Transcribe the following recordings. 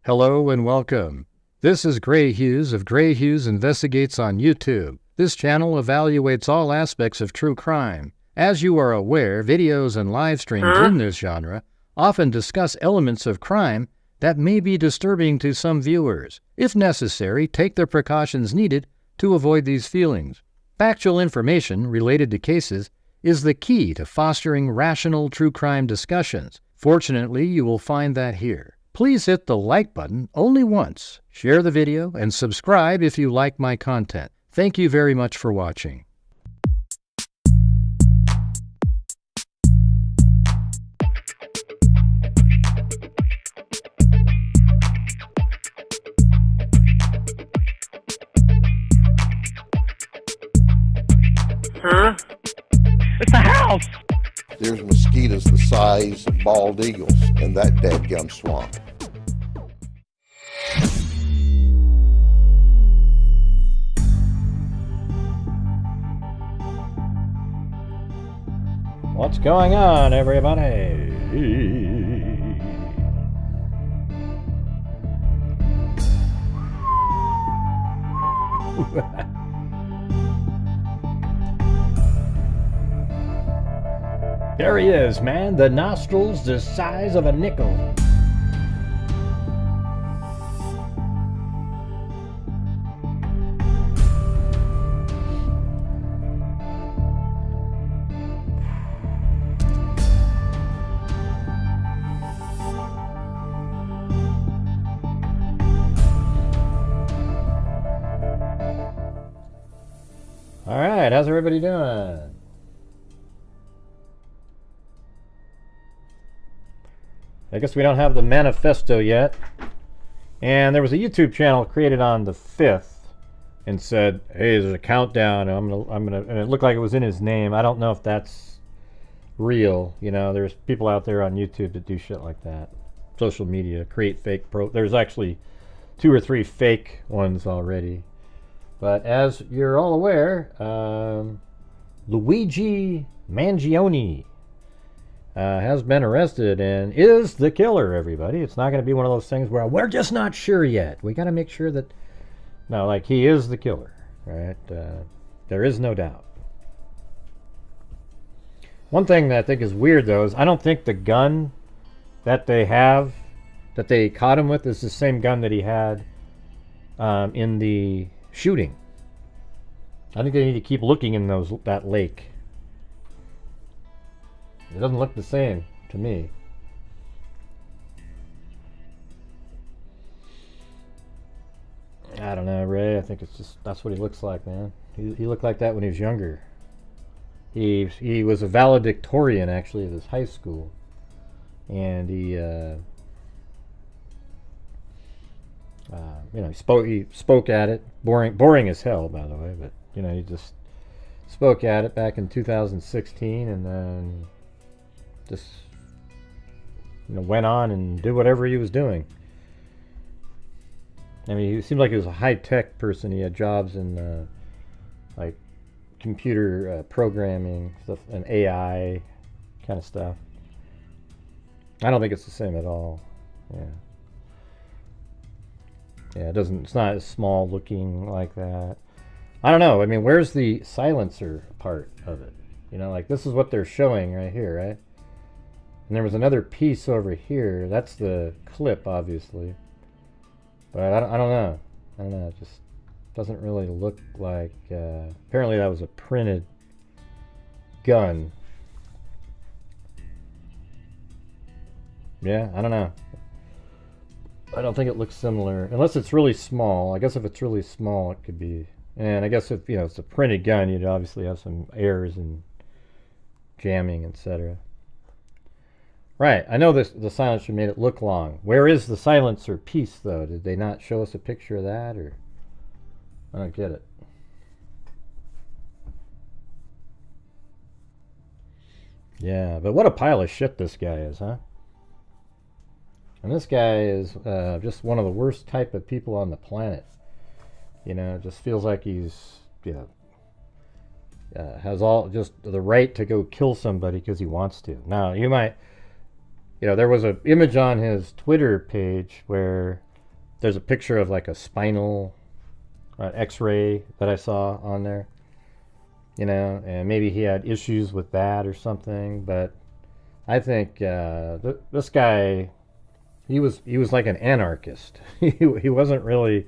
Hello and welcome. This is Grant Hughes of Grant Hughes Investigates on YouTube. This channel evaluates all aspects of true crime. As you are aware, videos and live streams in this genre often discuss elements of crime that may be disturbing to some viewers. If necessary, take the precautions needed to avoid these feelings. Factual information related to cases is the key to fostering rational true crime discussions. Fortunately, you will find that here. Please hit the like button only once, share the video, and subscribe if you like my content. Thank you very much for watching. Huh? It's a house! There's mosquitoes the size of bald eagles in that dadgum swamp. What's going on, everybody? There he is, man. The nostrils the size of a nickel. All right, how's everybody doing? I guess we don't have the manifesto yet. And there was a YouTube channel created on the 5th and said, hey, there's a countdown. And it looked like it was in his name. I don't know if that's real. You know, there's people out there on YouTube that do shit like that. Social media, create fake there's actually 2 or 3 fake ones already. But as you're all aware, Luigi Mangione has been arrested and is the killer, everybody. It's not going to be one of those things where we're just not sure yet. We got to make sure that, no, like he is the killer, right? There is no doubt. One thing that I think is weird, though, is I don't think the gun that they have, that they caught him with, is the same gun that he had in the shooting. I think they need to keep looking in that lake. It doesn't look the same to me. I don't know, Ray. I think it's just that's what he looks like, man. He looked like that when he was younger. He was a valedictorian actually at his high school, and he he spoke at it. Boring as hell, by the way, but he just spoke at it back in 2016, and then just went on and did whatever he was doing. I mean, he seemed like he was a high-tech person. He had jobs in like computer programming stuff and AI kind of stuff. I don't think it's the same at all. Yeah, it's not as small looking like that. I don't know. I mean, where's the silencer part of it? Like this is what they're showing right here, right? And there was another piece over here. That's the clip, obviously. But I don't know. I don't know. It just doesn't really look like... apparently that was a printed gun. Yeah, I don't know. I don't think it looks similar. Unless it's really small. I guess if it's really small, it could be... And I guess if, it's a printed gun, you'd obviously have some errors and jamming, etc. Right, I know the silencer made it look long. Where is the silencer piece, though? Did they not show us a picture of that, or? I don't get it. Yeah, but what a pile of shit this guy is, huh? And this guy is just one of the worst type of people on the planet. It just feels like he's, has all just the right to go kill somebody because he wants to. Now, you might... there was an image on his Twitter page where there's a picture of like a spinal x-ray that I saw on there, you know, and maybe he had issues with that or something. But I think this guy, he was like an anarchist. He wasn't really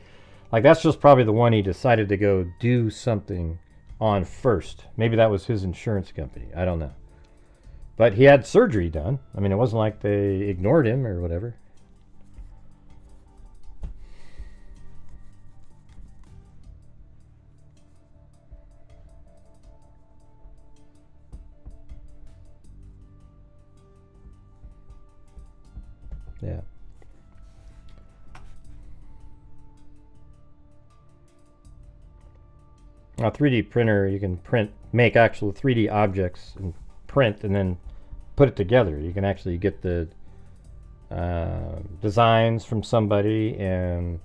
like, that's just probably the one he decided to go do something on first. Maybe that was his insurance company. I don't know. But he had surgery done. I mean, it wasn't like they ignored him or whatever. Yeah. A 3D printer, you can make actual 3D objects and print and then put it together. You can actually get the designs from somebody and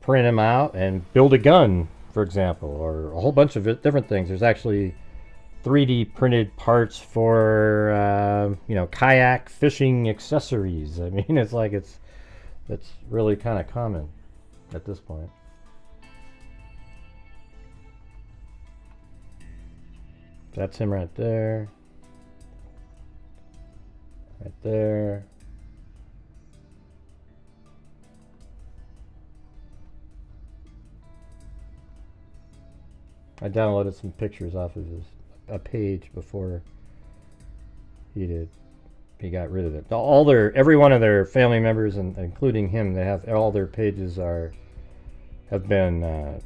print them out and build a gun, for example, or a whole bunch of different things. There's actually 3D printed parts for kayak fishing accessories. I mean, it's like it's really kind of common at this point. That's him right there. Right there. I downloaded some pictures off of a page before he got rid of it. Every one of their family members, and including him, they have all their pages have been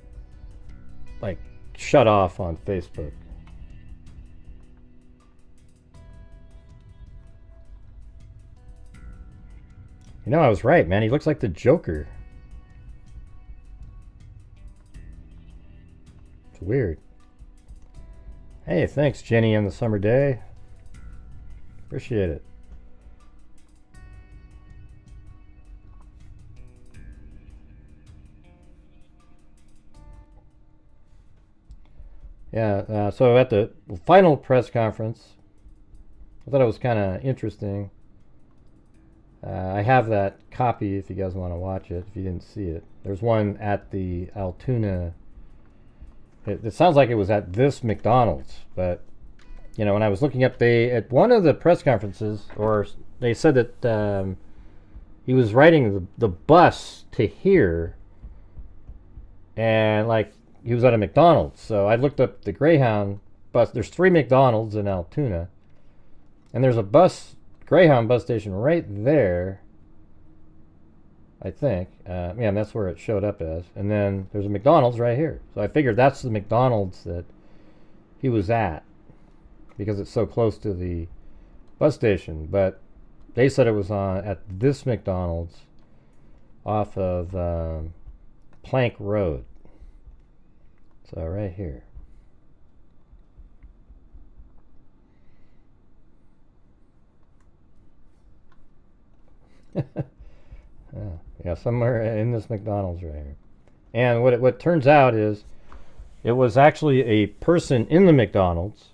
like shut off on Facebook. You know, I was right, man. He looks like the Joker. It's weird. Hey, thanks, Jenny, on the summer day. Appreciate it. Yeah, so at the final press conference, I thought it was kind of interesting. I have that copy if you guys want to watch it, if you didn't see it. There's one at the Altoona. It sounds like it was at this McDonald's, but, you know, when I was looking up, at one of the press conferences, or they said that he was riding the bus to here, and, like, he was at a McDonald's. So I looked up the Greyhound bus. There's 3 McDonald's in Altoona, and there's a Greyhound bus station right there, I think. Yeah, that's where it showed up as. And then there's a McDonald's right here. So I figured that's the McDonald's that he was at, because it's so close to the bus station. But they said it was at this McDonald's off of Plank Road. So right here. Yeah, somewhere in this McDonald's right here. And what turns out is it was actually a person in the McDonald's,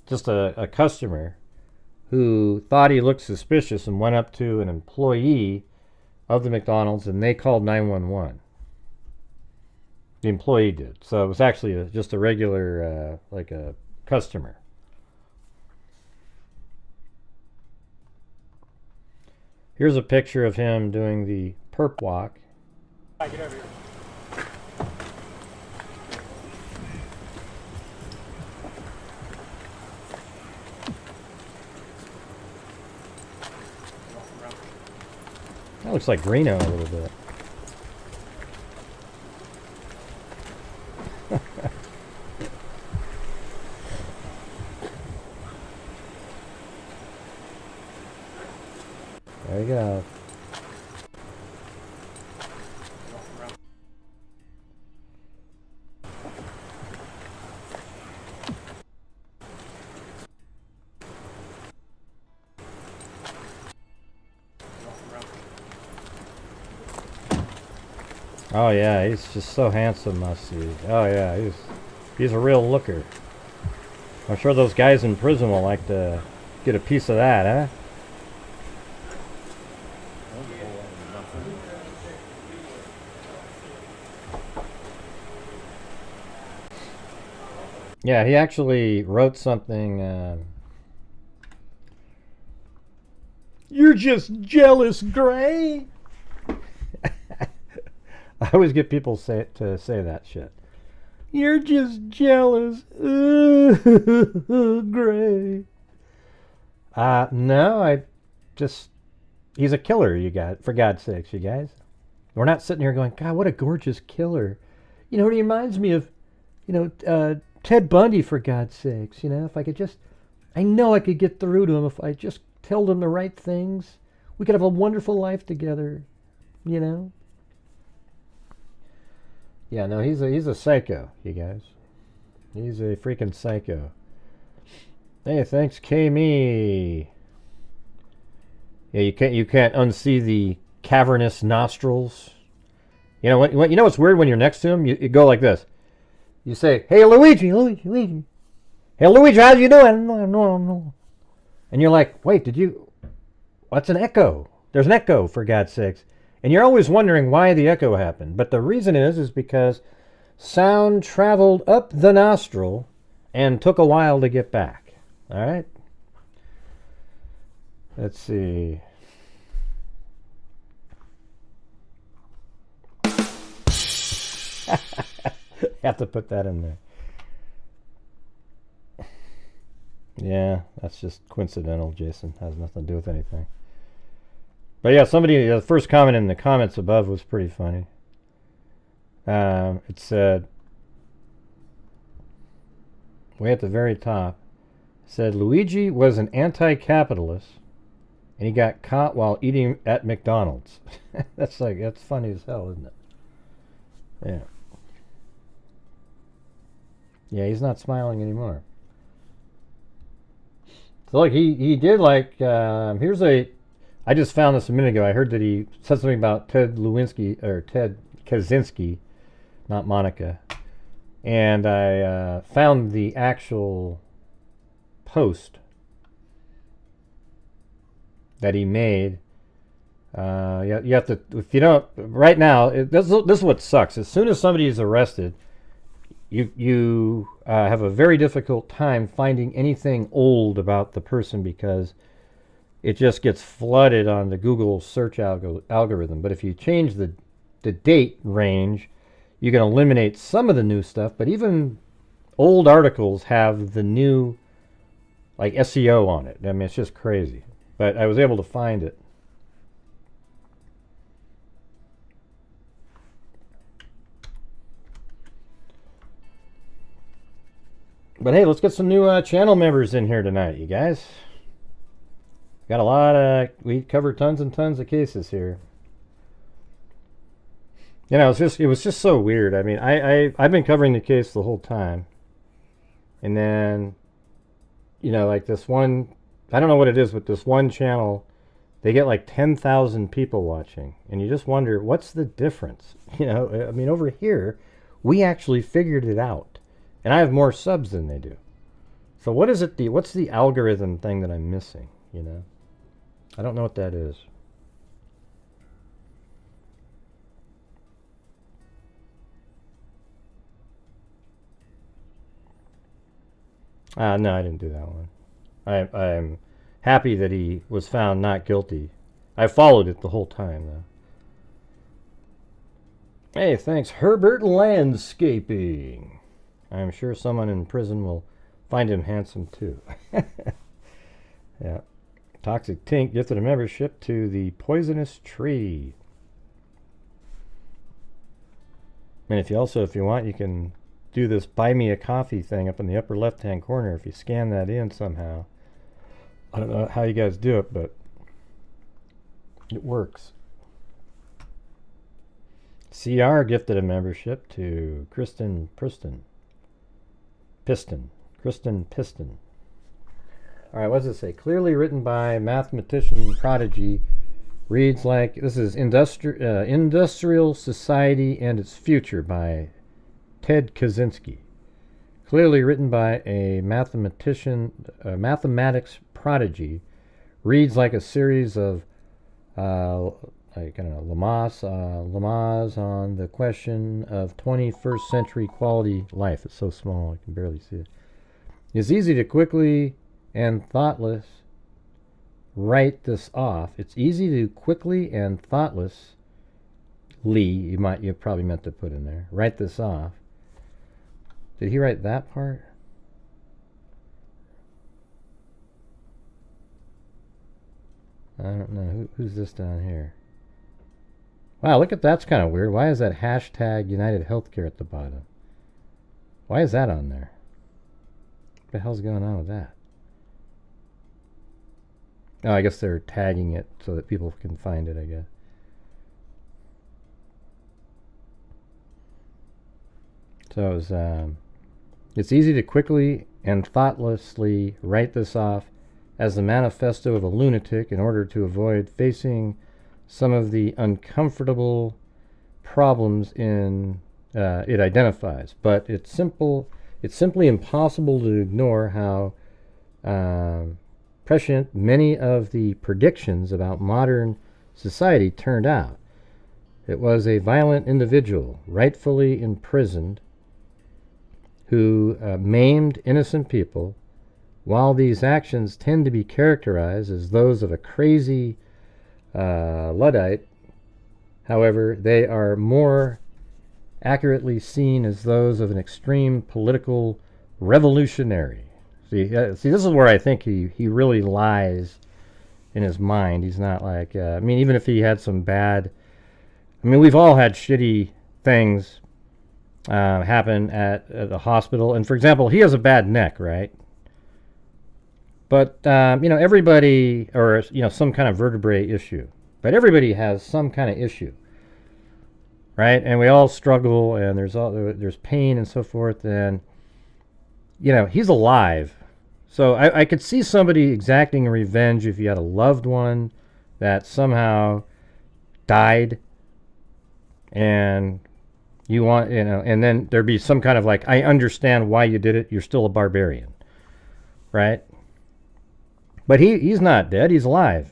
just a customer, who thought he looked suspicious and went up to an employee of the McDonald's, and they called 911. The employee did. So it was actually just a regular, like a customer. Here's a picture of him doing the perp walk. Get over here. That looks like Reno a little bit. There you go. Oh yeah, he's just so handsome, must see. Oh yeah, he's a real looker. I'm sure those guys in prison will like to get a piece of that, huh? Yeah, he actually wrote something. You're just jealous, Gray. I always get people to say that shit. You're just jealous, Gray. No, he's a killer, you guys. For God's sakes, you guys. We're not sitting here going, God, what a gorgeous killer. You know, he reminds me of, Ted Bundy, for God's sakes. You know, if I could just, I know I could get through to him if I just told him the right things. We could have a wonderful life together, you know. Yeah, no, he's a psycho, you guys. He's a freaking psycho. Hey, thanks, K-Me. Yeah, you can't unsee the cavernous nostrils. You know what? You know what's weird when you're next to him? You go like this. You say, "Hey, Luigi. Hey, Luigi, how you doing?" No. And you're like, "Wait, what's an echo? There's an echo, for God's sakes." And you're always wondering why the echo happened. But the reason is because sound traveled up the nostril and took a while to get back. All right? Let's see. Have to put that in there. Yeah, that's just coincidental, Jason. Has nothing to do with anything. But yeah, the first comment in the comments above was pretty funny. It said, way at the very top, said Luigi was an anti-capitalist and he got caught while eating at McDonald's. That's funny as hell, isn't it? Yeah. Yeah, he's not smiling anymore. So look, he did I just found this a minute ago. I heard that he said something about Ted Kaczynski, not Monica. And I found the actual post that he made. You have to, if you don't, right now, this is what sucks. As soon as somebody is arrested, you have a very difficult time finding anything old about the person because it just gets flooded on the Google search algorithm. But if you change the date range, you can eliminate some of the new stuff. But even old articles have the new SEO on it. I mean, it's just crazy. But I was able to find it. But hey, let's get some new channel members in here tonight, you guys. Got we covered tons and tons of cases here. You know, it was just so weird. I mean, I've been covering the case the whole time. And then, this one, I don't know what it is, but this one channel, they get 10,000 people watching. And you just wonder, what's the difference? I mean, over here, we actually figured it out. And I have more subs than they do. So what's the algorithm thing that I'm missing, I don't know what that is. No, I didn't do that one. I'm happy that he was found not guilty. I followed it the whole time, though. Hey, thanks, Herbert Landscaping. I'm sure someone in prison will find him handsome, too. Yeah. Toxic Tink gifted a membership to the Poisonous Tree. And if you want, you can do this buy me a coffee thing up in the upper left-hand corner if you scan that in somehow. I don't know how you guys do it, but it works. CR gifted a membership to Kristen Piston. All right, what does it say? Clearly written by mathematician prodigy. Reads like, this is Industrial Society and Its Future by Ted Kaczynski. Clearly written by a mathematics prodigy. Reads like a series of like, I don't know, Lamaze on the question of 21st century quality life. It's so small, I can barely see it. It's easy to quickly and thoughtless write this off. It's easy to quickly and thoughtlessly, you probably meant to put in there, write this off. Did he write that part? I don't know. Who's this down here? Wow, look at that's kind of weird. Why is that hashtag UnitedHealthcare at the bottom? Why is that on there? What the hell's going on with that? Oh, I guess they're tagging it so that people can find it, I guess. So it's easy to quickly and thoughtlessly write this off as the manifesto of a lunatic in order to avoid facing some of the uncomfortable problems it identifies. But it's simply impossible to ignore how prescient many of the predictions about modern society turned out. It was a violent individual, rightfully imprisoned, who maimed innocent people. While these actions tend to be characterized as those of a crazy Luddite, however, they are more accurately seen as those of an extreme political revolutionary. See, this is where I think he really lies in his mind. He's not like, I mean, even if he had some bad, I mean, we've all had shitty things happen at the hospital. And for example, he has a bad neck, right? But, everybody, or, some kind of vertebrae issue. But everybody has some kind of issue, right? And we all struggle, and there's pain and so forth. And, he's alive. So I could see somebody exacting revenge if you had a loved one that somehow died, and you want, and then there'd be some kind of like, I understand why you did it. You're still a barbarian, right? But he's not dead. He's alive.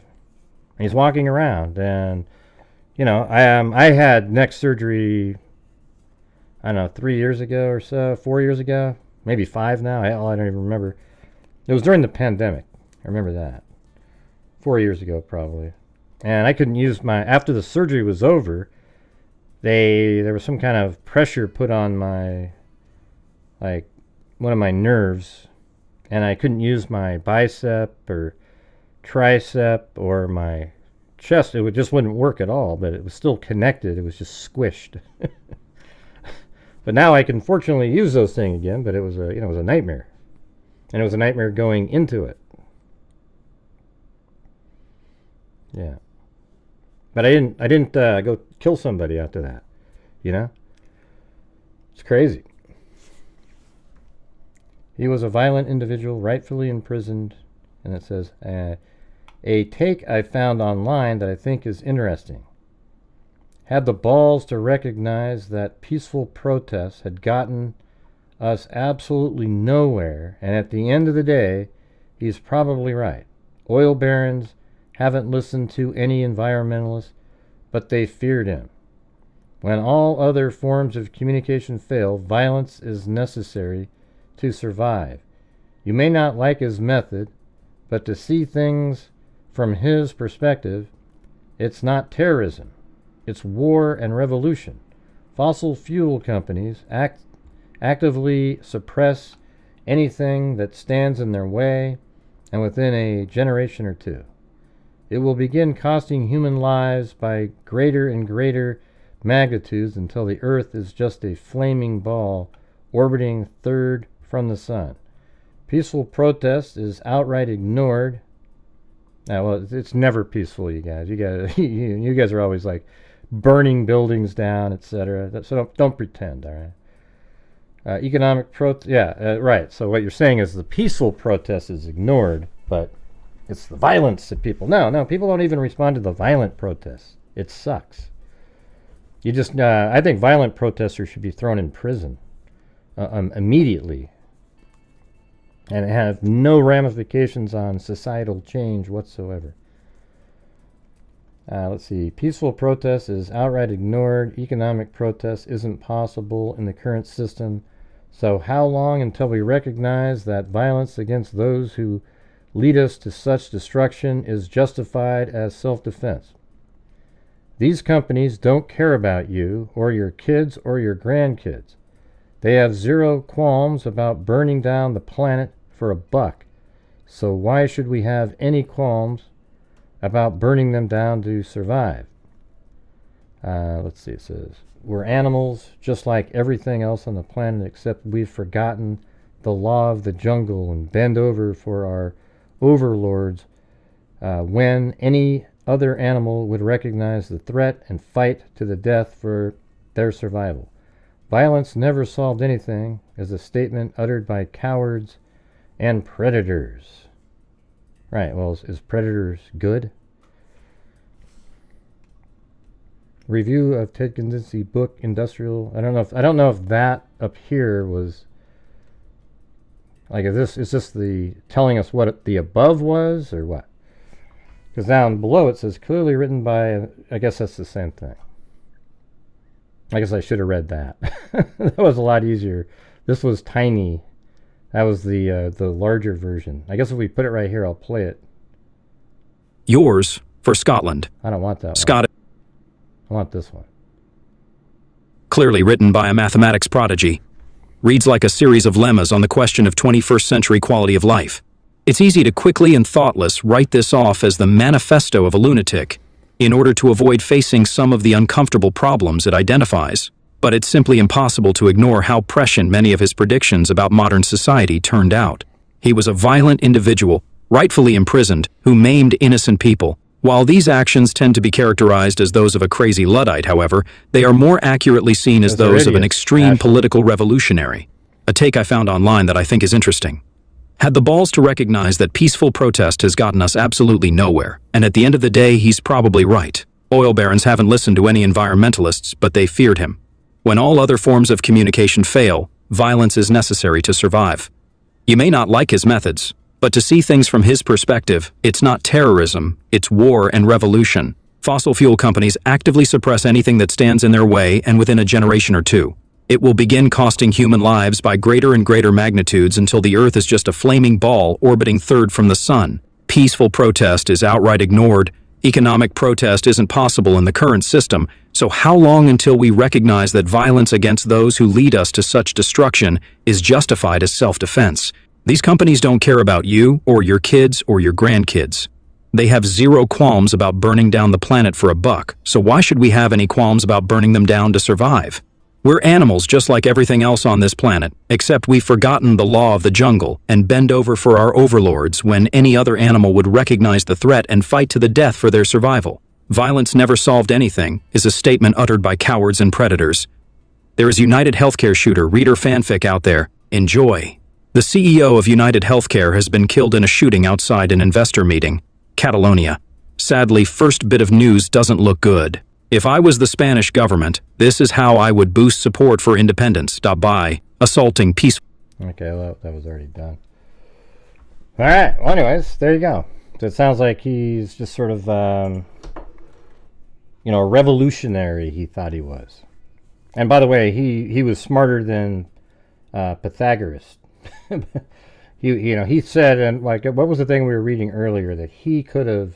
He's walking around. And, I had neck surgery, I don't know, 3 years ago or so, 4 years ago, maybe 5 now. I don't even remember. It was during the pandemic. I remember that. 4 years ago, probably. And I couldn't use after the surgery was over, there was some kind of pressure put on one of my nerves, and I couldn't use my bicep or tricep or my chest. It just wouldn't work at all, but it was still connected. It was just squished. But now I can fortunately use those things again, but it was it was a nightmare. And it was a nightmare going into it. Yeah. But I didn't go kill somebody after that. It's crazy. He was a violent individual, rightfully imprisoned, and it says, a take I found online that I think is interesting. Had the balls to recognize that peaceful protests had gotten us absolutely nowhere, and at the end of the day, he's probably right. Oil barons haven't listened to any environmentalists, but they feared him. When all other forms of communication fail, violence is necessary to survive. You may not like his method, but to see things from his perspective, it's not terrorism. It's war and revolution. Fossil fuel companies actively suppress anything that stands in their way, and within a generation or two, it will begin costing human lives by greater and greater magnitudes until the Earth is just a flaming ball orbiting third from the sun. Peaceful protest is outright ignored. Well, it's never peaceful, you guys. You guys are always like burning buildings down, etc. So don't pretend, all right? Economic protest, right. So what you're saying is the peaceful protest is ignored, but it's the violence that people... No, people don't even respond to the violent protests. It sucks. I think violent protesters should be thrown in prison immediately and have no ramifications on societal change whatsoever. Let's see. Peaceful protest is outright ignored. Economic protest isn't possible in the current system. So how long until we recognize that violence against those who lead us to such destruction is justified as self-defense? These companies don't care about you or your kids or your grandkids. They have zero qualms about burning down the planet for a buck. So why should we have any qualms about burning them down to survive? Let's see, it says, we're animals just like everything else on the planet, except we've forgotten the law of the jungle and bend over for our overlords when any other animal would recognize the threat and fight to the death for their survival. Violence never solved anything is a statement uttered by cowards and predators. Right, well, is predators good? Review of Ted Kaczynski book Industrial. I don't know if that up here was like, is this the telling us what the above was or what? Because down below it says clearly written by, I guess that's the same thing. I guess I should have read that. That was a lot easier. This was tiny. That was the larger version. I guess if we put it right here, I'll play it. Yours for Scotland. I don't want that Scott. one. I want this one. Clearly written by a mathematics prodigy. Reads like a series of lemmas on the question of 21st century quality of life. It's easy to quickly and thoughtless write this off as the manifesto of a lunatic in order to avoid facing some of the uncomfortable problems it identifies. But it's simply impossible to ignore how prescient many of his predictions about modern society turned out. He was a violent individual, rightfully imprisoned, who maimed innocent people. While these actions tend to be characterized as those of a crazy Luddite, however, they are more accurately seen as those of an extreme political revolutionary. A take I found online that I think is interesting. Had the balls to recognize that peaceful protest has gotten us absolutely nowhere, and at the end of the day, he's probably right. Oil barons haven't listened to any environmentalists, but they feared him. When all other forms of communication fail, violence is necessary to survive. You may not like his methods, but to see things from his perspective, it's not terrorism, it's war and revolution. Fossil fuel companies actively suppress anything that stands in their way, and within a generation or two, it will begin costing human lives by greater and greater magnitudes until the Earth is just a flaming ball orbiting third from the sun. Peaceful protest is outright ignored. Economic protest isn't possible in the current system, so how long until we recognize that violence against those who lead us to such destruction is justified as self-defense? These companies don't care about you or your kids or your grandkids. They have zero qualms about burning down the planet for a buck, so why should we have any qualms about burning them down to survive? We're animals just like everything else on this planet, except we've forgotten the law of the jungle and bend over for our overlords when any other animal would recognize the threat and fight to the death for their survival. Violence never solved anything is a statement uttered by cowards and predators. There is UnitedHealthcare shooter reader fanfic out there. Enjoy. The CEO of UnitedHealthcare has been killed in a shooting outside an investor meeting, Catalonia. Sadly, first bit of news doesn't look good. If I was the Spanish government, this is how I would boost support for independence. By assaulting peaceful. Okay, well, that was already done. All right. Well, anyways, there you go. So it sounds like he's just sort of, a revolutionary. He thought he was. And by the way, he was smarter than Pythagoras. He said, and like, what was the thing we were reading earlier, that he could have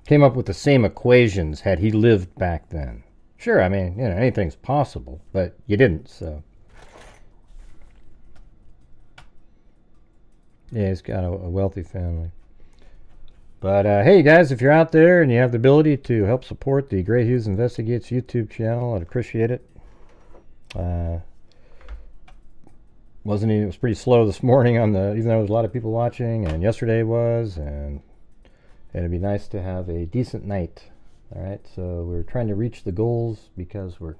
came up with the same equations had he lived back then. Sure, I mean, anything's possible, but you didn't, so. Yeah, he's got a wealthy family. But hey, guys, if you're out there and you have the ability to help support the Grant Hughes Investigates YouTube channel, I'd appreciate it. It was pretty slow this morning even though there was a lot of people watching, and yesterday was, and it'd be nice to have a decent night. All right, so we're trying to reach the goals because we're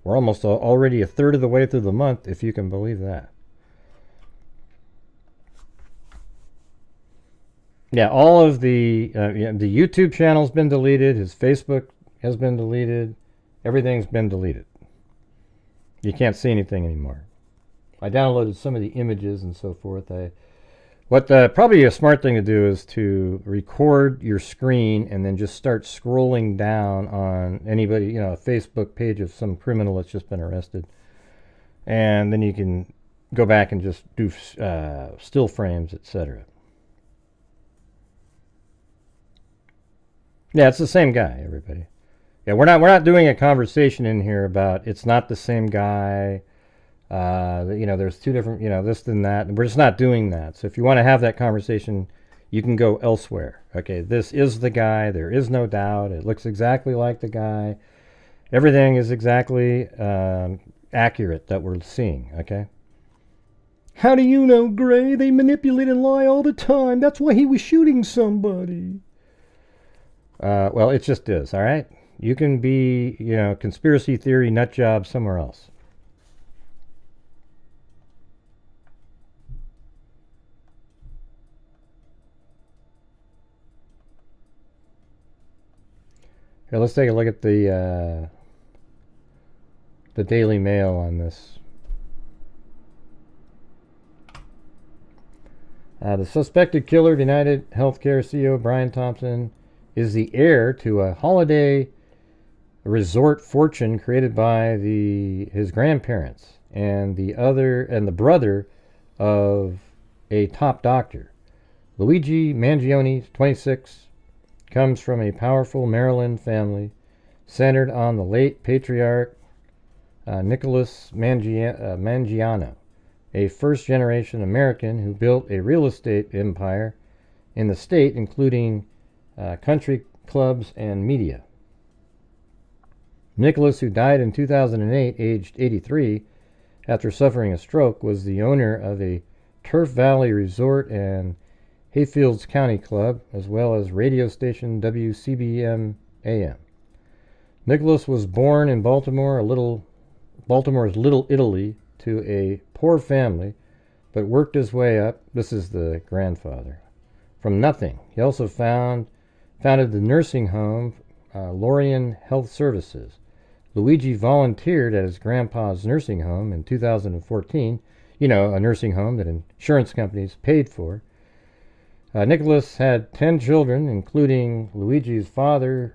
almost already a third of the way through the month, if you can believe that. Yeah, all of the YouTube channel's been deleted. His Facebook has been deleted. Everything's been deleted. You can't see anything anymore. I downloaded some of the images and so forth. What probably a smart thing to do is to record your screen and then just start scrolling down on anybody, a Facebook page of some criminal that's just been arrested. And then you can go back and just do still frames, etc. Yeah, it's the same guy, everybody. Yeah, we're not doing a conversation in here about it's not the same guy. There's two different, this and that. We're just not doing that. So if you want to have that conversation, you can go elsewhere. Okay, this is the guy. There is no doubt. It looks exactly like the guy. Everything is exactly accurate that we're seeing. Okay. How do you know, Gray? They manipulate and lie all the time. That's why he was shooting somebody. Well, it just is. All right. You can be, conspiracy theory nut job somewhere else. Here, let's take a look at the Daily Mail on this. The suspected killer of UnitedHealthcare CEO Brian Thompson is the heir to a holiday resort fortune created by his grandparents and the brother of a top doctor. Luigi Mangione, 26, comes from a powerful Maryland family centered on the late patriarch Nicholas Mangiano, a first-generation American who built a real estate empire in the state, including country clubs and media. Nicholas, who died in 2008, aged 83, after suffering a stroke, was the owner of a Turf Valley Resort and Hayfields County Club, as well as radio station WCBM AM. Nicholas was born in Baltimore's Little Italy, to a poor family, but worked his way up. This is the grandfather. From nothing. He also founded the nursing home, Lorien Health Services. Luigi volunteered at his grandpa's nursing home in 2014, a nursing home that insurance companies paid for. Nicholas had 10 children, including Luigi's father,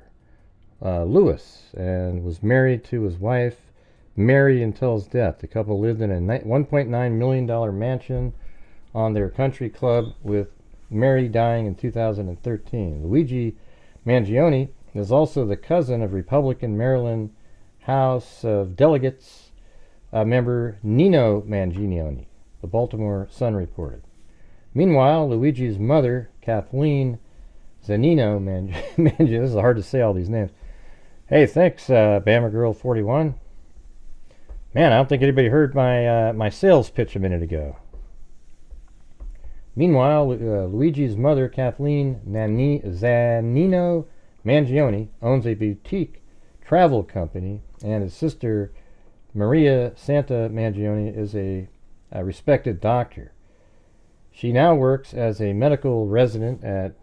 Louis, and was married to his wife, Mary, until his death. The couple lived in a $1.9 million mansion on their country club, with Mary dying in 2013. Luigi Mangione is also the cousin of Republican Maryland House of Delegates member Nino Mangione, the Baltimore Sun reported. Meanwhile, Luigi's mother, Kathleen Zanino Mangione, this is hard to say all these names. Hey, thanks, Bama Girl 41. Man, I don't think anybody heard my sales pitch a minute ago. Meanwhile, Luigi's mother, Kathleen Zanino Mangione, owns a boutique travel company, and his sister, Maria Santa Mangione, is a respected doctor. She now works as a medical resident at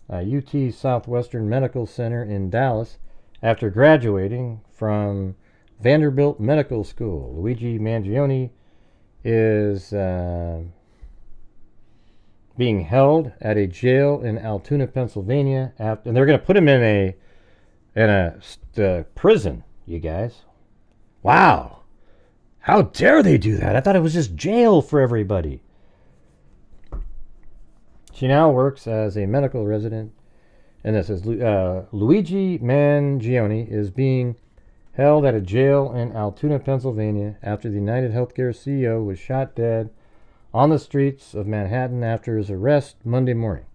UT Southwestern Medical Center in Dallas after graduating from Vanderbilt Medical School. Luigi Mangione is being held at a jail in Altoona, Pennsylvania, and they're going to put him in a prison. You guys, wow! How dare they do that? I thought it was just jail for everybody. She now works as a medical resident, and this says Luigi Mangione is being held at a jail in Altoona, Pennsylvania, after the UnitedHealthcare CEO was shot dead on the streets of Manhattan after his arrest Monday morning.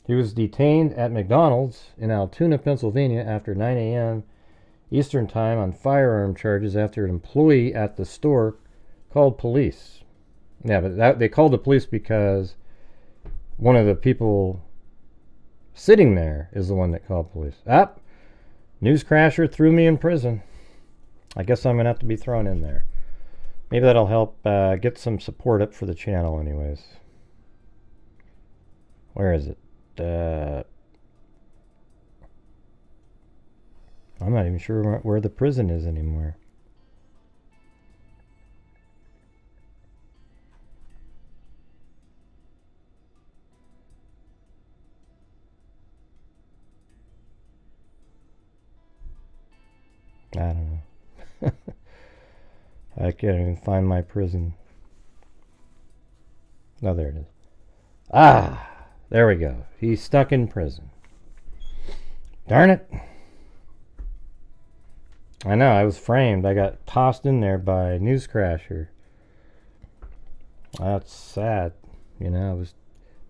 He was detained at McDonald's in Altoona, Pennsylvania after 9 a.m. Eastern Time on firearm charges after an employee at the store called police. Yeah, but they called the police because one of the people sitting there is the one that called police. Newscrasher threw me in prison. I guess I'm going to have to be thrown in there. Maybe that'll help get some support up for the channel anyways. Where is it? I'm not even sure where the prison is anymore. I don't know. I can't even find my prison. Oh, there it is. Ah, there we go. He's stuck in prison. Darn it. I know, I was framed. I got tossed in there by a newscrasher. That's sad. You know, I was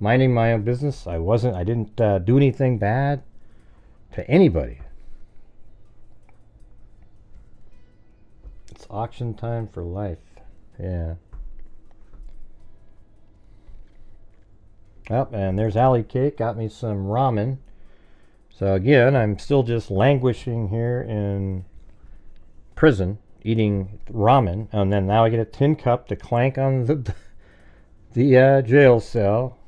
minding my own business. I didn't do anything bad to anybody. It's auction time for life. Yeah. Oh, and there's Alley Cake. Got me some ramen. So again, I'm still just languishing here in prison, eating ramen, and then now I get a tin cup to clank on the jail cell.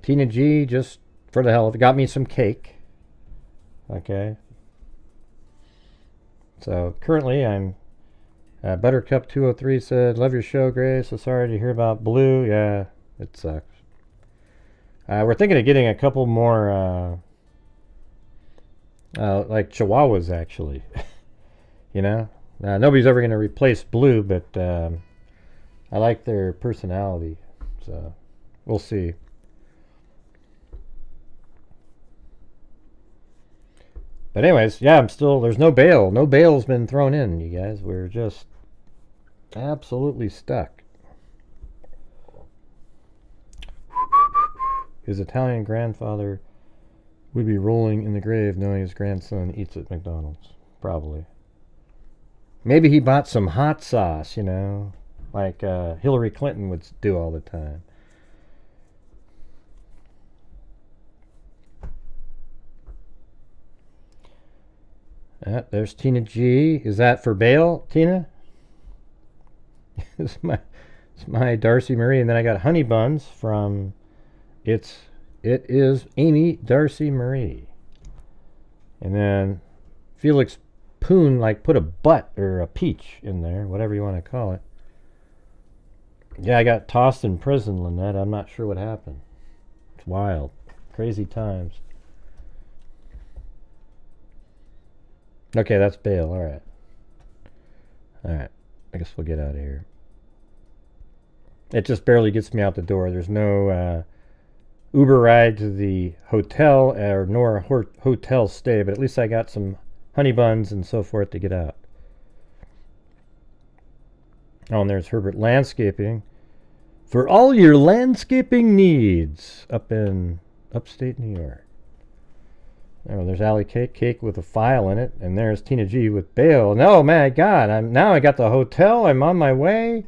Tina G, just for the hell of it, got me some cake. Okay. So currently I'm Buttercup 203 said, "Love your show, Grace. So sorry to hear about Blue." Yeah, it sucks. We're thinking of getting a couple more like Chihuahuas, actually. You know, nobody's ever going to replace Blue, but I like their personality, so we'll see. But anyways, yeah, there's no bail. No bail's been thrown in, you guys. We're just absolutely stuck. His Italian grandfather would be rolling in the grave knowing his grandson eats at McDonald's. Probably. Maybe he bought some hot sauce, you know, like Hillary Clinton would do all the time. There's Tina G. Is that for bail, Tina? It's my Darcy Marie, and then I got honey buns from it is Amy Darcy Marie, and then Felix Poon like put a butt or a peach in there, whatever you want to call it. Yeah, I got tossed in prison, Lynette. I'm not sure what happened. It's wild, crazy times. Okay, that's bail. All right. I guess we'll get out of here. It just barely gets me out the door. There's no Uber ride to the hotel nor a hotel stay, but at least I got some honey buns and so forth to get out. Oh, and there's Herbert Landscaping. For all your landscaping needs up in upstate New York. Oh, there's Alley Cake with a file in it, and there's Tina G with bail. And oh my God, I got the hotel. I'm on my way.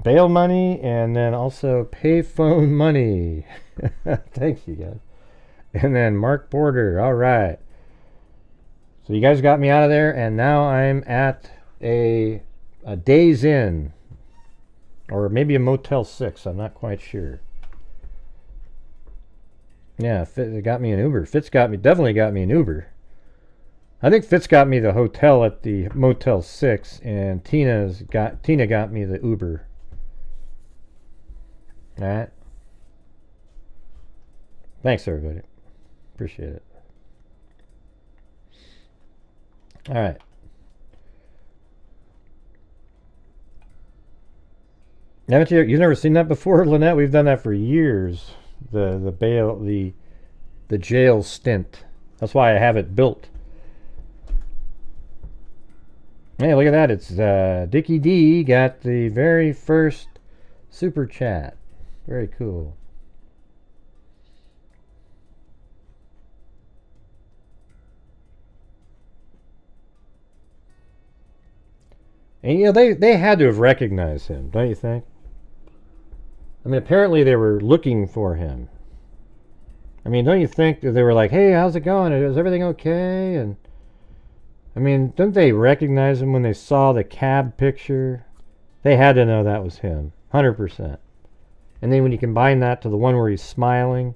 Bail money, and then also payphone money. Thanks, you guys. And then Mark Porter. All right. So you guys got me out of there, and now I'm at a Days Inn, or maybe a Motel 6. I'm not quite sure. Yeah, Fitz got me an Uber. Definitely got me an Uber. I think Fitz got me the hotel at the Motel 6, and Tina got me the Uber. All right. Thanks, everybody. Appreciate it. All right. You've never seen that before, Lynette? We've done that for years. The bail, the jail stint. That's why I have it built. Hey, look at that. It's Dickie D got the very first super chat. Very cool. And you know, they had to have recognized him, don't you think? I mean, apparently they were looking for him. I mean, don't you think they were like, "Hey, how's it going? Is everything okay?" And I mean, didn't they recognize him when they saw the cab picture? They had to know that was him, 100%. And then when you combine that to the one where he's smiling,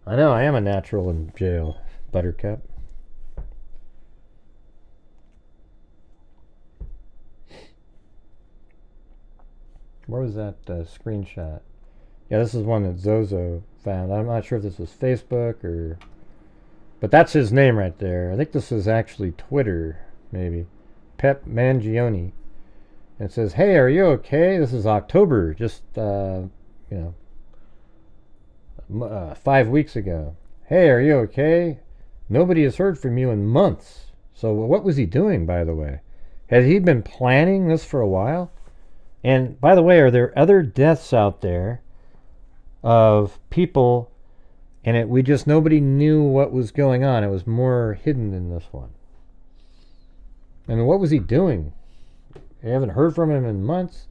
I know I am a natural in jail, Buttercup. Where was that screenshot? Yeah, this is one that Zozo found. I'm not sure if this was Facebook or... But that's his name right there. I think this is actually Twitter, maybe. Pep Mangione. And it says, hey, are you okay? This is October, just, 5 weeks ago. Hey, are you okay? Nobody has heard from you in months. So what was he doing, by the way? Has he been planning this for a while? And by the way, are there other deaths out there of people and nobody knew what was going on? It was more hidden than this one. And what was he doing? You haven't heard from him in months.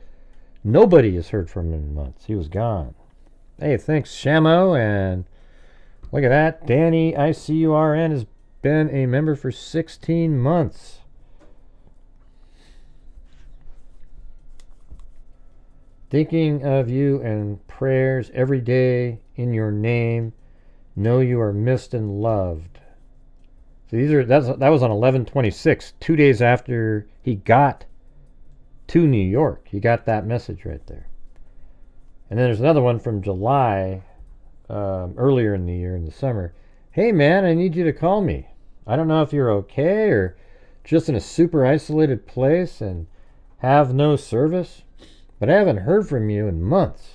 Nobody has heard from him in months. He was gone. Hey, thanks, Shamo. And look at that. Danny ICURN has been a member for 16 months. Thinking of you and prayers every day in your name. Know you are missed and loved. So that was on 11/26, 2 days after he got to New York. He got that message right there. And then there's another one from July, earlier in the year, in the summer. Hey man, I need you to call me. I don't know if you're okay or just in a super isolated place and have no service, but I haven't heard from you in months.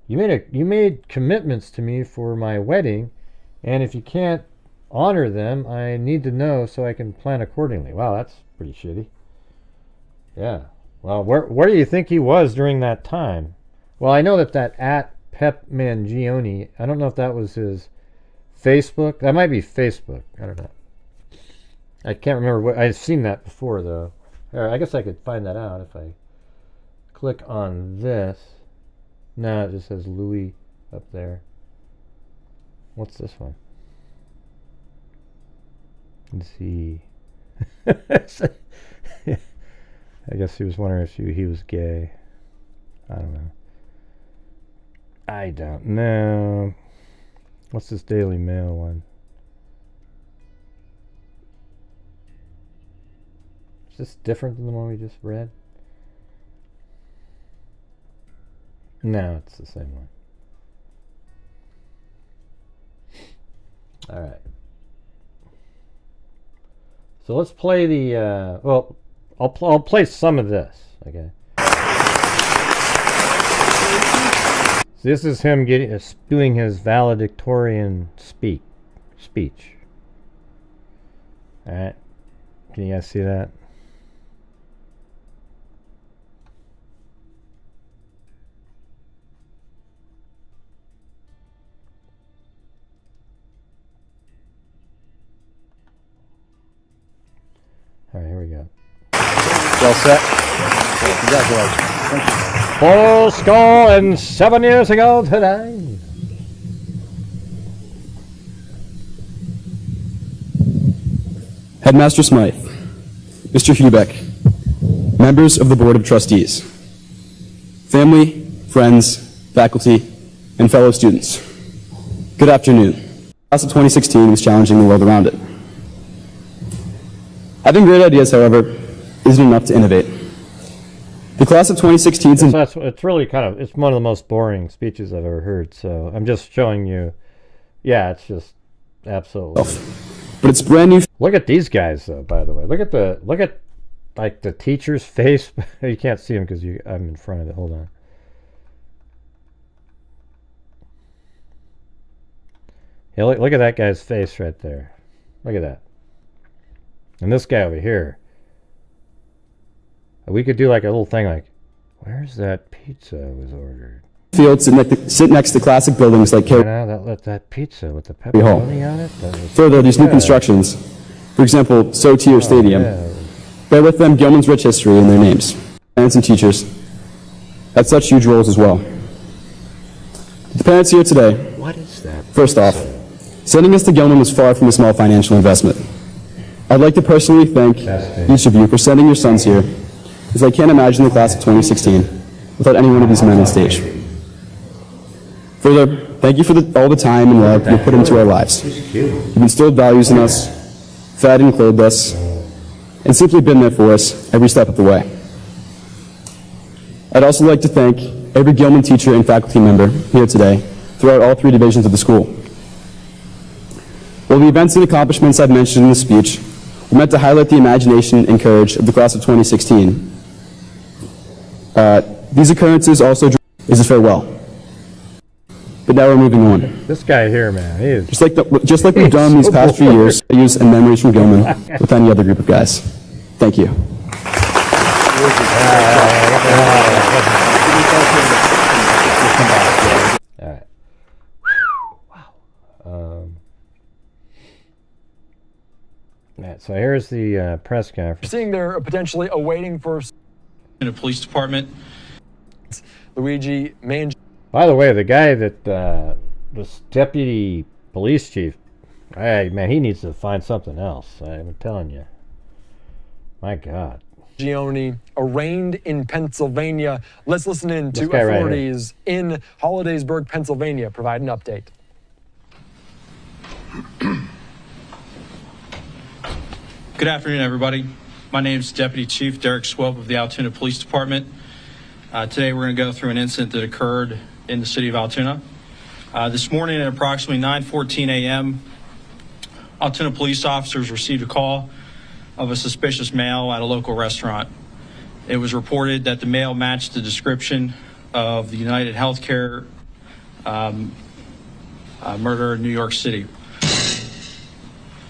You made commitments to me for my wedding, and if you can't honor them, I need to know so I can plan accordingly. Wow, that's pretty shitty. Yeah. Well, where do you think he was during that time? Well, I know that at Pep Mangione, I don't know if that was his Facebook. That might be Facebook. I don't know. I can't remember. I've seen that before, though. I guess I could find that out if I click on this. No, it just says Louis up there. What's this one? Let's see. I guess he was wondering if he was gay. I don't know. I don't know. What's this Daily Mail one? Is this different than the one we just read? No, it's the same one. All right. So let's play the, I'll play some of this, okay? So this is him doing his valedictorian speech. All right. Can you guys see that? All right, here we go. Well set. Congratulations. Full score and 7 years ago today. Headmaster Smythe, Mr. Hubeck, members of the Board of Trustees, family, friends, faculty, and fellow students, good afternoon. The class of 2016 is challenging the world around it. Having great ideas, however, isn't enough to innovate. The class of 2016 is... It's really it's one of the most boring speeches I've ever heard, so I'm just showing you, yeah, it's just absolutely... But it's brand new... Look at these guys, though, by the way. Look at like, the teacher's face. You can't see him because I'm in front of it. Hold on. Yeah, look at that guy's face right there. Look at that. And this guy over here. We could do like a little thing like, where's that pizza was ordered? Field sit next to classic buildings like Cairo. That pizza with the pepperoni on it. Further, these new constructions, for example, Sotier Stadium, bear with them Gilman's rich history in their names. Parents and teachers had such huge roles as well. The parents here today, what is that? First off, sending us to Gilman was far from a small financial investment. I'd like to personally thank each of you for sending your sons here, as I can't imagine the class of 2016 without any one of these men on stage. Further, thank you for all the time and love you put into our lives. You've instilled values in us, fed and clothed us, and simply been there for us every step of the way. I'd also like to thank every Gilman teacher and faculty member here today throughout all 3 divisions of the school. While the events and accomplishments I've mentioned in the speech were meant to highlight the imagination and courage of the class of 2016, these occurrences also is a farewell. But now we're moving on. This guy here, man, he is Just like we've done these past few years, values and memories from Gilman with any other group of guys. Thank you. All right. Wow. So here's the press conference. Seeing they're potentially awaiting for in a police department. Luigi Mangione. By the way, the guy that was deputy police chief, man, he needs to find something else. I'm telling you. My God. Arraigned in Pennsylvania. Let's listen in to guy right authorities in Hollidaysburg, Pennsylvania, provide an update. Good afternoon, everybody. My name is Deputy Chief Derek Swope of the Altoona Police Department. Today we're going to go through an incident that occurred in the city of Altoona. This morning at approximately 9:14 a.m., Altoona police officers received a call of a suspicious male at a local restaurant. It was reported that the male matched the description of the UnitedHealthcare murder in New York City.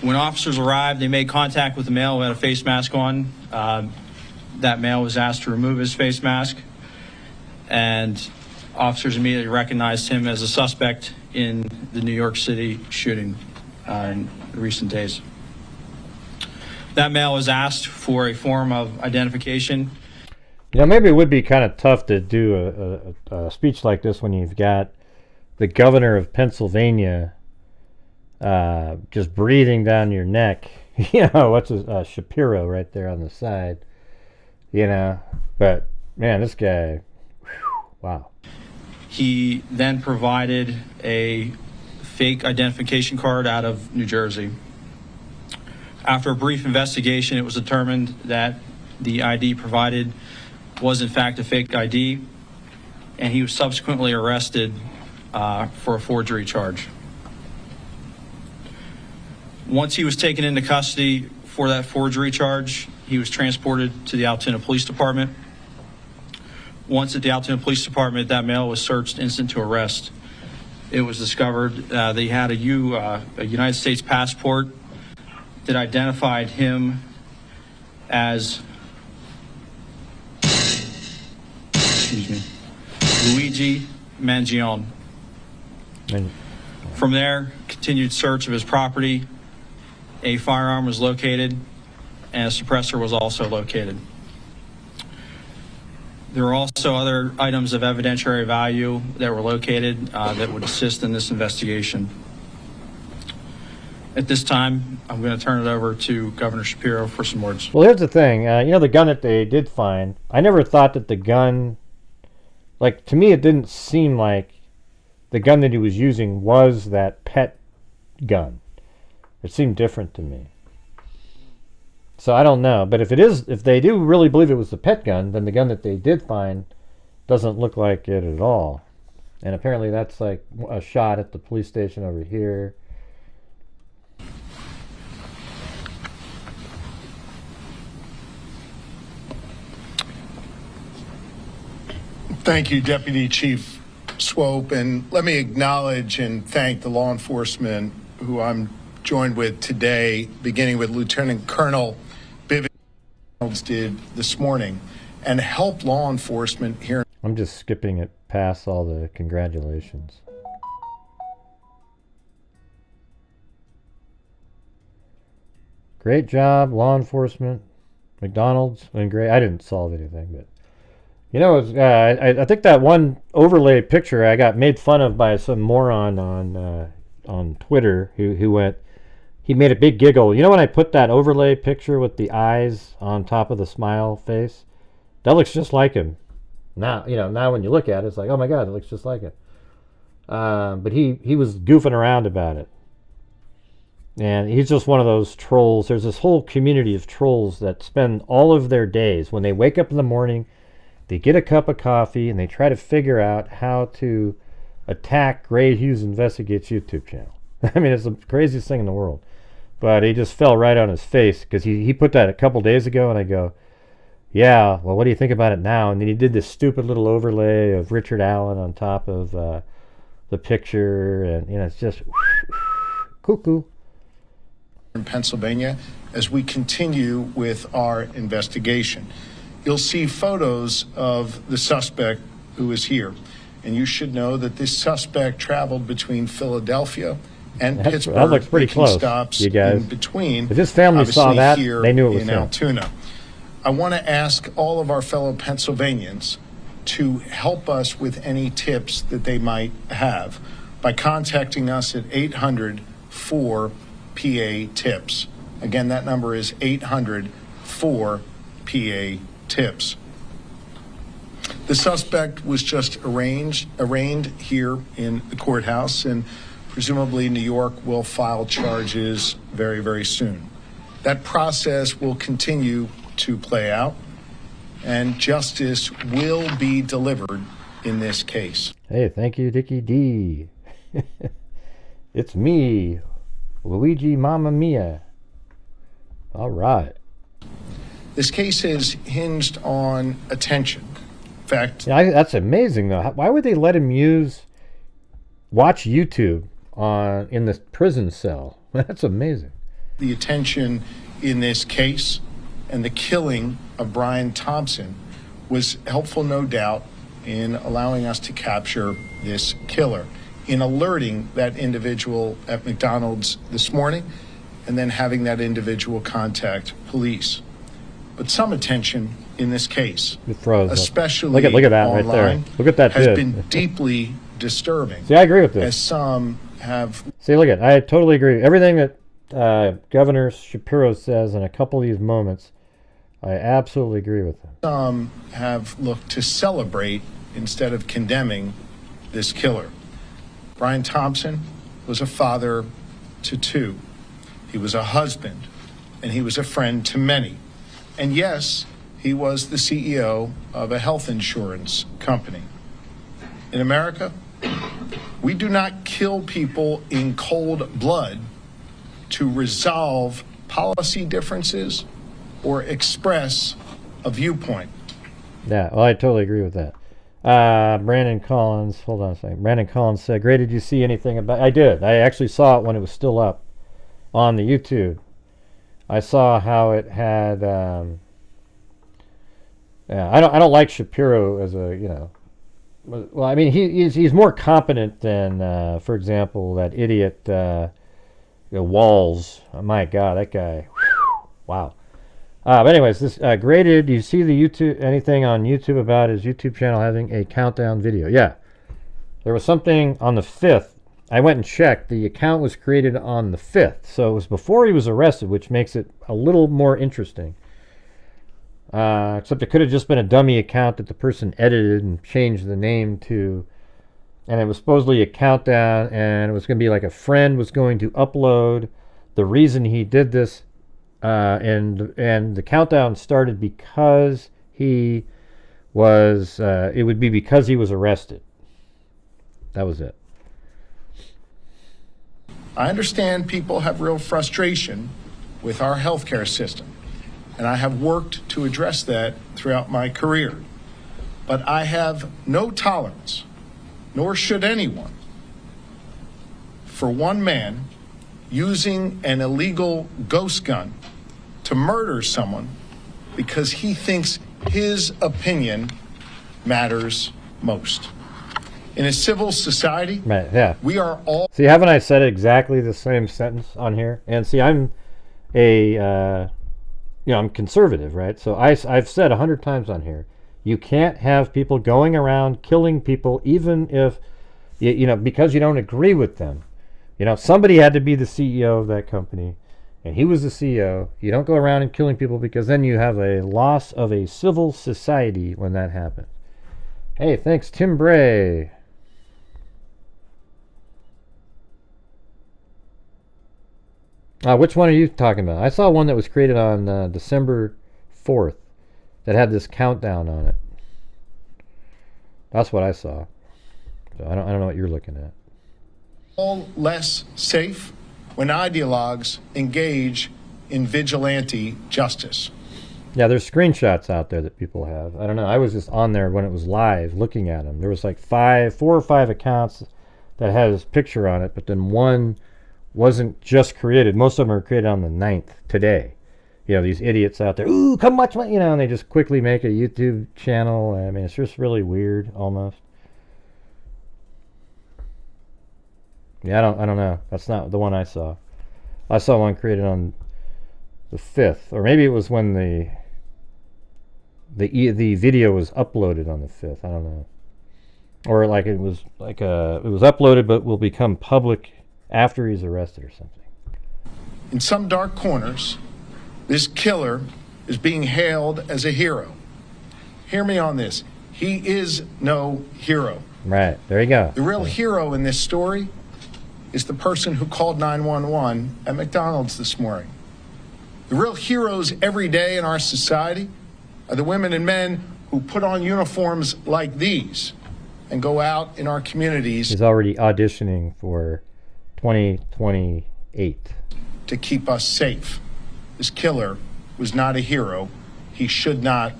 When officers arrived, they made contact with the male who had a face mask on. That male was asked to remove his face mask, and officers immediately recognized him as a suspect in the New York City shooting in recent days. That male was asked for a form of identification. You know, maybe it would be kind of tough to do a speech like this when you've got the governor of Pennsylvania just breathing down your neck. You know, what's Shapiro right there on the side. You know, but man, this guy, wow. He then provided a fake identification card out of New Jersey. After a brief investigation, it was determined that the ID provided was in fact a fake ID, and he was subsequently arrested for a forgery charge. Once he was taken into custody for that forgery charge, he was transported to the Altoona Police Department. Once at the Altoona Police Department, that male was searched instant to arrest. It was discovered that he had a United States passport that identified him as Luigi Mangione. From there, continued search of his property. A firearm was located, and a suppressor was also located. There were also other items of evidentiary value that were located that would assist in this investigation. At this time, I'm going to turn it over to Governor Shapiro for some words. Well, here's the thing. You know, the gun that they did find, I never thought that the gun, like, to me, it didn't seem like the gun that he was using was that pet gun. It seemed different to me. So I don't know. But if it is, if they do really believe it was the pet gun, then the gun that they did find doesn't look like it at all. And apparently that's like a shot at the police station over here. Thank you, Deputy Chief Swope. And let me acknowledge and thank the law enforcement who I'm joined with today, beginning with Lieutenant Colonel Bivens did this morning, and help law enforcement here. I'm just skipping it past all the congratulations. Great job, law enforcement, McDonald's, and great. I didn't solve anything, but you know, I think that one overlay picture I got made fun of by some moron on Twitter who went. He made a big giggle. You know when I put that overlay picture with the eyes on top of the smile face? That looks just like him. Now, you know, now when you look at it, it's like, oh my God, it looks just like it. But he was goofing around about it. And he's just one of those trolls. There's this whole community of trolls that spend all of their days, when they wake up in the morning, they get a cup of coffee and they try to figure out how to attack Grant Hughes Investigates YouTube channel. I mean, it's the craziest thing in the world. But he just fell right on his face because he put that a couple days ago, and I go, yeah, well, what do you think about it now? And then he did this stupid little overlay of Richard Allen on top of the picture, and it's just cuckoo. In Pennsylvania, as we continue with our investigation, you'll see photos of the suspect who is here. And you should know that this suspect traveled between Philadelphia and Pittsburgh. That looks pretty close, stops you guys. in between. If his family saw that, here they knew it was in him. Altoona. I want to ask all of our fellow Pennsylvanians to help us with any tips that they might have by contacting us at 800-4PA-TIPS. Again, that number is 800-4PA-TIPS. The suspect was just arraigned here in the courthouse, and presumably New York will file charges very, very soon. That process will continue to play out, and justice will be delivered in this case. Hey, thank you, Dickie D. It's me, Luigi Mamma Mia. All right. This case is hinged on attention. In fact, that's amazing, though. Why would they let him watch YouTube in the prison cell? That's amazing. The attention in this case and the killing of Brian Thompson was helpful, no doubt, in allowing us to capture this killer, in alerting that individual at McDonald's this morning, and then having that individual contact police. But some attention in this case, especially look at that online, right there. Look at that has bit. been deeply disturbing. See, I agree with this. As some have. See, look at, I totally agree. Everything that Governor Shapiro says in a couple of these moments, I absolutely agree with him. Some have looked to celebrate instead of condemning this killer. Brian Thompson was a father to two. He was a husband, and he was a friend to many. And yes, he was the CEO of a health insurance company. In America, we do not kill people in cold blood to resolve policy differences or express a viewpoint. Yeah, well, I totally agree with that. Brandon Collins, hold on a second. Brandon Collins said, Gray, did you see anything about... I did. I actually saw it when it was still up on the YouTube. I saw how it had... I don't like Shapiro as a, well, I mean, he's more competent than, for example, that idiot Walls. Oh, my God, that guy. Whew, wow. But anyways, this graded. Do you see the anything on YouTube about his YouTube channel having a countdown video? Yeah, there was something on the 5th. I went and checked. The account was created on the 5th, so it was before he was arrested, which makes it a little more interesting. Except it could have just been a dummy account that the person edited and changed the name to, and it was supposedly a countdown, and it was going to be like a friend was going to upload the reason he did this, and the countdown started because he was, it would be because he was arrested. That was it. I understand people have real frustration with our healthcare system, and I have worked to address that throughout my career. But I have no tolerance, nor should anyone, for one man using an illegal ghost gun to murder someone because he thinks his opinion matters most. In a civil society, right, yeah. We are all... See, haven't I said exactly the same sentence on here? And see, I'm I'm conservative, right? So I've said 100 times on here, you can't have people going around killing people, even if, because you don't agree with them. Somebody had to be the CEO of that company, and he was the CEO. You don't go around and killing people, because then you have a loss of a civil society when that happens. Hey, thanks, Tim Bray. Which one are you talking about? I saw one that was created on December 4th that had this countdown on it. That's what I saw. So I don't know what you're looking at. All less safe when ideologues engage in vigilante justice. Yeah, there's screenshots out there that people have. I don't know. I was just on there when it was live looking at them. There was like 4 or 5 accounts that had his picture on it, but then one wasn't just created. Most of them are created on the 9th, today. You know, these idiots out there, ooh, come watch my, you know, and they just quickly make a YouTube channel. I mean, it's just really weird, almost. Yeah, I don't know. That's not the one I saw. I saw one created on the 5th, or maybe it was when the video was uploaded on the 5th. I don't know. Or like it was uploaded but will become public after he's arrested or something. In some dark corners, this killer is being hailed as a hero. Hear me on this. He is no hero. Right. There you go. The real hero in this story is the person who called 911 at McDonald's this morning. The real heroes every day in our society are the women and men who put on uniforms like these and go out in our communities. He's already auditioning for 2028. To keep us safe. This killer was not a hero. He should not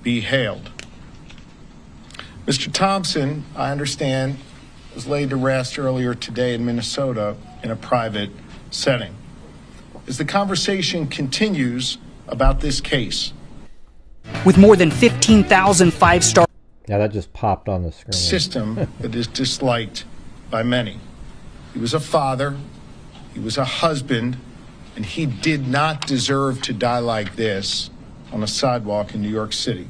be hailed. Mr. Thompson, I understand, was laid to rest earlier today in Minnesota in a private setting. As the conversation continues about this case, with more than 15,000 five-star... Yeah, that just popped on the screen. System that is disliked by many. He was a father, he was a husband, and he did not deserve to die like this on a sidewalk in New York City.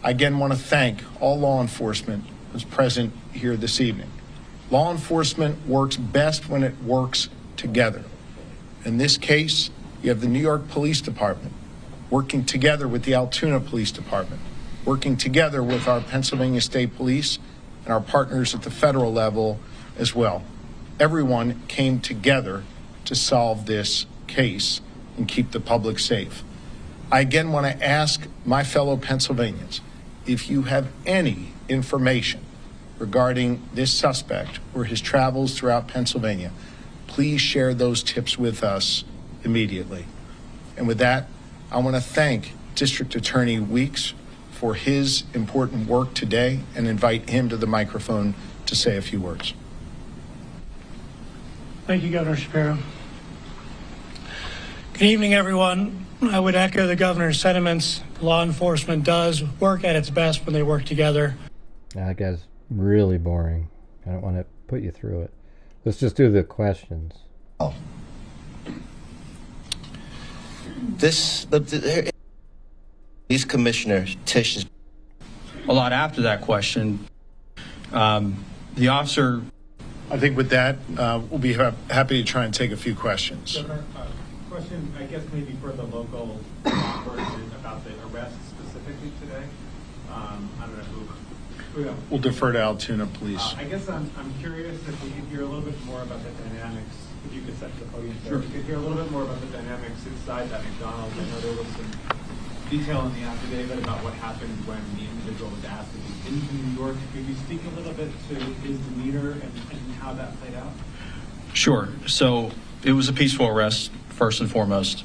I again want to thank all law enforcement who's present here this evening. Law enforcement works best when it works together. In this case, you have the New York Police Department working together with the Altoona Police Department, working together with our Pennsylvania State Police and our partners at the federal level as well. Everyone came together to solve this case and keep the public safe. I again want to ask my fellow Pennsylvanians, if you have any information regarding this suspect or his travels throughout Pennsylvania, please share those tips with us immediately. And with that, I want to thank District Attorney Weeks for his important work today and invite him to the microphone to say a few words. Thank you, Governor Shapiro. Good evening, everyone. I would echo the governor's sentiments. Law enforcement does work at its best when they work together. That guy's really boring. I don't want to put you through it. Let's just do the questions. Oh. These commissioners, Tish is... A lot after that question, the officer... I think with that, we'll be happy to try and take a few questions. Governor, question, I guess maybe for the local version about the arrest specifically today. I don't know who We'll defer to Altoona Police. I guess I'm curious if we could hear a little bit more about the dynamics. If you could set the podium there. Sure. We could hear a little bit more about the dynamics inside that McDonald. I know there was some detail in the affidavit about what happened when the individual was asked if he's been to New York. Could you speak a little bit to his demeanor and how that played out? Sure. So it was a peaceful arrest, first and foremost.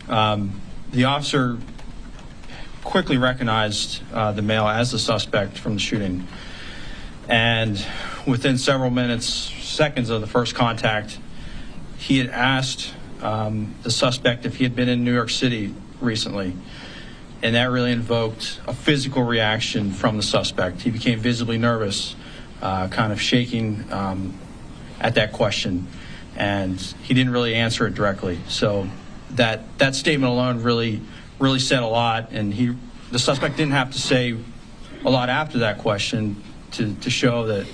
The officer quickly recognized the male as the suspect from the shooting. And within several seconds of the first contact, he had asked the suspect if he had been in New York City recently. And that really invoked a physical reaction from the suspect. He became visibly nervous, kind of shaking at that question. And he didn't really answer it directly. So that statement alone really said a lot. And the suspect didn't have to say a lot after that question to show that.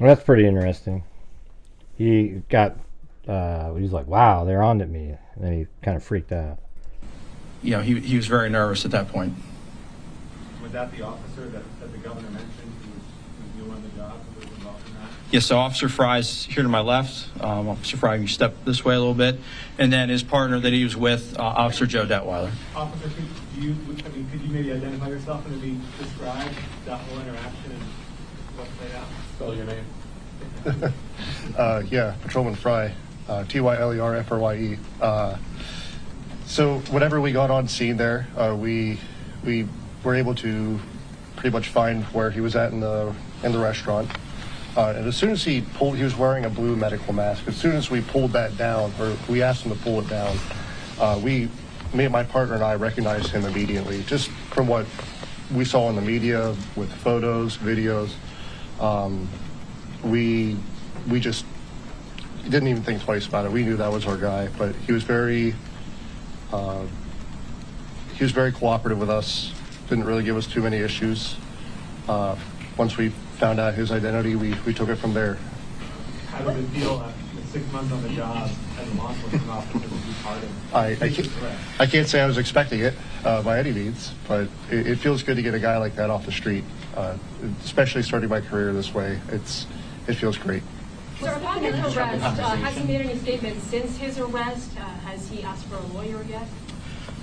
Well, that's pretty interesting. He got, he's like, wow, they're on to me. And then he kind of freaked out. You know, he was very nervous at that point. Was that the officer that the governor mentioned who was new on the job, who was involved in that? Yes, so Officer Fry's here to my left. Officer Fry, you step this way a little bit. And then his partner that he was with, Officer Joe Detweiler. Officer, could you maybe identify yourself and maybe describe that whole interaction and what played out? Spell your name. Yeah, Patrolman Fry, Tylerfrye. So whenever we got on scene there, we were able to pretty much find where he was at in the restaurant. And as soon as he was wearing a blue medical mask. As soon as we pulled that down, or we asked him to pull it down, me and my partner and I recognized him immediately, just from what we saw in the media with photos, videos. We just didn't even think twice about it. We knew that was our guy, but he was very cooperative with us. Didn't really give us too many issues. Once we found out his identity, we took it from there. How did it feel after 6 months on the job as a law enforcement officer to be part of I can't say I was expecting it by any means, but it feels good to get a guy like that off the street, especially starting my career this way. It feels great. Sir, upon his arrest, has he made any statements since his arrest? Has he asked for a lawyer yet?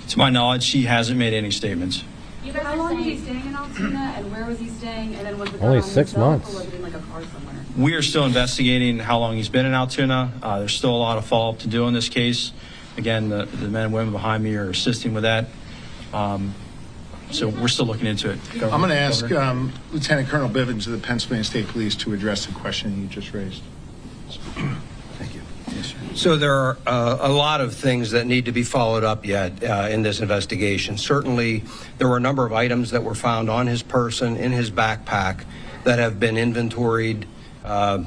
To my knowledge, he hasn't made any statements. How long was he staying in Altoona, and where was he staying? And then was the gun Only on 6 himself, months. or was it in like a car somewhere? We are still investigating how long he's been in Altoona. There's still a lot of follow-up to do in this case. Again, the men and women behind me are assisting with that. So we're still looking into it. I'm going to ask Lieutenant Colonel Bivens of the Pennsylvania State Police to address the question you just raised. Thank you. Yes, sir. So there are a lot of things that need to be followed up yet in this investigation. Certainly, there were a number of items that were found on his person, in his backpack, that have been inventoried, and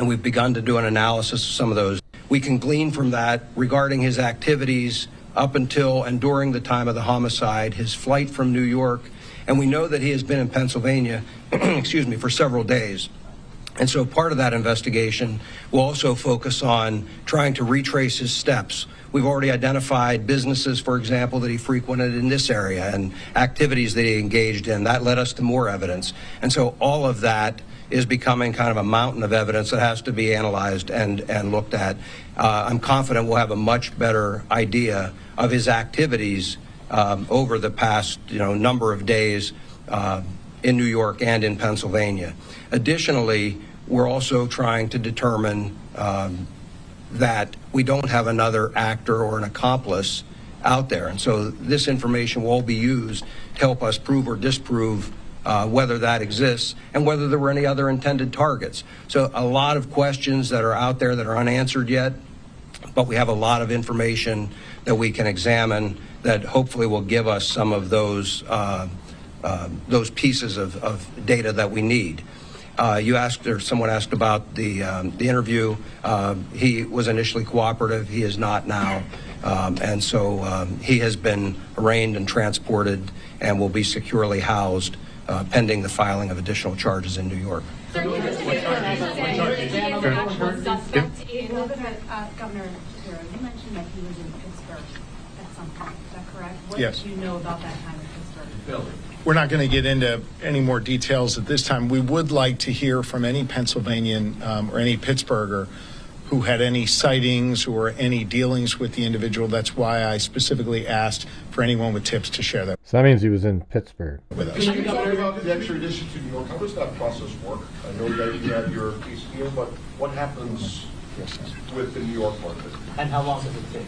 we've begun to do an analysis of some of those. We can glean from that regarding his activities up until and during the time of the homicide, his flight from New York, and we know that he has been in Pennsylvania, excuse me, for several days. And so part of that investigation will also focus on trying to retrace his steps. We've already identified businesses, for example, that he frequented in this area and activities that he engaged in. That led us to more evidence. And so all of that is becoming kind of a mountain of evidence that has to be analyzed and looked at. I'm confident we'll have a much better idea of his activities over the past number of days in New York and in Pennsylvania. Additionally, we're also trying to determine that we don't have another actor or an accomplice out there. And so this information will all be used to help us prove or disprove whether that exists and whether there were any other intended targets. So a lot of questions that are out there that are unanswered yet, but we have a lot of information that we can examine that hopefully will give us some of those pieces of data that we need. You asked, or someone asked about the interview. He was initially cooperative. He is not now. And so he has been arraigned and transported and will be securely housed pending the filing of additional charges in New York. Governor Shapiro, you mentioned that he was in Pittsburgh at some point. Is that correct? What Yes. do you know about that time in Pittsburgh? We're not going to get into any more details at this time. We would like to hear from any Pennsylvanian or any Pittsburgher who had any sightings or any dealings with the individual. That's why I specifically asked for anyone with tips to share that. So that means he was in Pittsburgh. With us. Can you talk about the extradition to New York? How does that process work? I know that you have your case here, but what happens with the New York market? And how long does it take?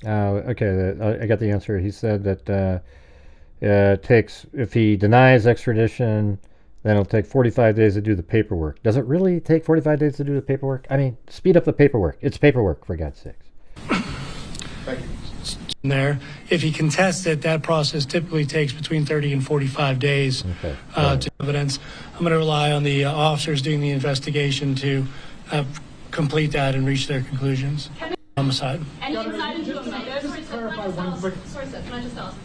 Okay, I got the answer. He said that it takes, if he denies extradition, then it'll take 45 days to do the paperwork. Does it really take 45 days to do the paperwork? I mean, speed up the paperwork. It's paperwork, for God's sakes. Thank you. There, if he contests it, that process typically takes between 30 and 45 days to evidence. I'm going to rely on the officers doing the investigation to complete that and reach their conclusions. Homicide. Any insight into a sorry, sir, can I just ask?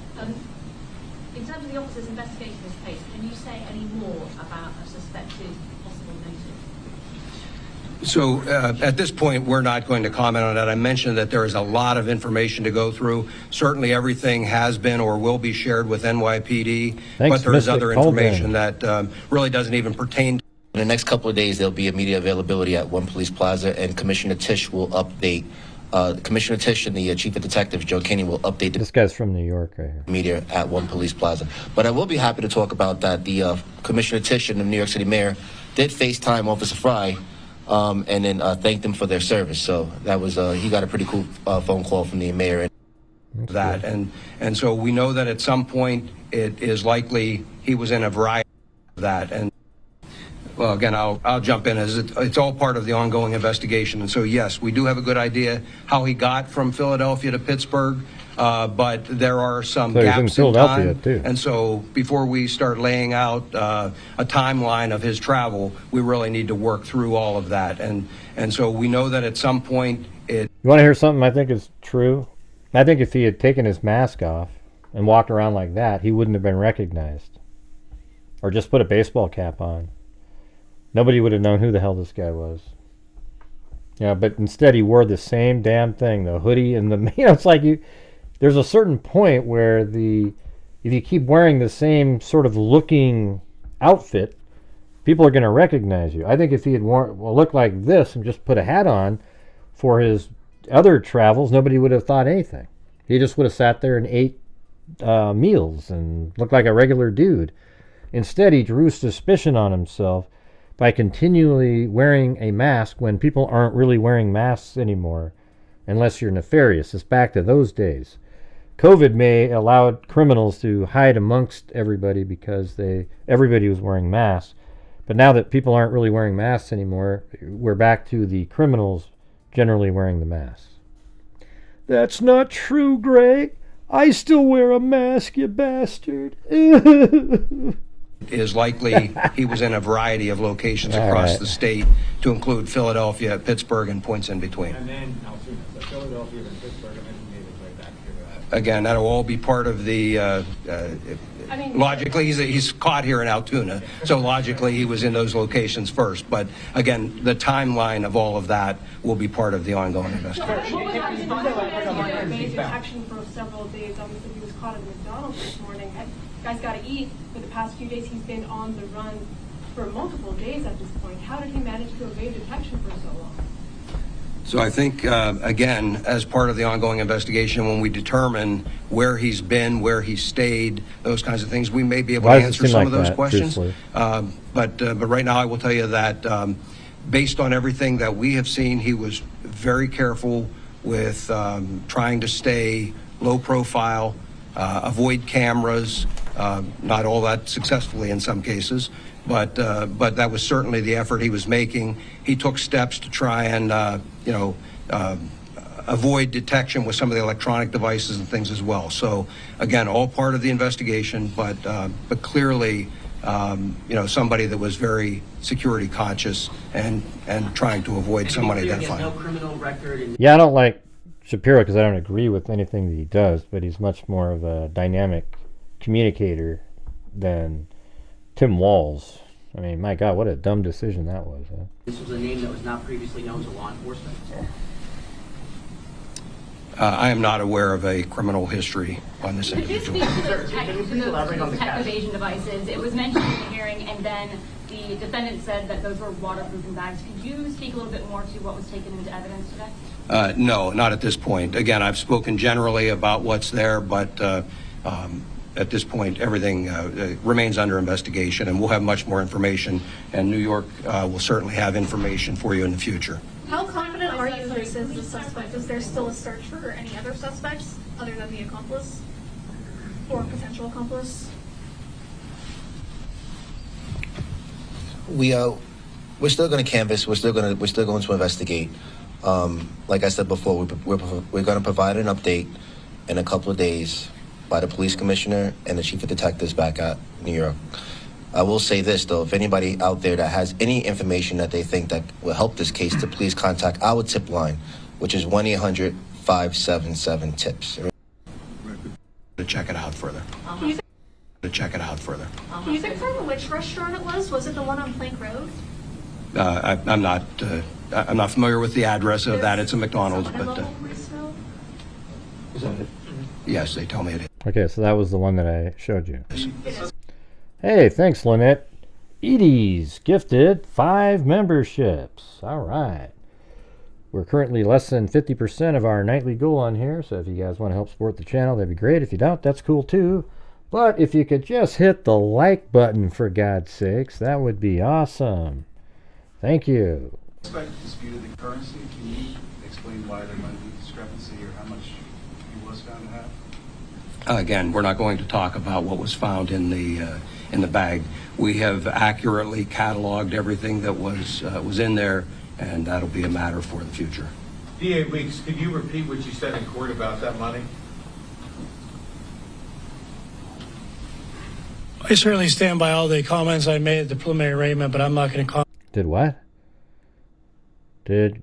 In terms of the officer's investigation of this case, can you say any more about a suspected possible motive? So at this point, we're not going to comment on that. I mentioned that there is a lot of information to go through. Certainly everything has been or will be shared with NYPD, but there is other information that really doesn't even pertain to. In the next couple of days, there'll be immediate availability at One Police Plaza, and Commissioner Tisch will update. Commissioner Tisch and the Chief of Detectives, Joe Kinney, will update This guy's from New York right here. media at One Police Plaza. But I will be happy to talk about that. The Commissioner Tisch and the New York City Mayor did FaceTime Officer Fry, and then thanked them for their service. So that was he got a pretty cool phone call from the mayor. That and so we know that at some point it is likely he was in a variety of that. And well, again, I'll jump in as it's all part of the ongoing investigation. And so yes, we do have a good idea how he got from Philadelphia to Pittsburgh. But there are some gaps in time, too. And so before we start laying out a timeline of his travel, we really need to work through all of that. And so we know that at some point You want to hear something I think is true? I think if he had taken his mask off and walked around like that, he wouldn't have been recognized. Or just put a baseball cap on. Nobody would have known who the hell this guy was. Yeah, but instead he wore the same damn thing, the hoodie and the, it's like there's a certain point where if you keep wearing the same sort of looking outfit, people are going to recognize you. I think if he had looked like this and just put a hat on for his other travels, nobody would have thought anything. He just would have sat there and ate meals and looked like a regular dude. Instead, he drew suspicion on himself by continually wearing a mask when people aren't really wearing masks anymore, unless you're nefarious. It's back to those days. COVID may allow criminals to hide amongst everybody because everybody was wearing masks. But now that people aren't really wearing masks anymore, we're back to the criminals generally wearing the masks. That's not true, Greg. I still wear a mask, you bastard. is likely he was in a variety of locations across the state, to include Philadelphia, Pittsburgh, and points in between. And then Altoona, so Philadelphia and Pittsburgh, and then he made his way back here to that. Again, that'll all be part of the logically, he's caught here in Altoona, so logically he was in those locations first. But again, the timeline of all of that will be part of the ongoing investigation. What was that response? Made detection for several days. Obviously, he was caught at McDonald's this morning. Guy's got to eat. For the past few days, he's been on the run for multiple days at this point. How did he manage to evade detection for so long? So I think, again, as part of the ongoing investigation, when we determine where he's been, where he stayed, those kinds of things, we may be able to answer some of those questions. But right now I will tell you that based on everything that we have seen, he was very careful with trying to stay low profile, avoid cameras, not all that successfully in some cases. But that was certainly the effort he was making. He took steps to try and, avoid detection with some of the electronic devices and things as well. So, again, all part of the investigation, but clearly, somebody that was very security conscious and trying to avoid someone identifying. No criminal record. Yeah, I don't like Shapiro because I don't agree with anything that he does, but he's much more of a dynamic communicator than Tim Walz. I mean, my God, what a dumb decision that was. Huh? This was a name that was not previously known to law enforcement. I am not aware of a criminal history on this Could you individual. speak to those tech evasion devices? It was mentioned in the hearing, and then the defendant said that those were waterproofing bags. Could you speak a little bit more to what was taken into evidence today? No, not at this point. Again, I've spoken generally about what's there, but at this point, everything remains under investigation, and we'll have much more information, and New York will certainly have information for you in the future. How confident are you this is the suspect? Is there still a search for any other suspects other than the accomplice or potential accomplice? We're still going to canvass. We're still going to investigate. Like I said before, we're going to provide an update in a couple of days by the police commissioner and the chief of detectives back at New York. I will say this, though, if anybody out there that has any information that they think that will help this case, to please contact our tip line, which is 1-800-577-TIPS. To check it out further. Can you Can you confirm which restaurant it was? Was it the one on Plank Road? I'm not familiar with the address of that. It's a McDonald's, but yes, they tell me it is. Okay, so that was the one that I showed you. Hey, thanks, Lynette. Edie's gifted 5 memberships. All right. We're currently less than 50% of our nightly goal on here, so if you guys want to help support the channel, that'd be great. If you don't, that's cool too. But if you could just hit the like button, for God's sakes, that would be awesome. Thank you. Suspect disputed the currency. Can you explain why there might be discrepancy or how much he was found to have? Again, we're not going to talk about what was found in the bag. We have accurately cataloged everything that was in there, and that'll be a matter for the future. DA Weeks, could you repeat what you said in court about that money? I certainly stand by all the comments I made at the preliminary arraignment, but I'm not going to comment. Did what? Did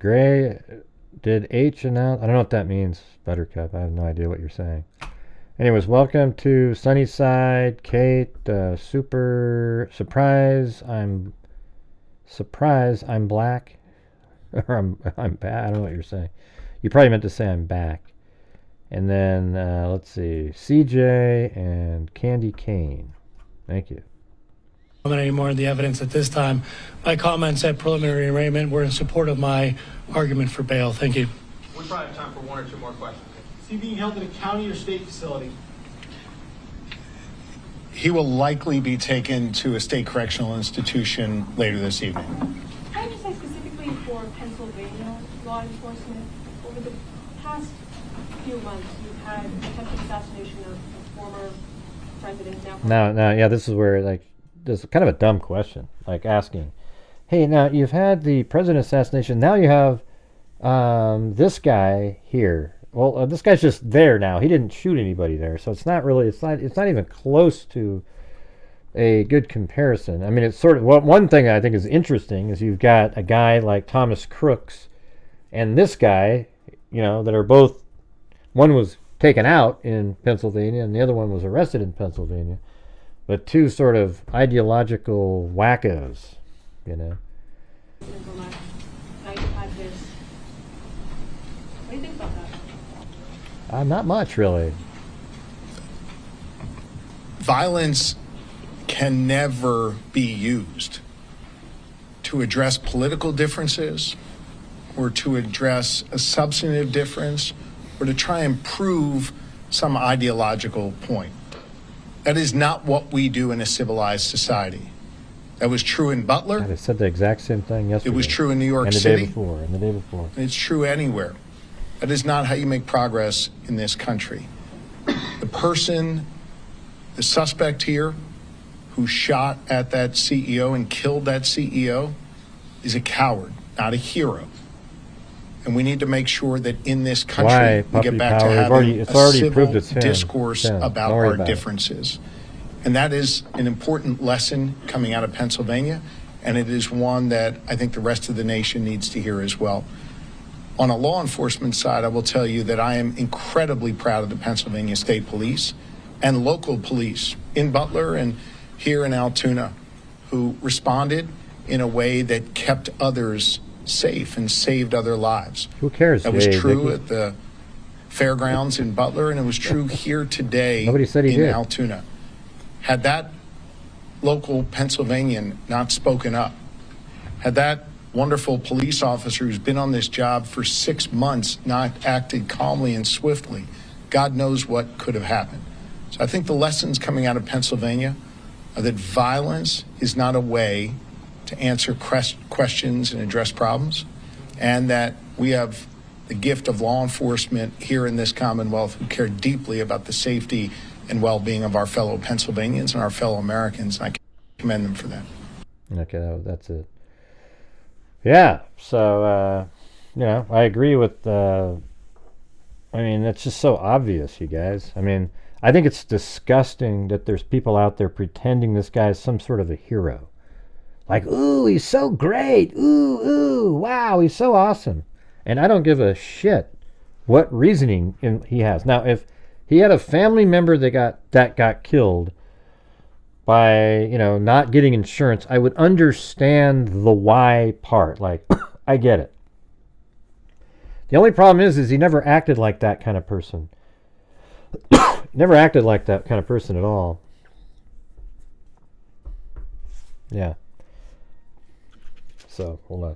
H announce? I don't know what that means, Buttercup. I have no idea what you're saying. Anyways, welcome to Sunnyside, Kate. Super surprise. I'm black, or I'm bad. I don't know what you're saying. You probably meant to say I'm back. And then let's see, CJ and Candy Cane. Thank you. Comment any more on the evidence at this time. My comments at preliminary arraignment were in support of my argument for bail. Thank you. We probably have time for one or two more questions. Is he being held in a county or state facility? He will likely be taken to a state correctional institution later this evening. Can I just say specifically for Pennsylvania law enforcement, over the past few months, you've had attempted assassination of a former president. Now, yeah, this is where, like, this is kind of a dumb question, like asking, hey, now you've had the president assassination, now you have this guy here. Well, this guy's just there now. He didn't shoot anybody there, so it's not really, it's not even close to a good comparison. I mean, it's sort of, one thing I think is interesting is you've got a guy like Thomas Crooks and this guy, you know, that are both, one was taken out in Pennsylvania and the other one was arrested in Pennsylvania, but two sort of ideological wackos, you know. What do you think about that? Not much, really. Violence can never be used to address political differences or to address a substantive difference or to try and prove some ideological point. That is not what we do in a civilized society. That was true in Butler. I said the exact same thing yesterday. It was true in New York and the City. Day before, and the day before. And it's true anywhere. That is not how you make progress in this country. The person, the suspect here, who shot at that CEO and killed that CEO is a coward, not a hero. And we need to make sure that in this country we get back to having a civil discourse about our differences. And that is an important lesson coming out of Pennsylvania, and it is one that I think the rest of the nation needs to hear as well. On a law enforcement side, I will tell you that I am incredibly proud of the Pennsylvania State Police and local police in Butler and here in Altoona, who responded in a way that kept others safe and saved other lives. Who cares? That was true at the fairgrounds in Butler, and it was true here today in Altoona. Had that local Pennsylvanian not spoken up, had that wonderful police officer who's been on this job for 6 months not acted calmly and swiftly, God knows what could have happened. So I think the lessons coming out of Pennsylvania are that violence is not a way to answer questions and address problems, and that we have the gift of law enforcement here in this Commonwealth who care deeply about the safety and well-being of our fellow Pennsylvanians and our fellow Americans, and I commend them for that. Okay, that's it. Yeah, so, you know, I agree with, I mean, it's just so obvious, you guys. I mean, I think it's disgusting that there's people out there pretending this guy is some sort of a hero. Like, ooh, he's so great. Ooh, wow, he's so awesome. And I don't give a shit what reasoning he has. Now, if he had a family member that got killed by, you know, not getting insurance, I would understand the why part. Like, I get it. The only problem is he never acted like that kind of person. Never acted like that kind of person at all. Yeah. So, hold on.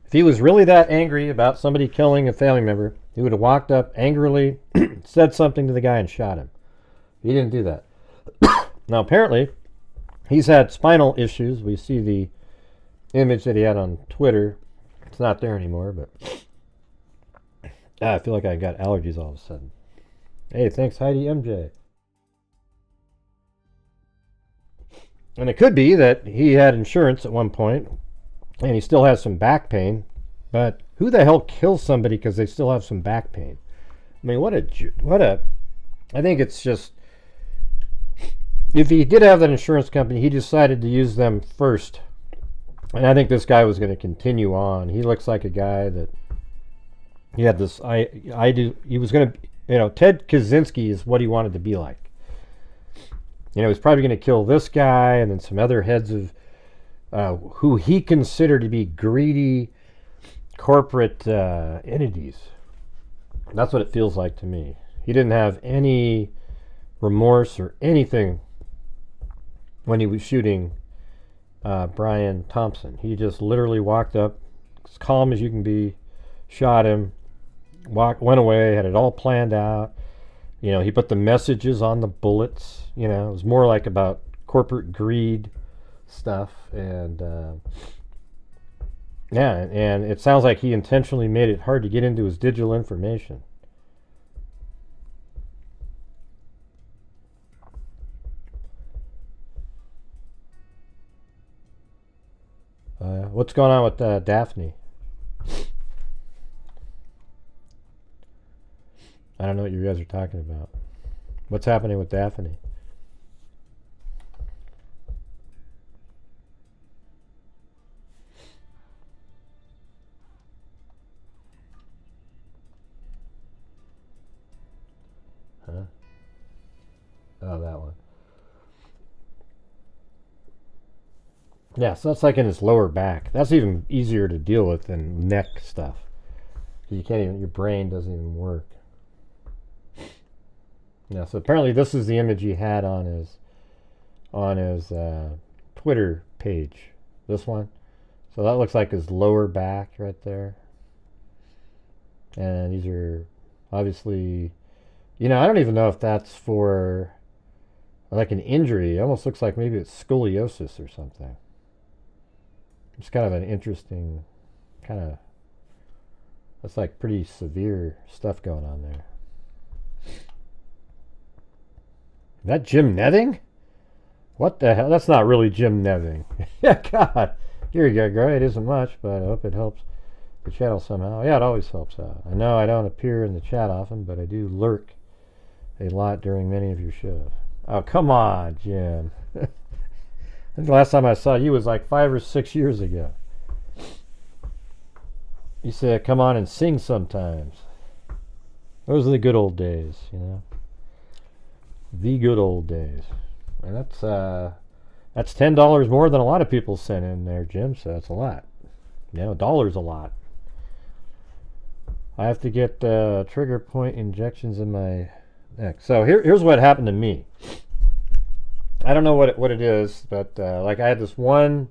If he was really that angry about somebody killing a family member, he would have walked up angrily, said something to the guy, and shot him. He didn't do that. Now, apparently, he's had spinal issues. We see the image that he had on Twitter. It's not there anymore, but I feel like I got allergies all of a sudden. Hey, thanks, Heidi MJ. And it could be that he had insurance at one point, and he still has some back pain. But who the hell kills somebody because they still have some back pain? I mean, what a... I think it's just... If he did have that insurance company, he decided to use them first. And I think this guy was going to continue on. He looks like a guy that... He had this... He was going to... Ted Kaczynski is what he wanted to be like. He's probably going to kill this guy and then some other heads of who he considered to be greedy corporate entities. That's what it feels like to me. He didn't have any remorse or anything when he was shooting Brian Thompson. He just literally walked up, as calm as you can be, shot him, went away, had it all planned out. He put the messages on the bullets. It was more like about corporate greed stuff. And and it sounds like he intentionally made it hard to get into his digital information. What's going on with Daphne? I don't know what you guys are talking about. What's happening with Daphne? Huh? Oh, that one. Yeah, so that's like in his lower back. That's even easier to deal with than neck stuff. You can't even, your brain doesn't even work. Yeah, so apparently this is the image he had on his Twitter page. This one. So that looks like his lower back right there. And these are obviously, I don't even know if that's for like an injury. It almost looks like maybe it's scoliosis or something. It's kind of an interesting that's like pretty severe stuff going on there. Is that Jim Neving? What the hell? That's not really Jim Neving. Yeah, God. Here you go, Gray. It isn't much, but I hope it helps the channel somehow. Yeah, it always helps out. I know I don't appear in the chat often, but I do lurk a lot during many of your shows. Oh, come on, Jim. I think the last time I saw you was like 5 or 6 years ago. You said, come on and sing sometimes. Those are the good old days, The good old days. And that's $10 more than a lot of people sent in there, Jim, so that's a lot. $1's a lot. I have to get trigger point injections in my neck. So here's what happened to me. I don't know what it is, but like I had this one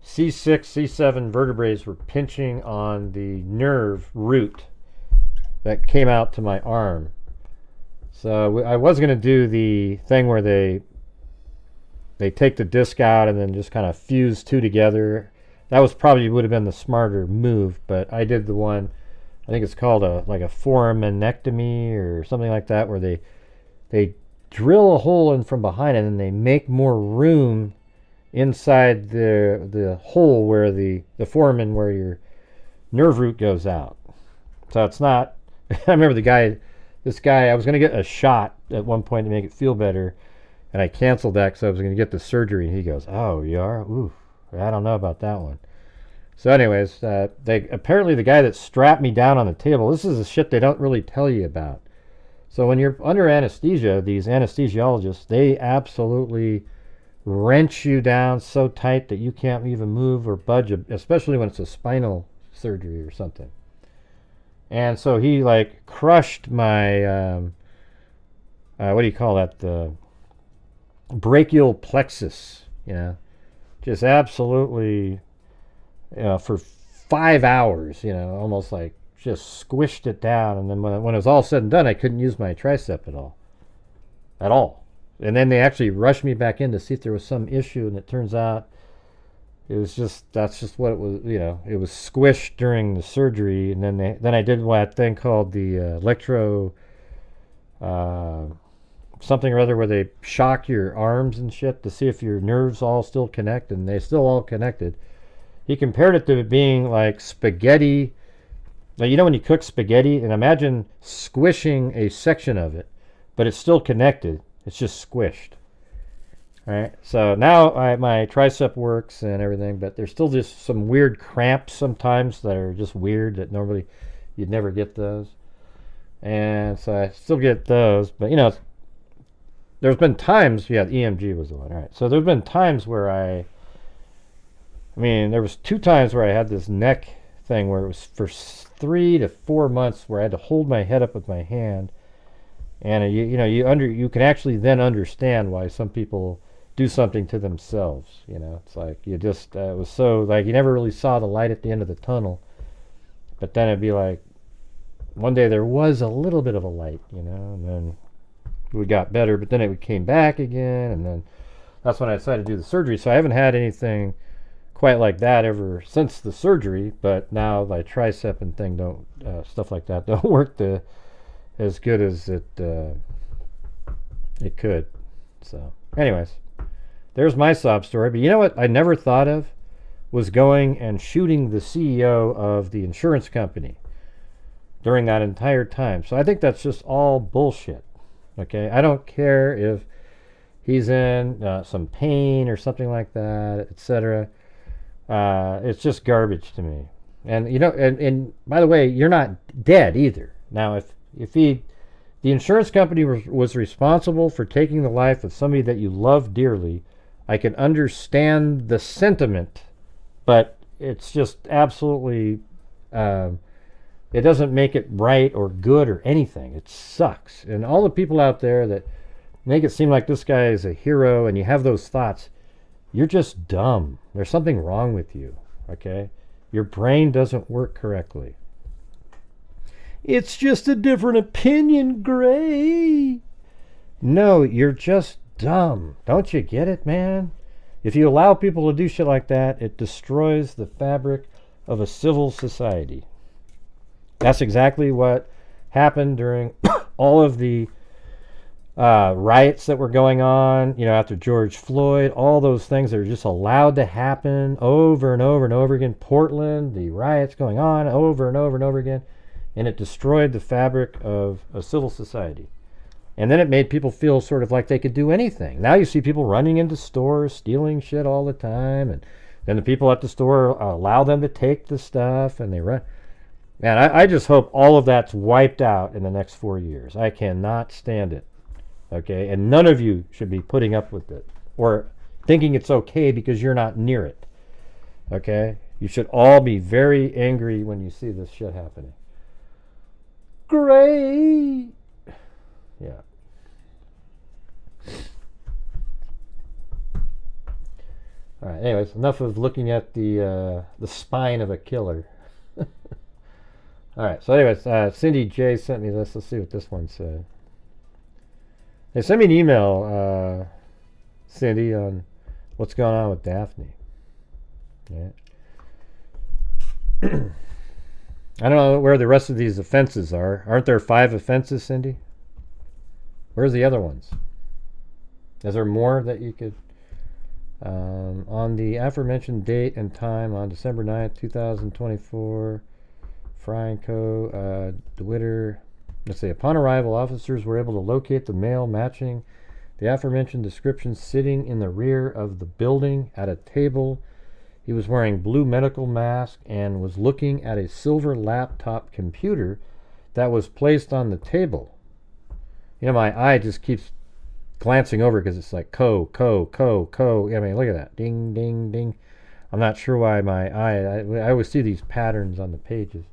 C6, C7 vertebrae were pinching on the nerve root that came out to my arm. So I was going to do the thing where they take the disc out and then just kind of fuse two together. That would have been the smarter move, but I did the one, I think it's called a foraminectomy or something like that, where they drill a hole in from behind and then they make more room inside the hole where the foramen, where your nerve root goes out. So it's not, I remember this guy, I was going to get a shot at one point to make it feel better, and I canceled that because I was going to get the surgery, and he goes, oh, you are? Ooh, I don't know about that one. So anyways, apparently the guy that strapped me down on the table, this is the shit they don't really tell you about. So when you're under anesthesia, these anesthesiologists, they absolutely wrench you down so tight that you can't even move or budge, especially when it's a spinal surgery or something. And so he crushed my, what do you call that? The brachial plexus, just absolutely, for 5 hours, you know, almost like just squished it down. And then when it was all said and done, I couldn't use my tricep at all. And then they actually rushed me back in to see if there was some issue, and it turns out that's just what it was, you know, it was squished during the surgery. And then I did that thing called the electro something or other, where they shock your arms and shit to see if your nerves all still connect, and they still all connected. He compared it to being like spaghetti. Now, you know when you cook spaghetti, and imagine squishing a section of it, but it's still connected. It's just squished. All right. So now my tricep works and everything, but there's still just some weird cramps sometimes that are just weird that normally you'd never get those. And so I still get those, but you know, there's been times, yeah, the EMG was the one. All right. So there's been times where there was 2 times where I had this neck thing where it was for 3 to 4 months where I had to hold my head up with my hand. And you can actually then understand why some people do something to themselves. You know, it's like you just it was so like you never really saw the light at the end of the tunnel. But then it'd be like one day there was a little bit of a light, you know, and then we got better. But then it came back again, and then that's when I decided to do the surgery. So I haven't had anything quite like that ever since the surgery. But now my tricep and thing don't stuff like that don't work as good as it could. So anyways, there's my sob story. But you know what I never thought of was going and shooting the CEO of the insurance company during that entire time. So I think that's just all bullshit. Okay, I don't care if he's in some pain or something like that, etc. It's just garbage to me. And you know, and by the way, you're not dead either. Now, if the insurance company was responsible for taking the life of somebody that you love dearly, I can understand the sentiment, but it's just absolutely, it doesn't make it right or good or anything. It sucks. And all the people out there that make it seem like this guy is a hero and you have those thoughts, you're just dumb. There's something wrong with you, okay? Your brain doesn't work correctly. It's just a different opinion, Gray. No, you're just dumb. Don't you get it, man? If you allow people to do shit like that, it destroys the fabric of a civil society. That's exactly what happened during all of the riots that were going on, you know, after George Floyd, all those things that are just allowed to happen over and over and over again. Portland, the riots going on over and over and over again. And it destroyed the fabric of a civil society. And then it made people feel sort of like they could do anything. Now you see people running into stores, stealing shit all the time. And then the people at the store allow them to take the stuff and they run. Man, I just hope all of that's wiped out in the next 4 years. I cannot stand it. Okay? And none of you should be putting up with it or thinking it's okay because you're not near it. Okay? You should all be very angry when you see this shit happening. Great. Yeah. All right. Anyways, enough of looking at the spine of a killer. All right. So, anyways, Cindy J sent me this. Let's see what this one said. They sent me an email, Cindy, on what's going on with Daphne. Yeah. I don't know where the rest of these offenses are. Aren't there 5 offenses, Cindy? Where's the other ones? Is there more that you could... on the aforementioned date and time on December 9th, 2024, Fry & Co., DeWitter... Let's see. Upon arrival, officers were able to locate the male matching the aforementioned description sitting in the rear of the building at a table. He was wearing blue medical mask and was looking at a silver laptop computer that was placed on the table. You know, my eye just keeps glancing over because it's like co. I mean, look at that. Ding, ding, ding. I'm not sure why my eye... I always see these patterns on the pages.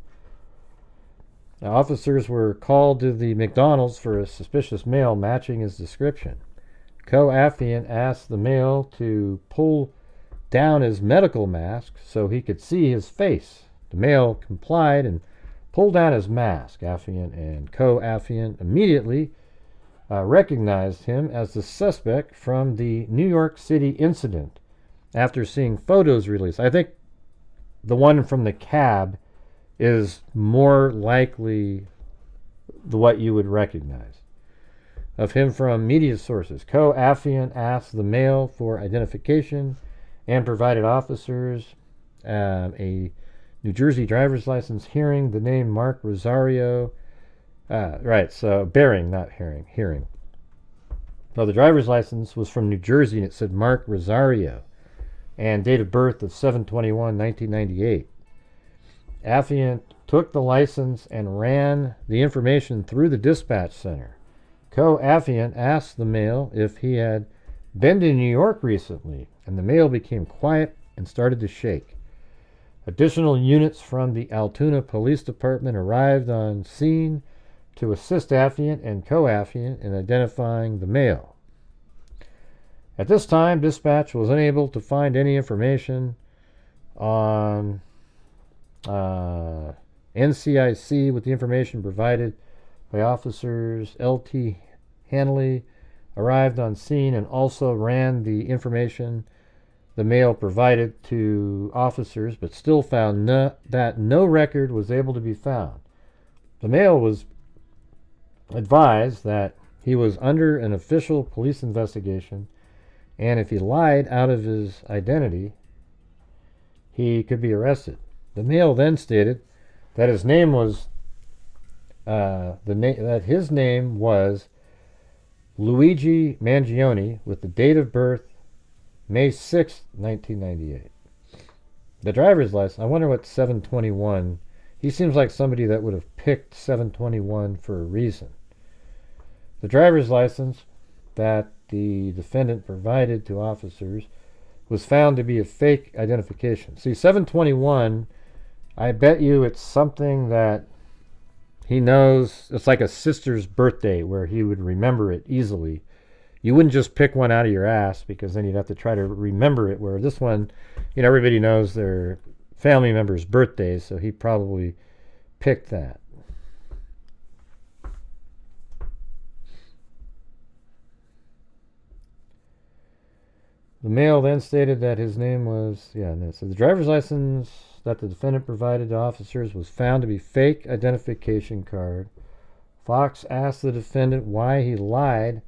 Now, officers were called to the McDonald's for a suspicious male matching his description. Co-affiant asked the male to pull down his medical mask so he could see his face The male complied and pulled down his mask. Affiant and co-affiant immediately recognized him as the suspect from the New York City incident after seeing photos released. I think the one from the cab is more likely what you would recognize of him from media sources. Co-affiant asked the male for identification and provided officers a New Jersey driver's license hearing the name Mark Rosario. Right, so bearing, not hearing. Well, the driver's license was from New Jersey and it said Mark Rosario and date of birth of 7/21/1998. Affiant took the license and ran the information through the dispatch center. Co-affiant asked the male if he had been to New York recently, and the male became quiet and started to shake. Additional units from the Altoona Police Department arrived on scene to assist affiant and co-affiant in identifying the male. At this time, dispatch was unable to find any information on NCIC with the information provided by officers. LT Hanley arrived on scene and also ran the information the male provided to officers, but still found that no record was able to be found. The male was advised that he was under an official police investigation, and if he lied out of his identity, he could be arrested. The male then stated that his name was Luigi Mangione with the date of birth May 6, 1998. The driver's license, I wonder what 721, he seems like somebody that would have picked 721 for a reason. The driver's license that the defendant provided to officers was found to be a fake identification. See, 721, I bet you it's something that he knows. It's like a sister's birthday where he would remember it easily. You wouldn't just pick one out of your ass because then you'd have to try to remember it, where this one, everybody knows their family members' birthdays, so he probably picked that. The male then stated that his name was, so the driver's license that the defendant provided to officers was found to be fake identification card. Fox asked the defendant why he lied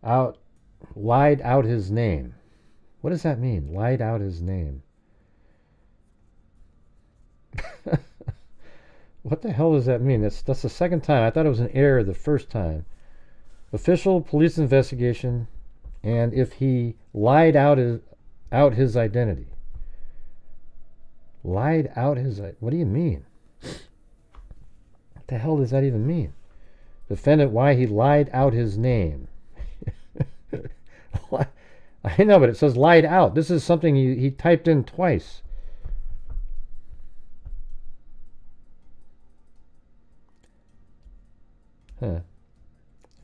out his name. What does that mean? Lied out his name. What the hell does that mean? That's the second time. I thought it was an error the first time. Official police investigation, and if he lied out his identity. Lied out his... What do you mean? What the hell does that even mean? Defendant, why he lied out his name. I know, but it says lied out. This is something he typed in twice.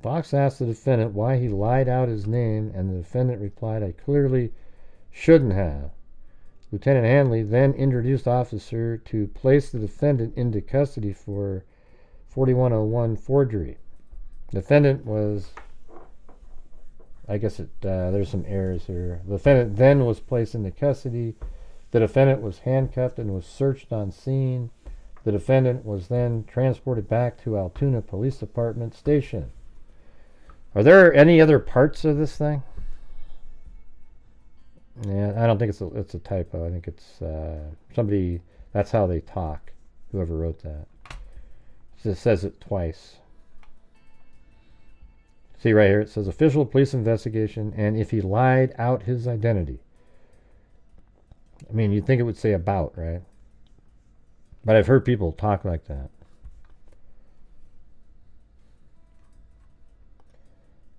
Fox asked the defendant why he lied out his name, and the defendant replied, "I clearly shouldn't have." Lieutenant Hanley then introduced officer to place the defendant into custody for 4101 forgery. Defendant was... I guess there's some errors here. The defendant then was placed into custody. The defendant was handcuffed and was searched on scene. The defendant was then transported back to Altoona Police Department Station. Are there any other parts of this thing? Yeah, I don't think it's a typo. I think it's somebody, that's how they talk, whoever wrote that. It says it twice. See right here, it says official police investigation, and if he lied out his identity. I mean, you'd think it would say about, right? But I've heard people talk like that.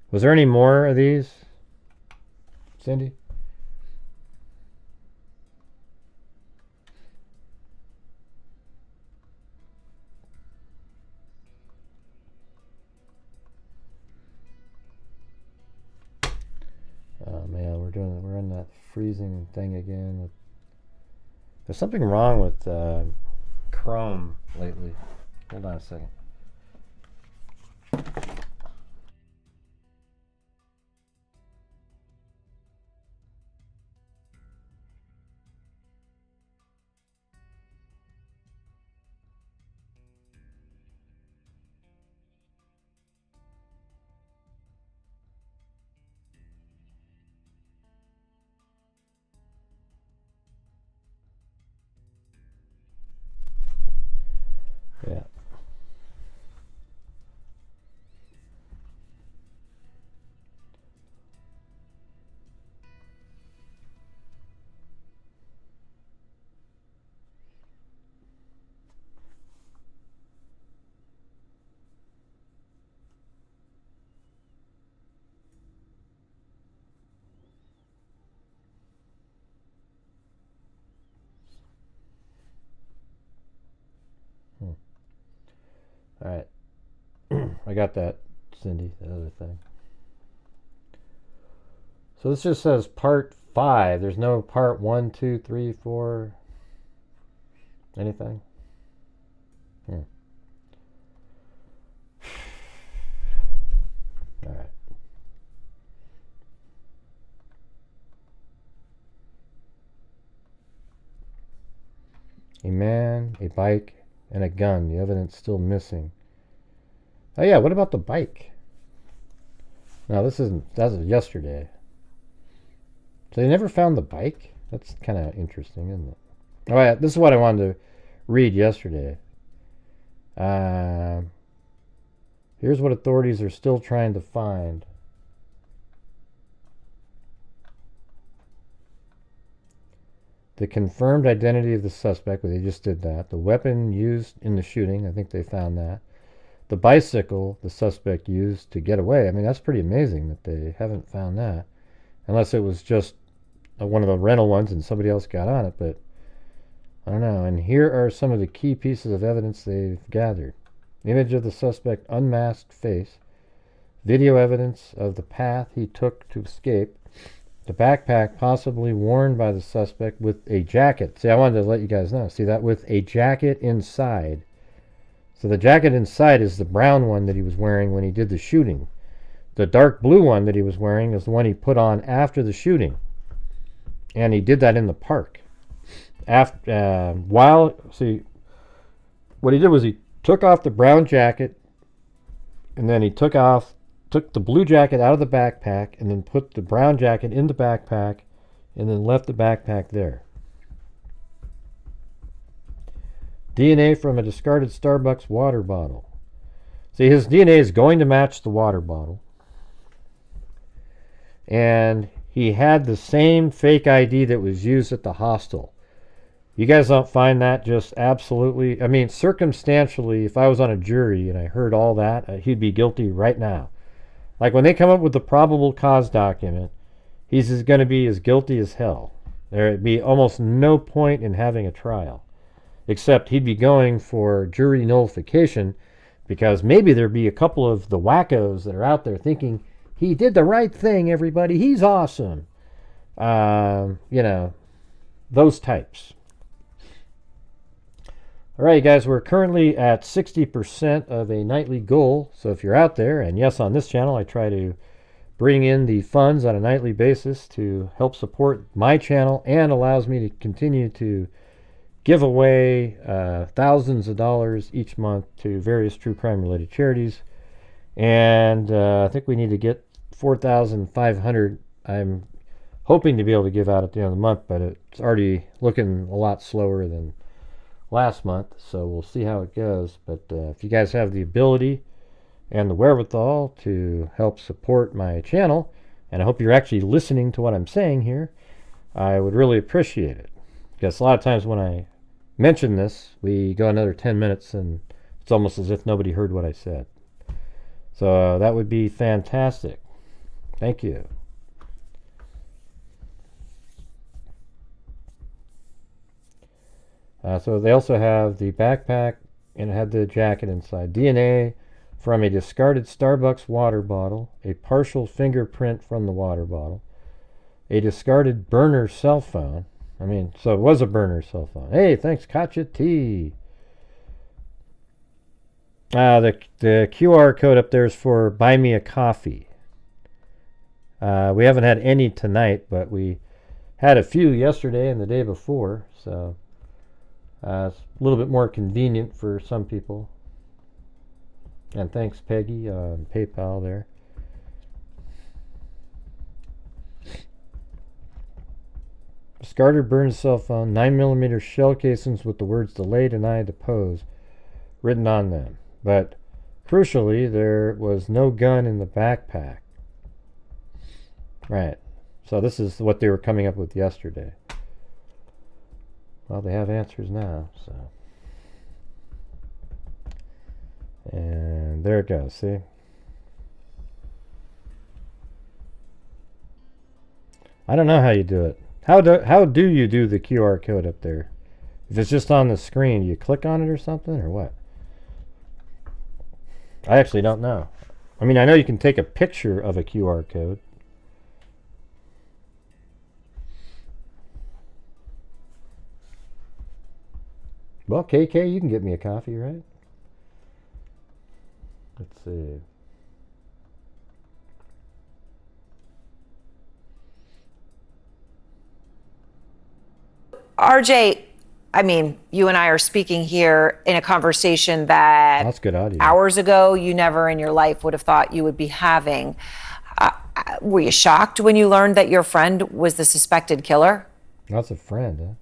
Was there any more of these, Cindy? Oh man, we're in that freezing thing again. There's something wrong with Chrome lately. Hold on a second. Yeah. All right. I got that, Cindy, that other thing. So this just says part 5. There's no part 1, 2, 3, 4, anything. All right. A man, a bike, and a gun. The evidence still missing. Oh yeah, what about the bike? No, this isn't. That was yesterday. So they never found the bike? That's kind of interesting, isn't it? Oh yeah, this is what I wanted to read yesterday. Here's what authorities are still trying to find. The confirmed identity of the suspect, well, they just did that. The weapon used in the shooting, I think they found that. The bicycle the suspect used to get away. I mean, that's pretty amazing that they haven't found that. Unless it was just one of the rental ones and somebody else got on it, but I don't know. And here are some of the key pieces of evidence they've gathered. Image of the suspect unmasked face. Video evidence of the path he took to escape. The backpack possibly worn by the suspect with a jacket. See, I wanted to let you guys know. See that with a jacket inside. So the jacket inside is the brown one that he was wearing when he did the shooting. The dark blue one that he was wearing is the one he put on after the shooting. And he did that in the park. See, what he did was he took off the brown jacket, and then he took the blue jacket out of the backpack, and then put the brown jacket in the backpack, and then left the backpack there. DNA from a discarded Starbucks water bottle. See, his DNA is going to match the water bottle. And he had the same fake ID that was used at the hostel. You guys don't find that just absolutely... I mean, circumstantially, if I was on a jury and I heard all that, he'd be guilty right now. Like when they come up with the probable cause document, he's going to be as guilty as hell. There'd be almost no point in having a trial. Except he'd be going for jury nullification, because maybe there'd be a couple of the wackos that are out there thinking, he did the right thing, everybody. He's awesome. You know, those types. All right, guys, we're currently at 60% of a nightly goal. So if you're out there, and yes, on this channel, I try to bring in the funds on a nightly basis to help support my channel and allows me to continue to give away thousands of dollars each month to various true crime related charities. And I think we need to get 4,500. I'm hoping to be able to give out at the end of the month, but it's already looking a lot slower than last month, so we'll see how it goes. But if you guys have the ability and the wherewithal to help support my channel, and I hope you're actually listening to what I'm saying here, I would really appreciate it. Because a lot of times when I mention this, we go another 10 minutes and it's almost as if nobody heard what I said. So that would be fantastic. Thank you. So they also have the backpack, and it had the jacket inside. DNA from a discarded Starbucks water bottle, a partial fingerprint from the water bottle, a discarded burner cell phone. I mean, so it was a burner cell phone. Hey, thanks, Katya T. The QR code up there is for Buy Me a Coffee. We haven't had any tonight, but we had a few yesterday and the day before, so it's a little bit more convenient for some people. And thanks, Peggy, on PayPal there. Scarter burned his cell phone, 9mm shell casings with the words "delay, deny, depose" written on them. But crucially, there was no gun in the backpack. Right. So this is what they were coming up with yesterday. Well, they have answers now, so. And there it goes, see? I don't know how you do it. How do you do the QR code up there? If it's just on the screen, you click on it or something, or what? I actually don't know. I mean, I know you can take a picture of a QR code. Well, KK, you can get me a coffee, right? Let's see. RJ, I mean, you and I are speaking here in a conversation that that's good audio. Hours ago you never in your life would have thought you would be having. Were you shocked when you learned that your friend was the suspected killer? That's a friend,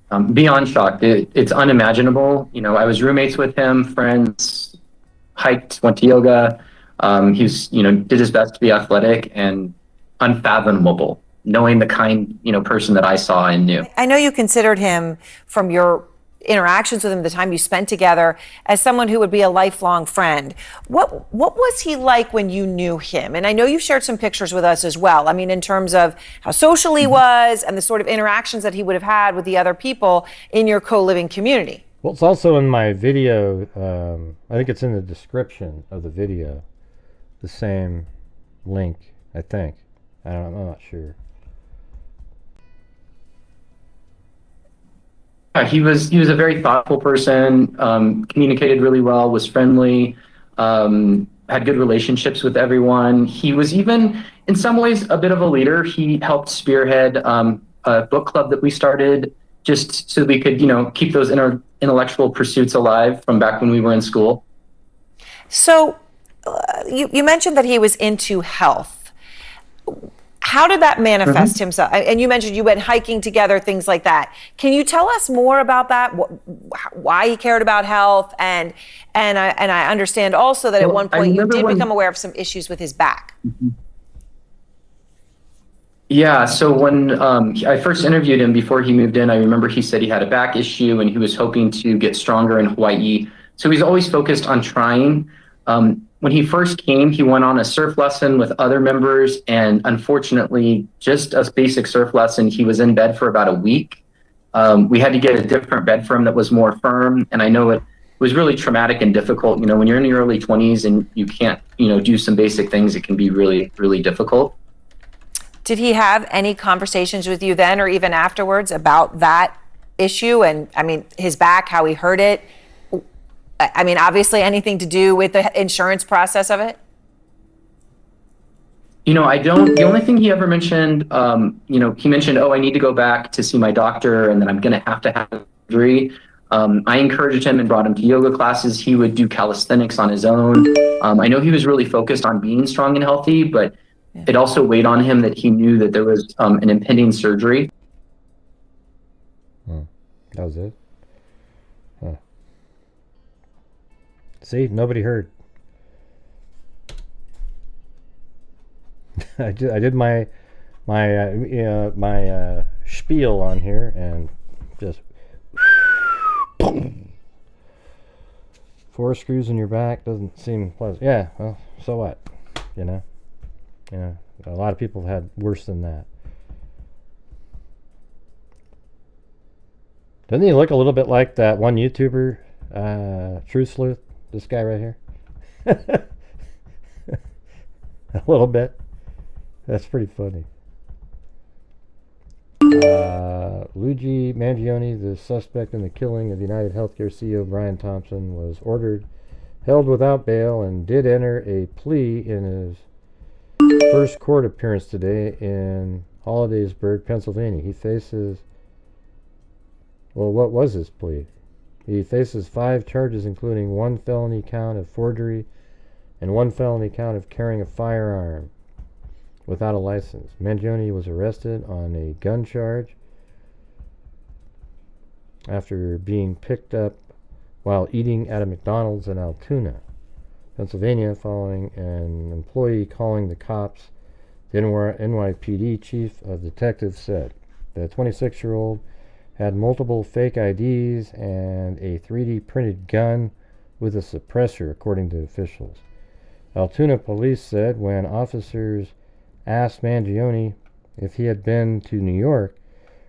huh? Beyond shocked. It's unimaginable. You know, I was roommates with him, friends, hiked, went to yoga. He did his best to be athletic, and unfathomable, knowing the kind, person that I saw and knew. I know you considered him, from your interactions with him, the time you spent together, as someone who would be a lifelong friend. What was he like when you knew him? And I know you've shared some pictures with us as well. I mean, in terms of how social he was and the sort of interactions that he would have had with the other people in your co-living community. Well, it's also in my video. I think it's in the description of the video. The same link, I think. I'm not sure. He was a very thoughtful person, communicated really well, was friendly, had good relationships with everyone. He was even, in some ways, a bit of a leader. He helped spearhead a book club that we started just so we could, keep those intellectual pursuits alive from back when we were in school. So you mentioned that he was into health. How did that manifest himself? And you mentioned you went hiking together, things like that. Can you tell us more about that? Why he cared about health? And I understand also that at one point you did become aware of some issues with his back. Yeah, so when I first interviewed him before he moved in, I remember he said he had a back issue and he was hoping to get stronger in Hawaii. So he's always focused on trying. When he first came, he went on a surf lesson with other members, and unfortunately, just a basic surf lesson, he was in bed for about a week. We had to get a different bed for him that was more firm, and I know it was really traumatic and difficult. When you're in your early 20s and you can't, do some basic things, it can be really, really difficult. Did he have any conversations with you then or even afterwards about that issue? And I mean, his back, how he hurt it? I mean, obviously anything to do with the insurance process of it? The only thing he ever mentioned, he mentioned, I need to go back to see my doctor and then I'm going to have surgery. I encouraged him and brought him to yoga classes. He would do calisthenics on his own. I know he was really focused on being strong and healthy, but it also weighed on him that he knew that there was an impending surgery. That was it? Huh. See, nobody heard. I did my spiel on here and just boom. 4 screws in your back doesn't seem pleasant. Yeah, well, so what? A lot of people have had worse than that. Doesn't he look a little bit like that one YouTuber, True Sleuth? This guy right here. A little bit. That's pretty funny. Luigi Mangione, the suspect in the killing of UnitedHealthcare CEO Brian Thompson, was held without bail and did enter a plea in his first court appearance today in Hollidaysburg, Pennsylvania. He faces, well, what was his plea? He faces 5 charges, including 1 felony count of forgery and 1 felony count of carrying a firearm without a license. Mangione was arrested on a gun charge after being picked up while eating at a McDonald's in Altoona, Pennsylvania, following an employee calling the cops. The NYPD chief of detectives said the 26-year-old had multiple fake IDs and a 3D printed gun with a suppressor, according to officials. Altoona police said when officers asked Mangione if he had been to New York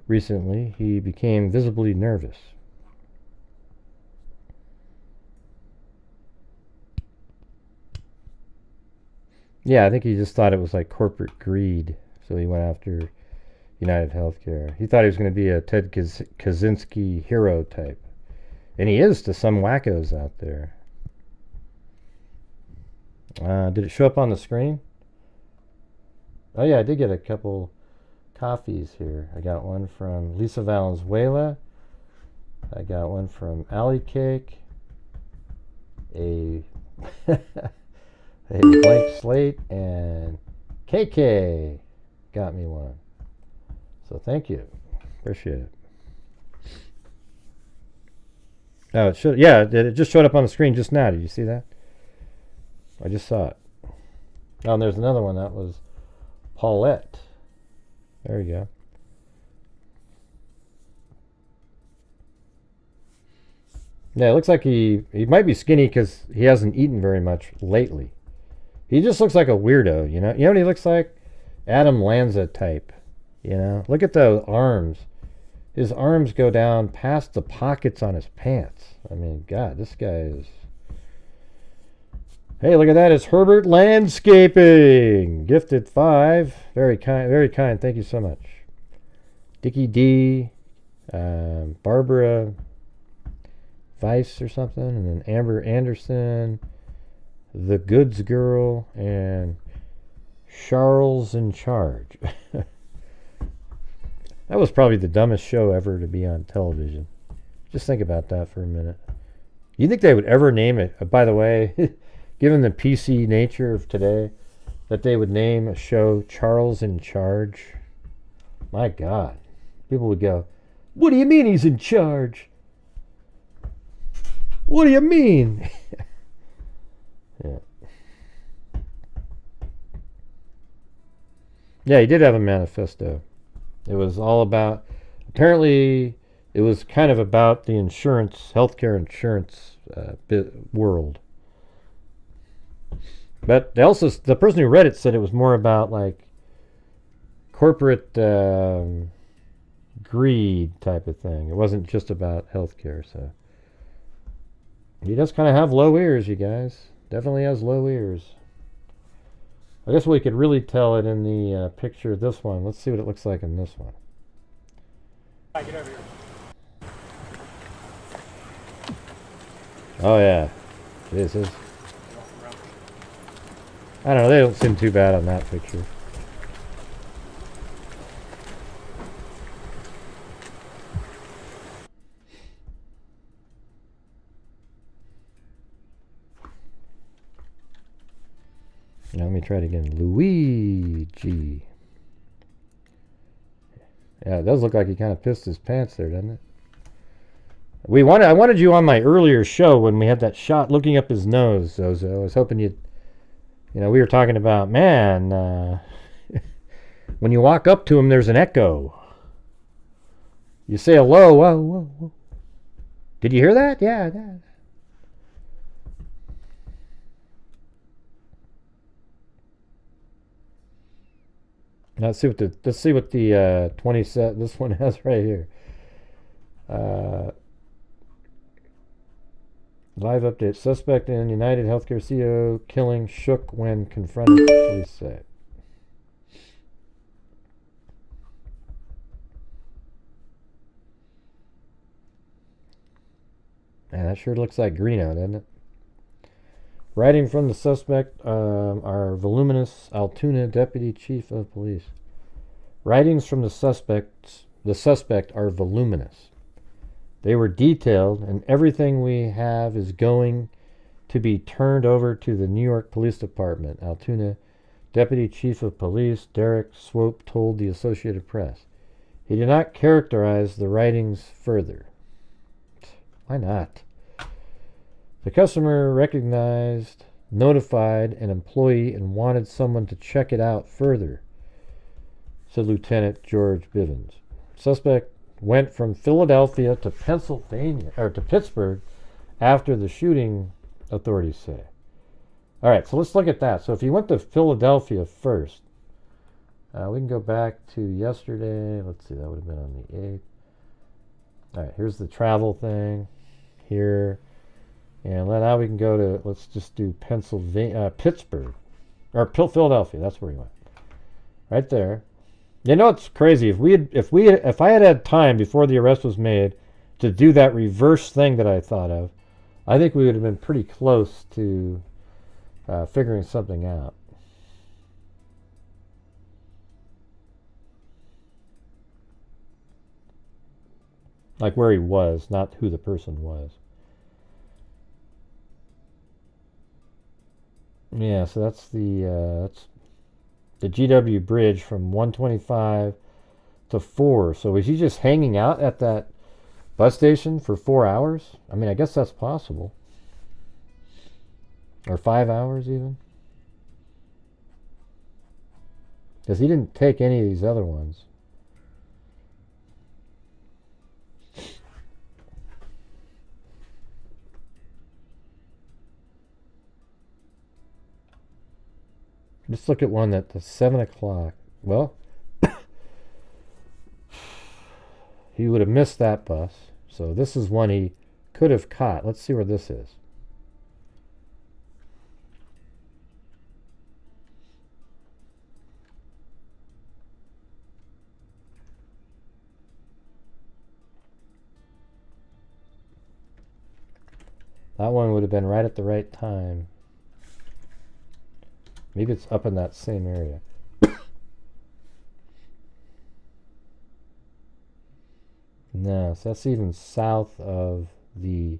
recently, he became visibly nervous. Yeah, I think he just thought it was like corporate greed, so he went after UnitedHealthcare. He thought he was going to be a Ted Kaczynski hero type. And he is to some wackos out there. Did it show up on the screen? Oh yeah, I did get a couple coffees here. I got one from Lisa Valenzuela. I got one from Alley Cake. A blank slate, and KK got me one. So thank you. Appreciate it. Oh, it should, yeah, it just showed up on the screen just now. Did you see that? I just saw it. Oh, and there's another one. That was Paulette. There you go. Yeah, it looks like he might be skinny because he hasn't eaten very much lately. He just looks like a weirdo, you know? You know what he looks like? Adam Lanza type, you know? Look at the arms. His arms go down past the pockets on his pants. I mean, God, this guy is... Hey, look at that. It's Herbert Landscaping. Gifted 5. Very kind. Very kind. Thank you so much. Dickie D. Barbara Weiss or something. And then Amber Anderson. The Goods Girl. And Charles in Charge. That was probably the dumbest show ever to be on television. Just think about that for a minute. You think they would ever name it? By the way... Given the PC nature of today, that they would name a show Charles in Charge. My God. People would go, what do you mean he's in charge? What do you mean? Yeah. Yeah, he did have a manifesto. It was all about, apparently, it was kind of about the insurance, healthcare insurance world. But they also, the person who read it said it was more about like corporate greed type of thing. It wasn't just about healthcare. So he does kind of have low ears, you guys. Definitely has low ears. I guess we could really tell it in the picture of this one. Let's see what it looks like in this one. Get over here. Oh yeah, this is. I don't know, they don't seem too bad on that picture. Now let me try it again. Luigi. Yeah, it does look like he kind of pissed his pants there, doesn't it? I wanted you on my earlier show when we had that shot looking up his nose, Zozo. I was hoping you'd... You know, we were talking about, man, when you walk up to him, there's an echo. You say hello, whoa, whoa, whoa. Did you hear that? Yeah. Let's see what the 20 set this one has right here. Live update. Suspect in UnitedHealthcare CEO killing shook when confronted, police say. That sure looks like Greeno, doesn't it? Writing from the suspect are voluminous. Altoona Deputy Chief of Police. Writings from the suspect are voluminous. They were detailed, and everything we have is going to be turned over to the New York Police Department. Altoona Deputy Chief of Police Derek Swope told the Associated Press. He did not characterize the writings further. Why not? The customer recognized, notified an employee and wanted someone to check it out further, said Lieutenant George Bivens. Suspect went from Philadelphia to Pittsburgh after the shooting, authorities say. All right, so let's look at that. So if you went to Philadelphia first, we can go back to yesterday. Let's see, that would have been on the 8th. All right, here's the travel thing here. And now we can go to, let's just do Pittsburgh, or Philadelphia. That's where he went. Right there. You know, it's crazy. If I had time before the arrest was made to do that reverse thing that I thought of, I think we would have been pretty close to figuring something out. Like where he was, not who the person was. Yeah, so that's the GW bridge from 125 to 4. So was he just hanging out at that bus station for 4 hours? I mean, I guess that's possible. Or 5 hours even. Because he didn't take any of these other ones. Let's look at one that's 7 o'clock. Well, he would have missed that bus. So this is one he could have caught. Let's see where this is. That one would have been right at the right time. Maybe it's up in that same area. No, so that's even south of the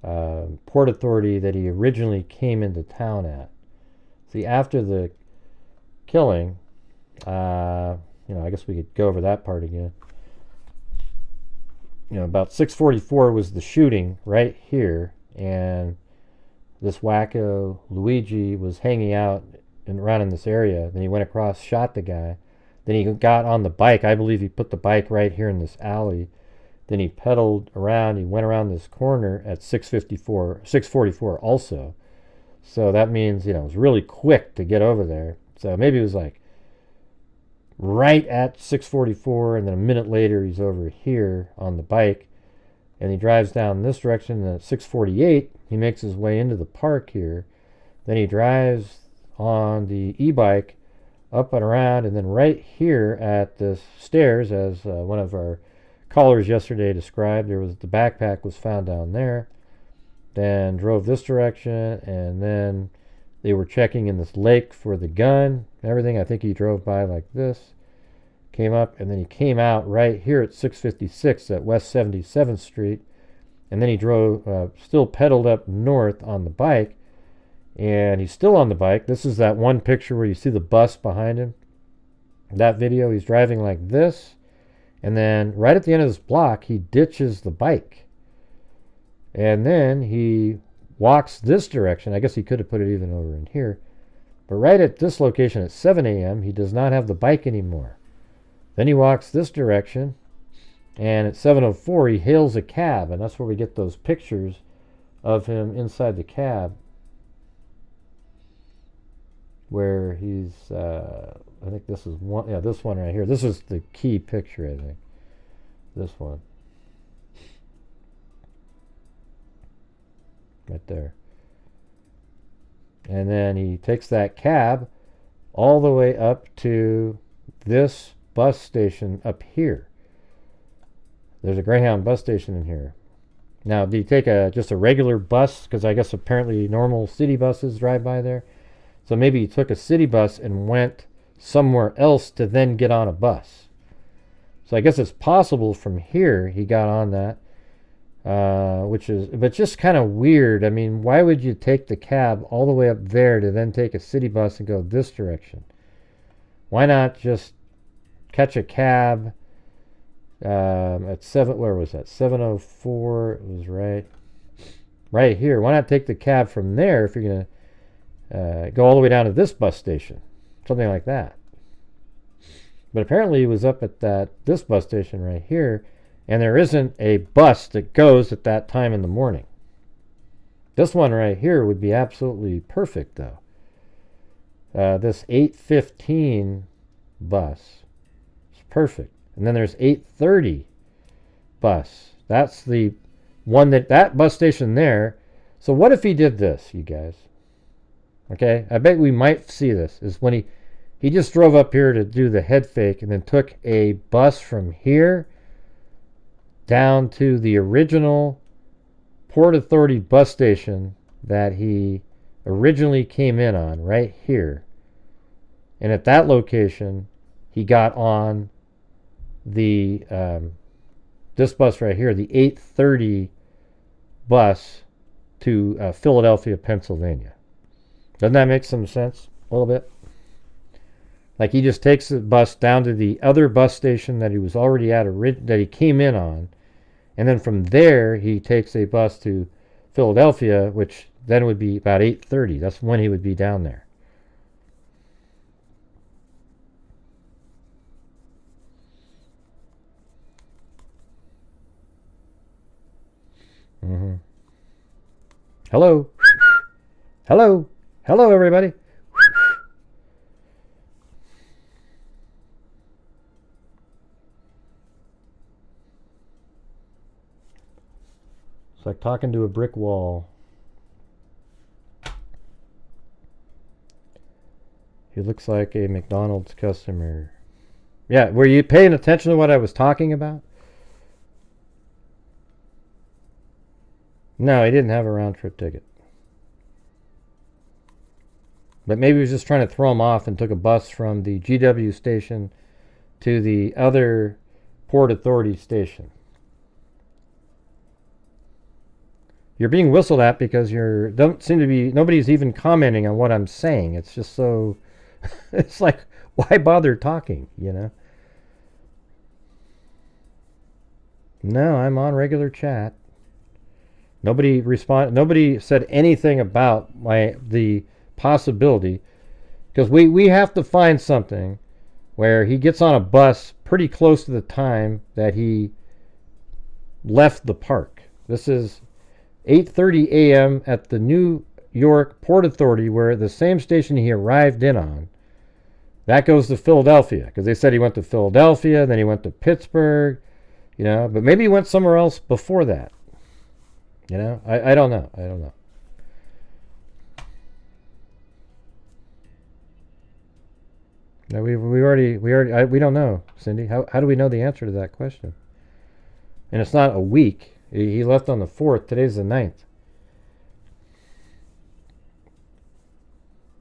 Port Authority that he originally came into town at. See, after the killing, I guess we could go over that part again. About 6:44 was the shooting right here, and this wacko Luigi was hanging out around in this area. Then he went across, shot the guy. Then he got on the bike. I believe he put the bike right here in this alley. Then he pedaled around. He went around this corner at 6:44 also. So that means, it was really quick to get over there. So maybe it was like right at 6:44, and then a minute later he's over here on the bike. And he drives down this direction, and at 6:48, he makes his way into the park here. Then he drives on the e-bike up and around, and then right here at the stairs, as one of our callers yesterday described, the backpack was found down there. Then drove this direction, and then they were checking in this lake for the gun and everything. I think he drove by like this, came up, and then he came out right here at 656 at West 77th Street. And then he drove, still pedaled up north on the bike. And he's still on the bike. This is that one picture where you see the bus behind him. That video, he's driving like this. And then right at the end of this block, he ditches the bike. And then he walks this direction. I guess he could have put it even over in here. But right at this location at 7 a.m., he does not have the bike anymore. Then he walks this direction, and at 7:04 he hails a cab, and that's where we get those pictures of him inside the cab, where he's, I think this is one, yeah, this one right here. This is the key picture, I think. This one. Right there. And then he takes that cab all the way up to this bus station up here. There's a Greyhound bus station in here. Now, do you take just a regular bus? Because I guess apparently normal city buses drive by there. So maybe he took a city bus and went somewhere else to then get on a bus. So I guess it's possible from here he got on that, but just kind of weird. I mean, why would you take the cab all the way up there to then take a city bus and go this direction? Why not just catch a cab at where was that? 704. It was right here. Why not take the cab from there if you're going to go all the way down to this bus station? Something like that. But apparently he was up at this bus station right here, and there isn't a bus that goes at that time in the morning. This one right here would be absolutely perfect, though. This 8:15 bus is perfect. And then there's 8:30 bus. That's the one that bus station there. So what if he did this, you guys? Okay, I bet we might see this, is when he just drove up here to do the head fake and then took a bus from here down to the original Port Authority bus station that he originally came in on, right here. And at that location, he got on the this bus right here, the 8:30 bus to Philadelphia, Pennsylvania. Doesn't that make some sense a little bit? Like he just takes the bus down to the other bus station that he was already at, that he came in on, and then from there he takes a bus to Philadelphia, which then would be about 8:30. That's when he would be down there. Mm-hmm. Hello. Hello. Hello, everybody. It's like talking to a brick wall. He looks like a McDonald's customer. Yeah, were you paying attention to what I was talking about? No, he didn't have a round trip ticket. But maybe he was just trying to throw him off and took a bus from the GW station to the other Port Authority station. You're being whistled at because nobody's even commenting on what I'm saying. It's just so, it's like, why bother talking, you know? No, I'm on regular chat. Nobody said anything about the possibility, because we have to find something where he gets on a bus pretty close to the time that he left the park. This is 8:30 a.m. at the New York Port Authority, where the same station he arrived in on, that goes to Philadelphia, because they said he went to Philadelphia, then he went to Pittsburgh, you know, but maybe he went somewhere else before that. You know, I don't know. I don't know. No, we don't know, Cindy. How do we know the answer to that question? And it's not a week. He left on the 4th. Today's the 9th.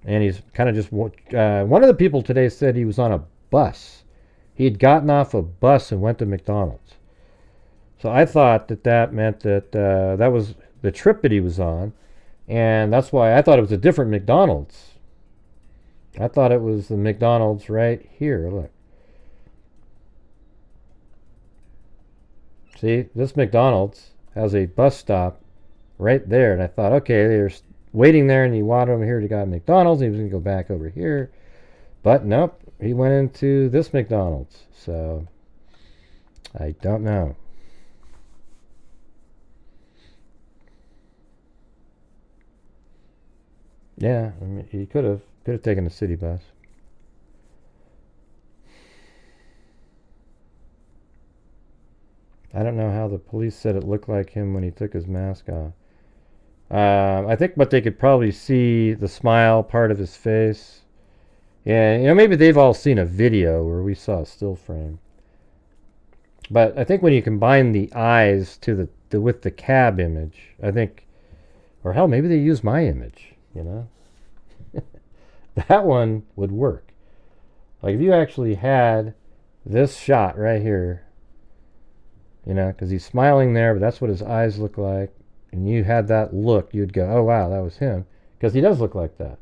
And he's kind of just... one of the people today said he was on a bus. He had gotten off a bus and went to McDonald's. So I thought that meant that that was the trip that he was on. And that's why I thought it was a different McDonald's. I thought it was the McDonald's right here. Look. See, this McDonald's has a bus stop right there. And I thought, okay, they're waiting there and he wanted over here to go to McDonald's. He was going to go back over here. But nope, he went into this McDonald's. So I don't know. Yeah, I mean, he could have taken a city bus. I don't know how the police said it looked like him when he took his mask off. I think what they could probably see the smile part of his face. Yeah, you know, maybe they've all seen a video where we saw a still frame. But I think when you combine the eyes to with the cab image, I think, or hell, maybe they use my image, you know? That one would work. Like if you actually had this shot right here, you know, because he's smiling there, but that's what his eyes look like, and you had that look, you'd go, oh wow, that was him, because he does look like that.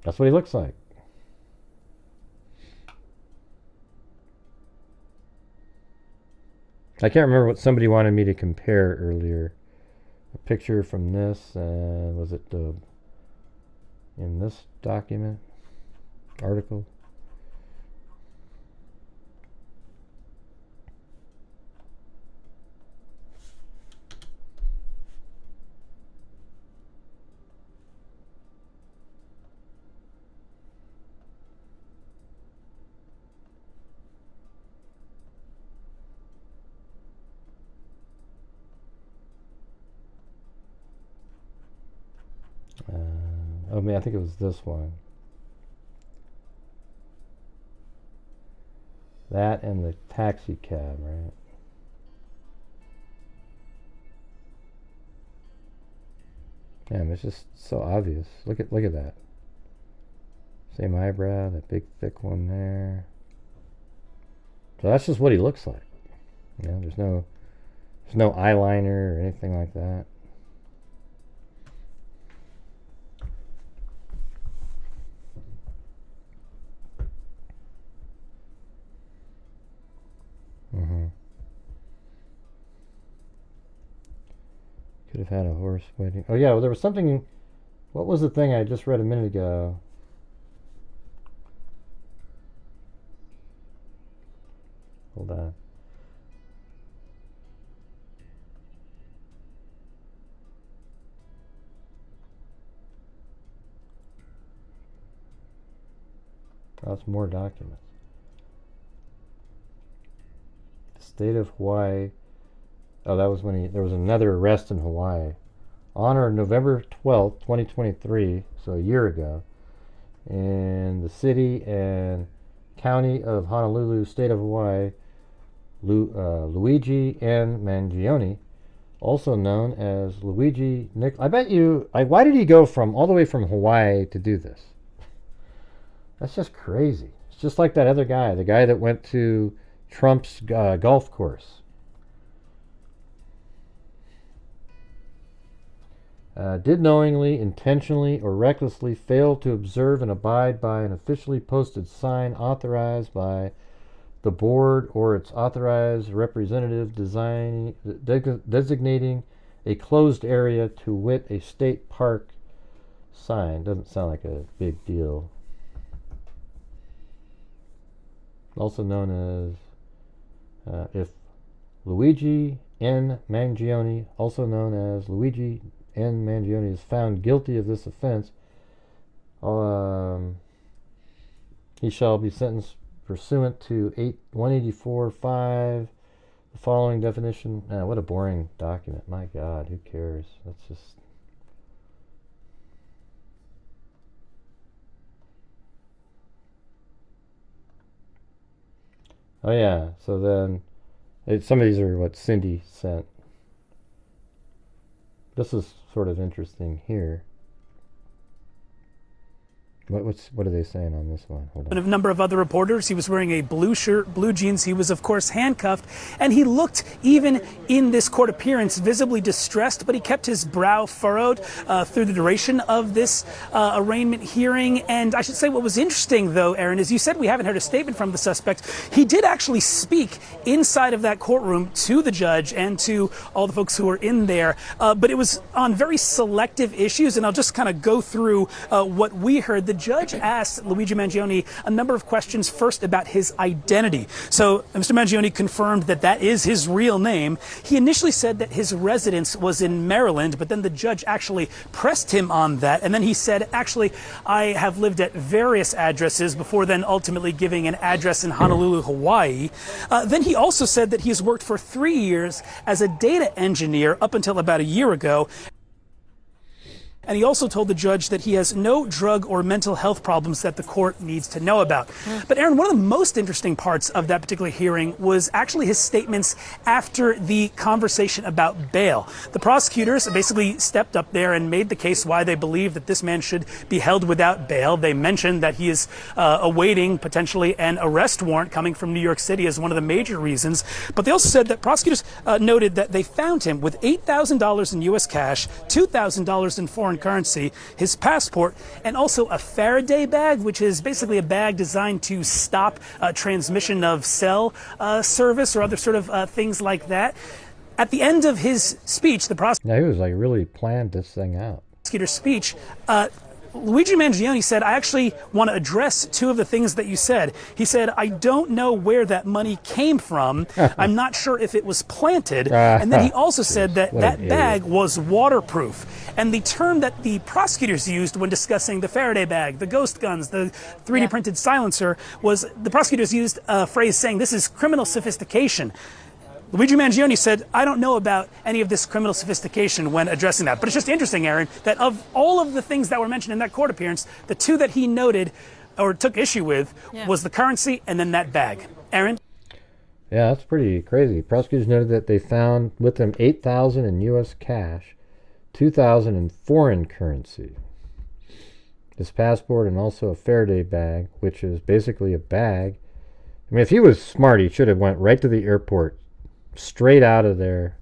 That's what he looks like. I can't remember what somebody wanted me to compare earlier. A picture from this, was it in this document, article? Oh man, I think it was this one. That and the taxi cab, right? Damn, it's just so obvious. Look at that. Same eyebrow, that big thick one there. So that's just what he looks like. You know, there's no eyeliner or anything like that. Could have had a horse waiting. Oh yeah, well, there was something. What was the thing I just read a minute ago? Hold on. That's more documents. The state of Hawaii. Oh, that was when there was another arrest in Hawaii. On or November 12th, 2023, so a year ago, in the city and county of Honolulu, state of Hawaii, Luigi N. Mangione, also known as Luigi Nick. I bet you, why did he go all the way from Hawaii to do this? That's just crazy. It's just like that other guy, the guy that went to Trump's golf course. Did knowingly, intentionally, or recklessly fail to observe and abide by an officially posted sign authorized by the board or its authorized representative designating a closed area, to wit, a state park sign. Doesn't sound like a big deal. Also known as, if Luigi N. Mangione, also known as Luigi N. Mangione, is found guilty of this offense, he shall be sentenced pursuant to 184.5, the following definition. What a boring document. My God, who cares? That's just... Oh yeah, so then some of these are what Cindy sent. This is sort of interesting here. What are they saying on this one? Hold on. A number of other reporters. He was wearing a blue shirt, blue jeans. He was, of course, handcuffed, and he looked, even in this court appearance, visibly distressed, but he kept his brow furrowed through the duration of this arraignment hearing. And I should say what was interesting, though, Aaron, is you said we haven't heard a statement from the suspect. He did actually speak inside of that courtroom to the judge and to all the folks who were in there, but it was on very selective issues, and I'll just kind of go through what we heard. The judge asked Luigi Mangione a number of questions, first about his identity. So Mr. Mangione confirmed that that is his real name. He initially said that his residence was in Maryland, but then the judge actually pressed him on that. And then he said, actually, I have lived at various addresses, before then ultimately giving an address in Honolulu, Hawaii. Then he also said that he has worked for 3 years as a data engineer up until about a year ago. And he also told the judge that he has no drug or mental health problems that the court needs to know about. But Aaron, one of the most interesting parts of that particular hearing was actually his statements after the conversation about bail. The prosecutors basically stepped up there and made the case why they believe that this man should be held without bail. They mentioned that he is awaiting potentially an arrest warrant coming from New York City as one of the major reasons. But they also said that prosecutors noted that they found him with $8,000 in U.S. cash, $2,000 in foreign currency, his passport, and also a Faraday bag, which is basically a bag designed to stop transmission of cell service or other sort of things like that. At the end of his speech, the prosecutor... Yeah, he was like really planned this thing out. Prosecutor's speech, Luigi Mangione said, I actually want to address two of the things that you said. He said, I don't know where that money came from. I'm not sure if it was planted. And then he also said that that bag was waterproof. And the term that the prosecutors used when discussing the Faraday bag, the ghost guns, the 3D printed silencer, was the prosecutors used a phrase saying this is criminal sophistication. Luigi Mangione said, I don't know about any of this criminal sophistication when addressing that. But it's just interesting, Aaron, that of all of the things that were mentioned in that court appearance, the two that he noted or took issue with was the currency and then that bag. Aaron? Yeah, that's pretty crazy. Prosecutors noted that they found with them $8,000 in U.S. cash, $2,000 in foreign currency, his passport, and also a Faraday bag, which is basically a bag. I mean, if he was smart, he should have went right to the airport, straight out of there,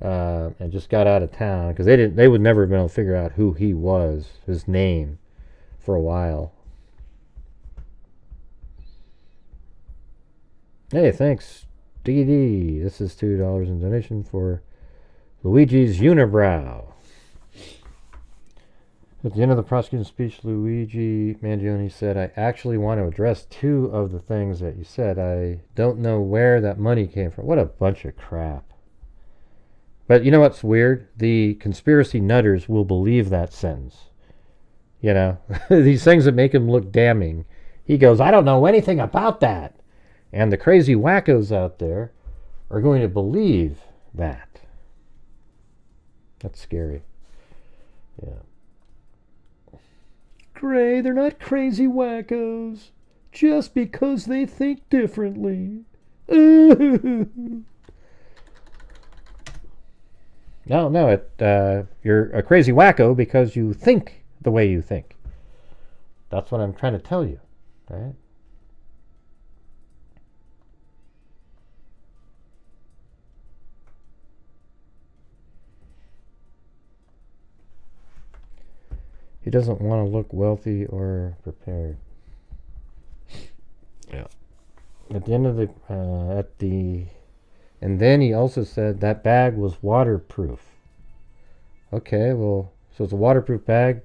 and just got out of town, because they would never have been able to figure out who he was, his name, for a while. Hey, thanks, DD. This is $2 in donation for Luigi's unibrow. At the end of the prosecution's speech, Luigi Mangione said, I actually want to address two of the things that you said. I don't know where that money came from. What a bunch of crap. But you know what's weird? The conspiracy nutters will believe that sentence. You know, these things that make him look damning. He goes, I don't know anything about that. And the crazy wackos out there are going to believe that. That's scary. Yeah. Gray, they're not crazy wackos just because they think differently. No, you're a crazy wacko because you think the way you think. That's what I'm trying to tell you, right? He doesn't want to look wealthy or prepared. Yeah. At the end of and then he also said that bag was waterproof. Okay, well, so it's a waterproof bag,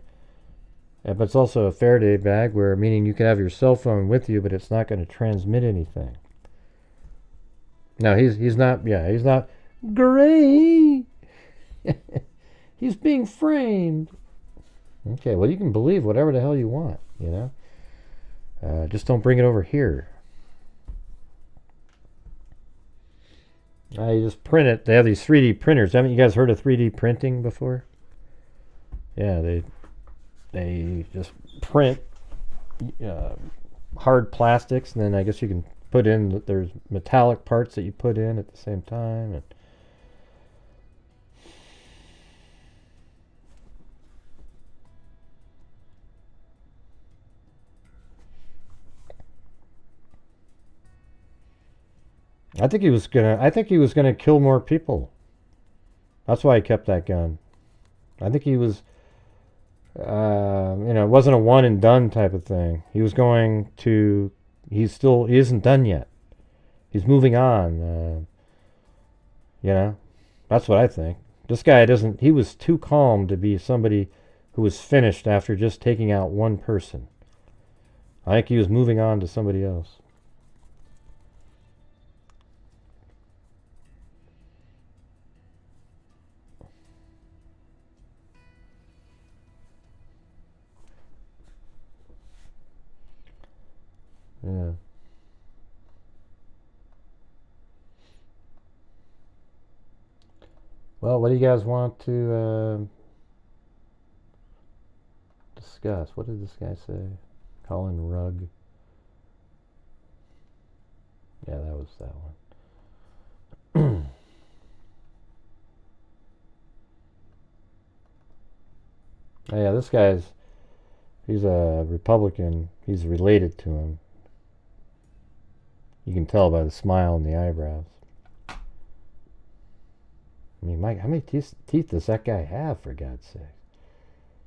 but it's also a Faraday bag, meaning you can have your cell phone with you, but it's not going to transmit anything. No, he's not gray. He's being framed. Okay, well, you can believe whatever the hell you want, you know. Just don't bring it over here. You just print it. They have these 3D printers. Haven't you guys heard of 3D printing before? Yeah, they just print hard plastics, and then I guess you can put in, there's metallic parts that you put in at the same time. And I think he was gonna kill more people. That's why he kept that gun. I think he was, it wasn't a one and done type of thing. He was going to, he isn't done yet. He's moving on. That's what I think. This guy he was too calm to be somebody who was finished after just taking out one person. I think he was moving on to somebody else. Yeah. Well, what do you guys want to discuss. What did this guy say? Colin Rugg. Yeah, that was that one. Oh, yeah, this guy's, he's a Republican. He's related to him. You can tell by the smile and the eyebrows. I mean, Mike, how many teeth does that guy have, for God's sake?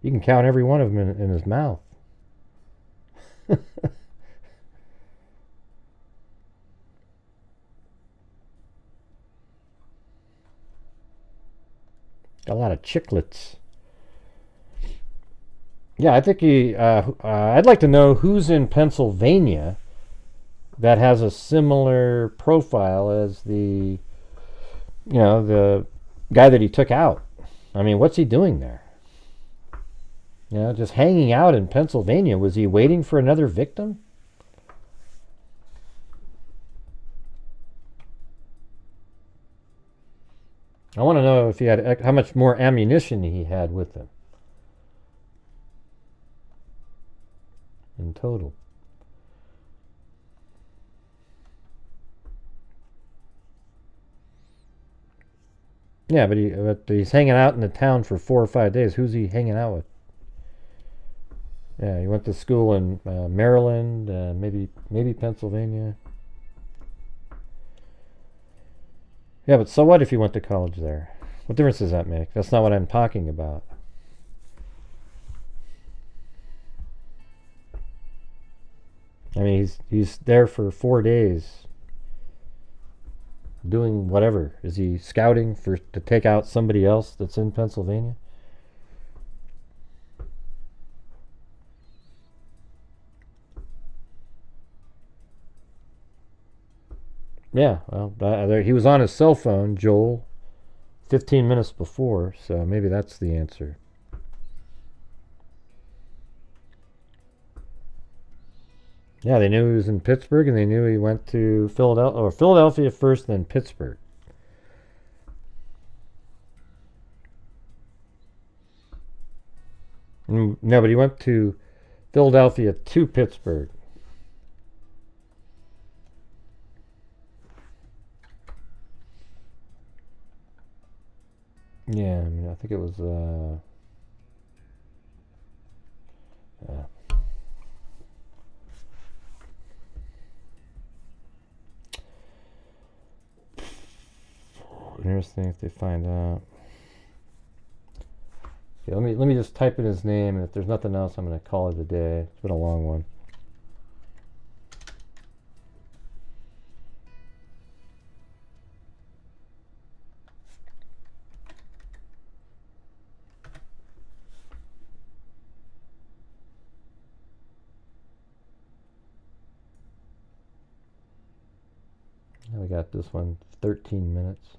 You can count every one of them in his mouth. A lot of chiclets. Yeah, I think I'd like to know who's in Pennsylvania that has a similar profile as the guy that he took out. I mean, what's he doing there? Just hanging out in Pennsylvania. Was he waiting for another victim? I want to know if he had how much more ammunition he had with him in total. Yeah, but he's hanging out in the town for 4 or 5 days. Who's he hanging out with? Yeah, he went to school in Maryland, maybe Pennsylvania. Yeah, but so what if he went to college there? What difference does that make? That's not what I'm talking about. I mean, he's there for 4 days doing whatever. Is he scouting to take out somebody else that's in Pennsylvania? Yeah, well, he was on his cell phone, Joel, 15 minutes before, so maybe that's the answer. Yeah, they knew he was in Pittsburgh, and they knew he went to Philadelphia first, then Pittsburgh. No, but he went to Philadelphia to Pittsburgh. Yeah, I mean, I think it was, interesting if they find out. Okay, let me just type in his name, and if there's nothing else, I'm going to call it a day. It's been a long one. We got this one, 13 minutes.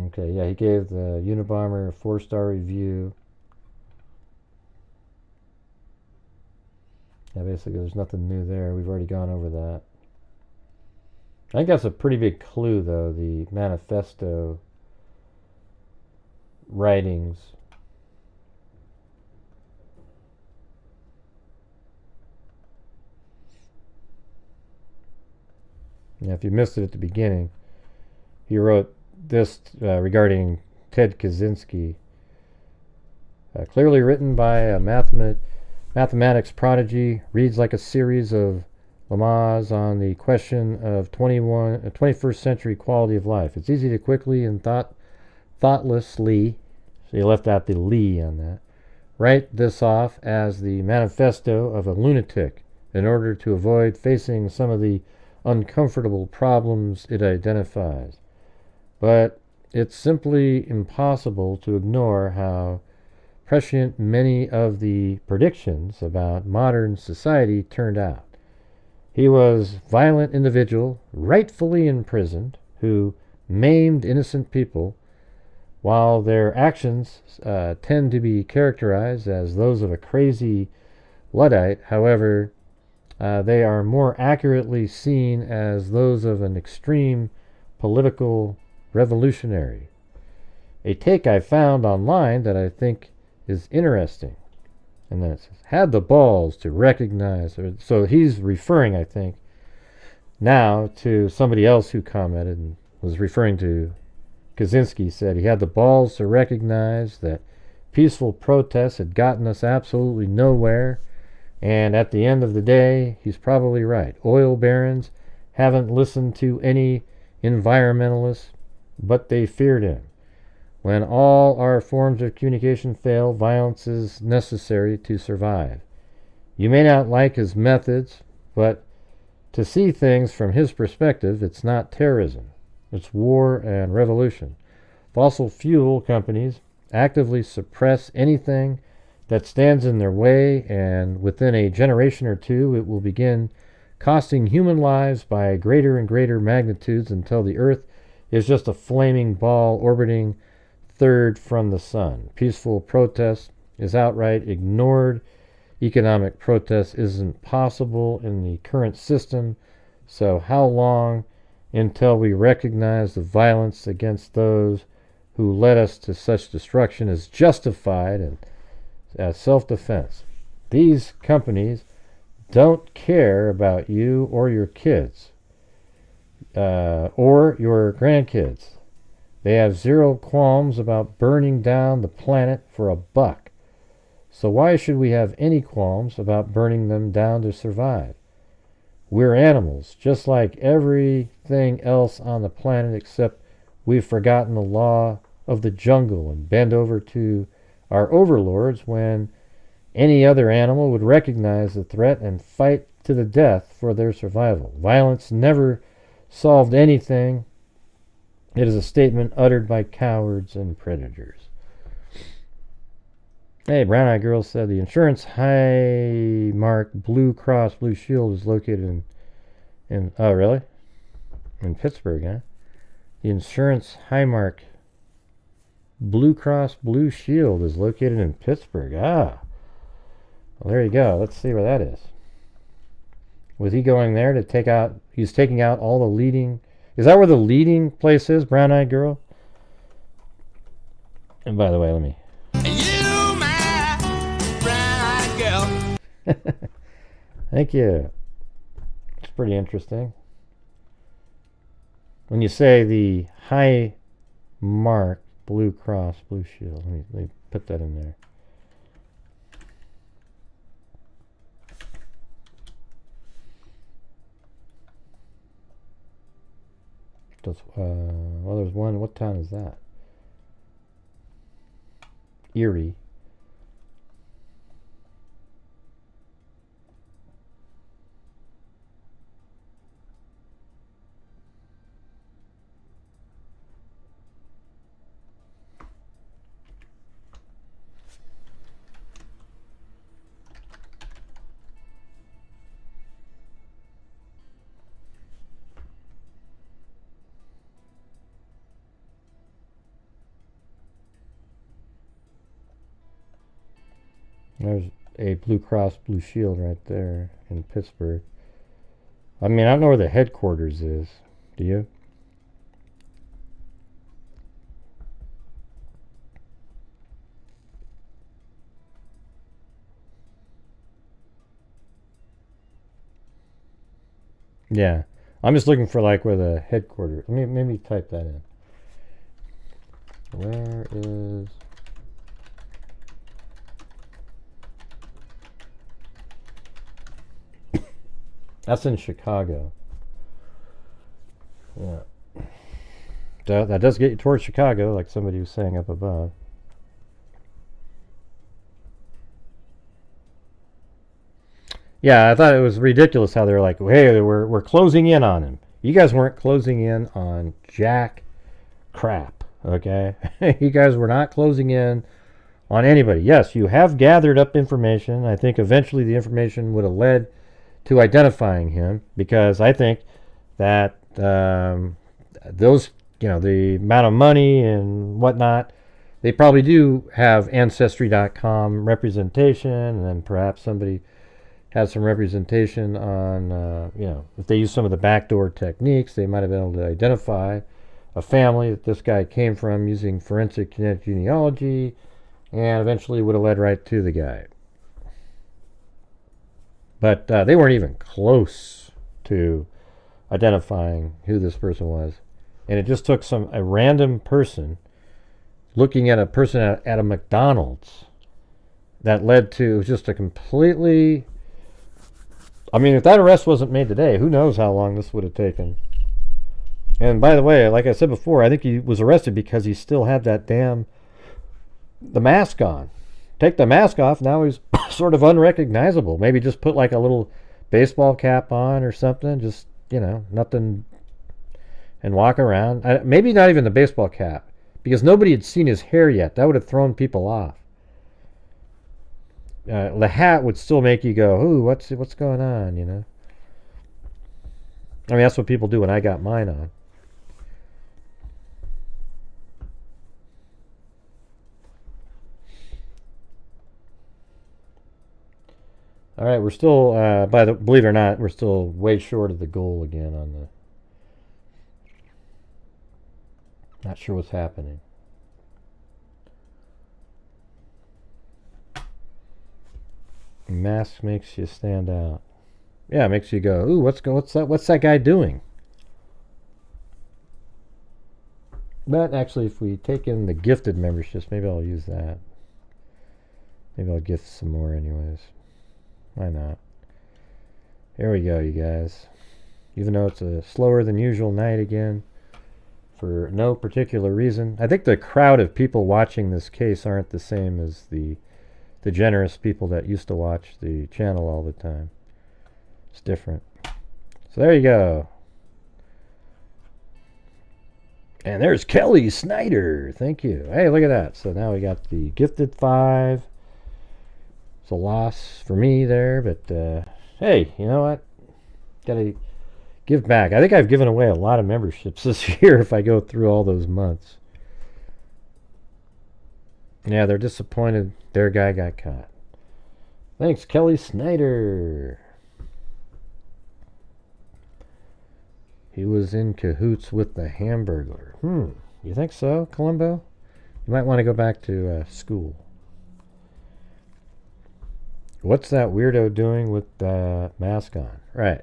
Okay, yeah, he gave the Unabomber a 4-star review. Yeah, basically there's nothing new there. We've already gone over that. I think that's a pretty big clue, though, the manifesto writings. Yeah, if you missed it at the beginning, he wrote this regarding Ted Kaczynski. Clearly written by a mathematics prodigy, reads like a series of lemmas on the question of 21st century quality of life. It's easy to quickly and thoughtlessly, so you left out the "lee" on that, write this off as the manifesto of a lunatic in order to avoid facing some of the uncomfortable problems it identifies. But it's simply impossible to ignore how prescient many of the predictions about modern society turned out. He was a violent individual, rightfully imprisoned, who maimed innocent people, while their actions tend to be characterized as those of a crazy Luddite. However, they are more accurately seen as those of an extreme political revolutionary. A take I found online that I think is interesting. And then it says, had the balls to recognize, so he's referring, I think, now to somebody else who commented and was referring to Kaczynski, said he had the balls to recognize that peaceful protests had gotten us absolutely nowhere, and at the end of the day, he's probably right. Oil barons haven't listened to any environmentalists, but they feared him. When all our forms of communication fail, violence is necessary to survive. You may not like his methods, but to see things from his perspective, it's not terrorism. It's war and revolution. Fossil fuel companies actively suppress anything that stands in their way, and within a generation or two, it will begin costing human lives by greater and greater magnitudes until the Earth is just a flaming ball orbiting third from the sun. Peaceful protest is outright ignored. Economic protest isn't possible in the current system. So how long until we recognize the violence against those who led us to such destruction is justified and as self-defense? These companies don't care about you or your kids or your grandkids. They have zero qualms about burning down the planet for a buck. So why should we have any qualms about burning them down to survive? We're animals, just like everything else on the planet, except we've forgotten the law of the jungle and bend over to our overlords when any other animal would recognize the threat and fight to the death for their survival. Violence never solved anything. It is a statement uttered by cowards and predators. Hey, Brown Eyed Girl said the insurance Highmark Blue Cross Blue Shield is located in oh really? In Pittsburgh, huh? The insurance Highmark Blue Cross Blue Shield is located in Pittsburgh. Ah. Well, there you go. Let's see where that is. Was he going there to take out, he's taking out all the leading, is that where the leading place is, Brown Eyed Girl? And by the way, let me. You, my brown-eyed girl. Thank you. It's pretty interesting. When you say the high mark Blue Cross Blue Shield, let me put that in there. Well, there's one. What town is that? Erie. There's a Blue Cross Blue Shield right there in Pittsburgh. I mean, I don't know where the headquarters is. Do you? Yeah. I'm just looking for like where the headquarters. Let me maybe type that in. Where is That's in Chicago. Yeah. That does get you towards Chicago, like somebody was saying up above. Yeah, I thought it was ridiculous how they were like, hey, we're closing in on him. You guys weren't closing in on jack crap, okay? You guys were not closing in on anybody. Yes, you have gathered up information. I think eventually the information would have led to identifying him, because I think that those, the amount of money and whatnot, they probably do have Ancestry.com representation, and then perhaps somebody has some representation on, if they use some of the backdoor techniques, they might have been able to identify a family that this guy came from using forensic genetic genealogy, and eventually would have led right to the guy. But they weren't even close to identifying who this person was. And it just took a random person looking at a person at a McDonald's that led to just a completely... I mean, if that arrest wasn't made today, who knows how long this would have taken. And by the way, like I said before, I think he was arrested because he still had that the mask on. Take the mask off, now he's sort of unrecognizable. Maybe just put like a little baseball cap on or something, just, nothing, and walk around. Maybe not even the baseball cap, because nobody had seen his hair yet. That would have thrown people off. The hat would still make you go, ooh, what's going on, I mean, that's what people do when I got mine on. All right, we're still, believe it or not, we're still way short of the goal again on the... Not sure what's happening. Mask makes you stand out. Yeah, it makes you go, ooh, what's that guy doing? But actually, if we take in the gifted memberships, maybe I'll use that. Maybe I'll gift some more anyways. Why not? Here we go, you guys. Even though it's a slower than usual night again, for no particular reason. I think the crowd of people watching this case aren't the same as the generous people that used to watch the channel all the time. It's different. So there you go. And there's Kelly Snyder. Thank you. Hey, look at that. So now we got the gifted 5. It's a loss for me there, but hey, you know what? Gotta give back. I think I've given away a lot of memberships this year if I go through all those months. Yeah, they're disappointed their guy got caught. Thanks, Kelly Snyder. He was in cahoots with the Hamburglar. You think so, Columbo? You might want to go back to school. What's that weirdo doing with the mask on? Right.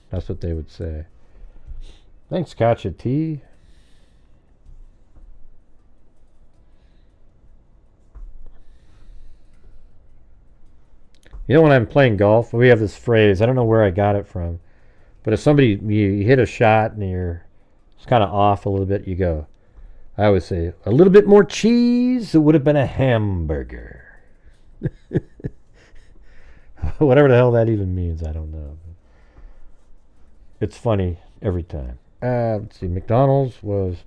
That's what they would say. Thanks, Katcha T. You know, when I'm playing golf, we have this phrase. I don't know where I got it from. But if you hit a shot and it's kind of off a little bit, you go, I always say, a little bit more cheese, it would have been a hamburger. Whatever the hell that even means, I don't know. It's funny every time. Let's see. McDonald's was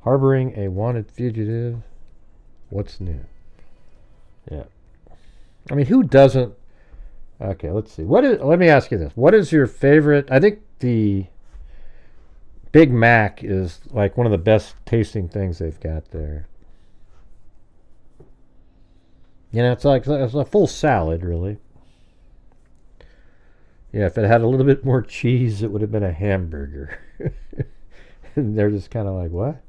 harboring a wanted fugitive. What's new? Yeah. I mean, who doesn't? Okay, let's see. Let me ask you this. What is your favorite? I think the Big Mac is like one of the best tasting things they've got there. It's a full salad, really. Yeah, if it had a little bit more cheese, it would have been a hamburger. And they're just kind of like, what?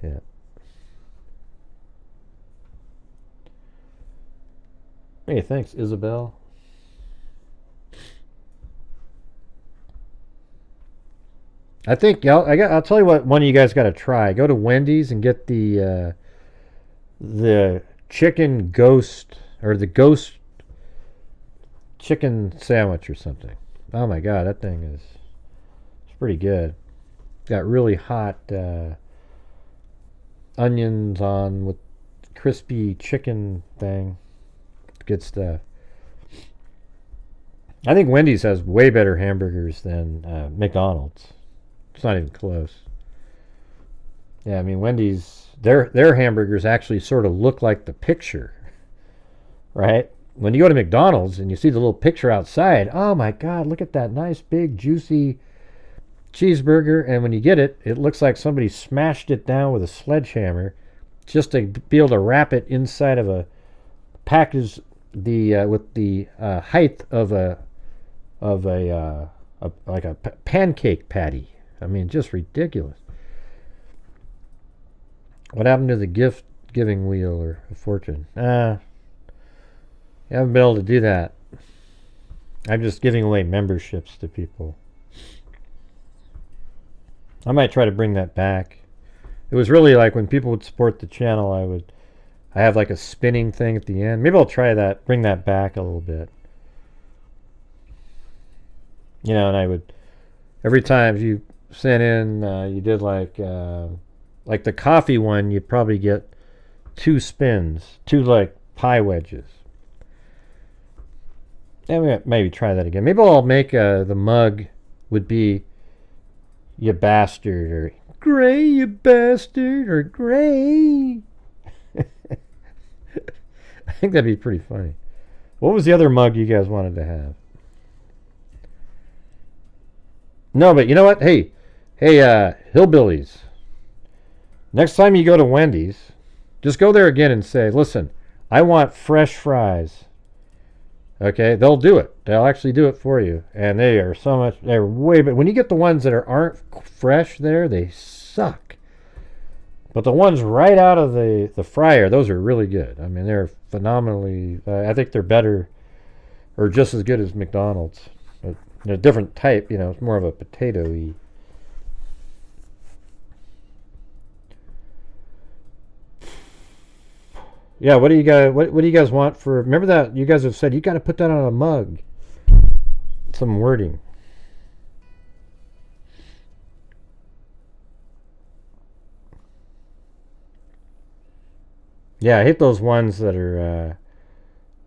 Yeah. Hey, thanks, Isabel. I think I'll tell you what one of you guys got to try. Go to Wendy's and get the chicken ghost or the ghost chicken sandwich or something. Oh my god, that thing it's pretty good. Got really hot onions on with crispy chicken thing. Good stuff. I think Wendy's has way better hamburgers than McDonald's. It's not even close. Yeah, I mean Wendy's their hamburgers actually sort of look like the picture, right? When you go to McDonald's and you see the little picture outside, oh my god, look at that nice big juicy cheeseburger, and when you get it, it looks like somebody smashed it down with a sledgehammer just to be able to wrap it inside of a package with the height of a pancake patty. I mean, just ridiculous. What happened to the gift giving wheel or a fortune? You haven't been able to do that. I'm just giving away memberships to people. I might try to bring that back. It was really like when people would support the channel, I have like a spinning thing at the end. Maybe I'll try that, bring that back a little bit. You know, and I would, every time you sent in, you did like the coffee one, you'd probably get 2 spins, 2 like pie wedges. And maybe try that again. Maybe I'll make the mug would be "you bastard" or "Gray, you bastard" or "Gray." I think that'd be pretty funny. What was the other mug you guys wanted to have? No, but you know what? Hey, hillbillies. Next time you go to Wendy's, just go there again and say, "Listen, I want fresh fries." Okay, they'll do it. They'll actually do it for you, and they are so much. They're way better. When you get the ones that aren't fresh, they suck. But the ones right out of the fryer, those are really good. I mean, they're phenomenally. I think they're better, or just as good as McDonald's. But they're a different type. You know, it's more of a potato-y. Yeah, what do you guys what do you guys want for? Remember that you guys have said you got to put that on a mug. Some wording. Yeah, I hate those ones that are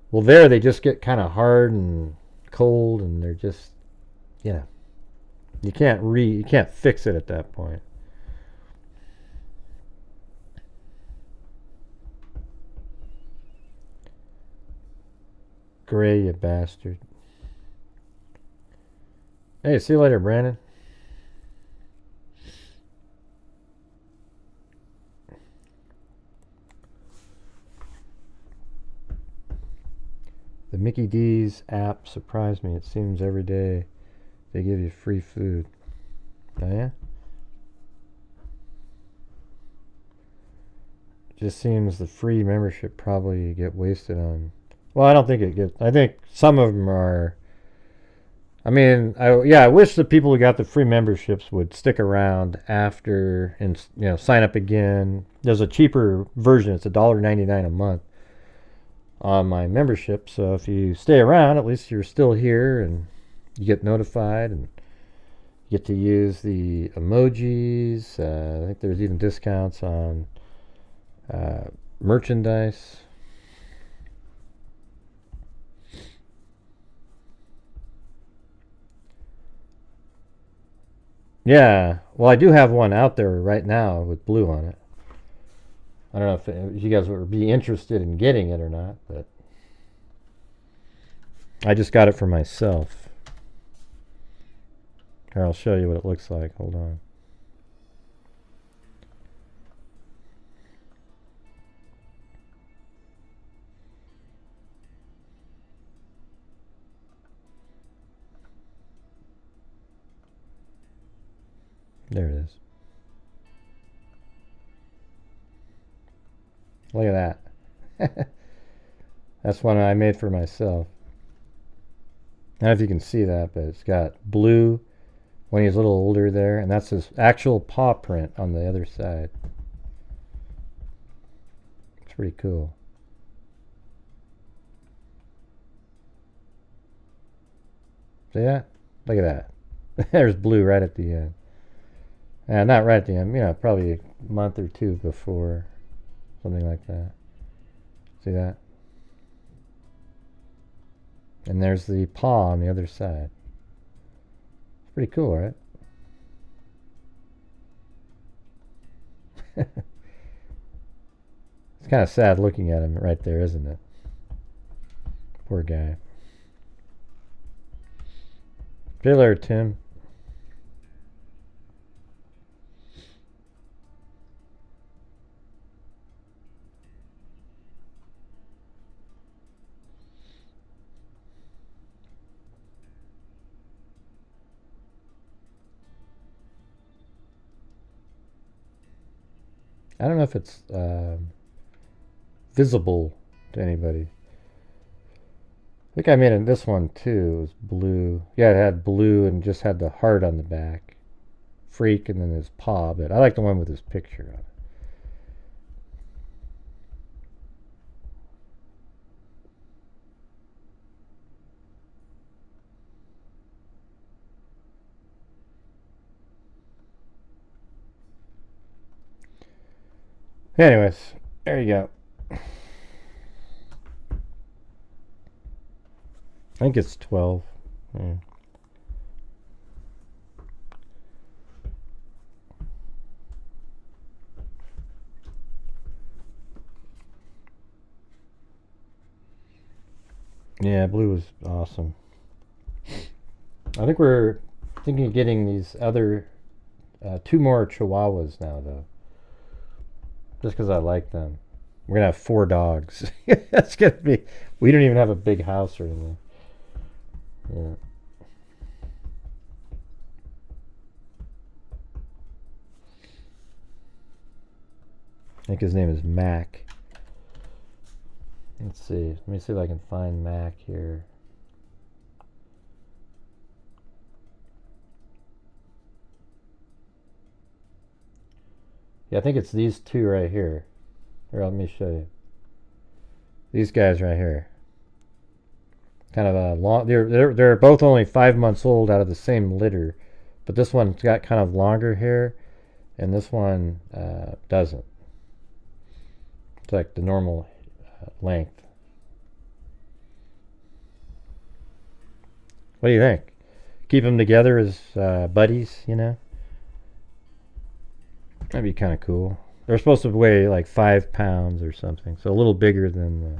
well, there they just get kind of hard and cold, and they're just, you know, you can't fix it at that point. Gray, you bastard. Hey, see you later, Brandon. The Mickey D's app surprised me. It seems every day they give you free food. Oh, yeah? Just seems the free membership probably get wasted on. Well, I don't think it gets. I think some of them are. I mean, I wish the people who got the free memberships would stick around after and sign up again. There's a cheaper version. It's $1.99 a month on my membership. So if you stay around, at least you're still here and you get notified and you get to use the emojis. I think there's even discounts on merchandise. Yeah, well, I do have one out there right now with blue on it. I don't know if you guys would be interested in getting it or not, but I just got it for myself. Here, I'll show you what it looks like. Hold on. There it is. Look at that. That's one I made for myself. I don't know if you can see that, but it's got blue when he's a little older there, and that's his actual paw print on the other side. It's pretty cool. See that? Look at that. There's blue right at the end. Not right at the end, probably a month or two before, something like that. See that? And there's the paw on the other side. It's pretty cool, right? It's kind of sad looking at him right there, isn't it? Poor guy. See you later, Tim. I don't know if it's visible to anybody. I think I made it this one too. It was blue. Yeah, it had blue and just had the heart on the back. Freak and then his paw, but I like the one with his picture on it. Anyways, there you go. I think it's 12. Yeah. Yeah, blue was awesome. I think we're thinking of getting these other 2 more Chihuahuas now, though. Just because I like them. We're going to have 4 dogs. That's going to be... We don't even have a big house or anything. Yeah. I think his name is Mac. Let's see. Let me see if I can find Mac here. Yeah, I think it's these 2 right here. Here, let me show you. These guys right here. Kind of a long. They're both only 5 months old out of the same litter, but this one's got kind of longer hair, and this one doesn't. It's like the normal length. What do you think? Keep them together as buddies, you know? That'd be kind of cool. They're supposed to weigh like 5 pounds or something, so a little bigger than the...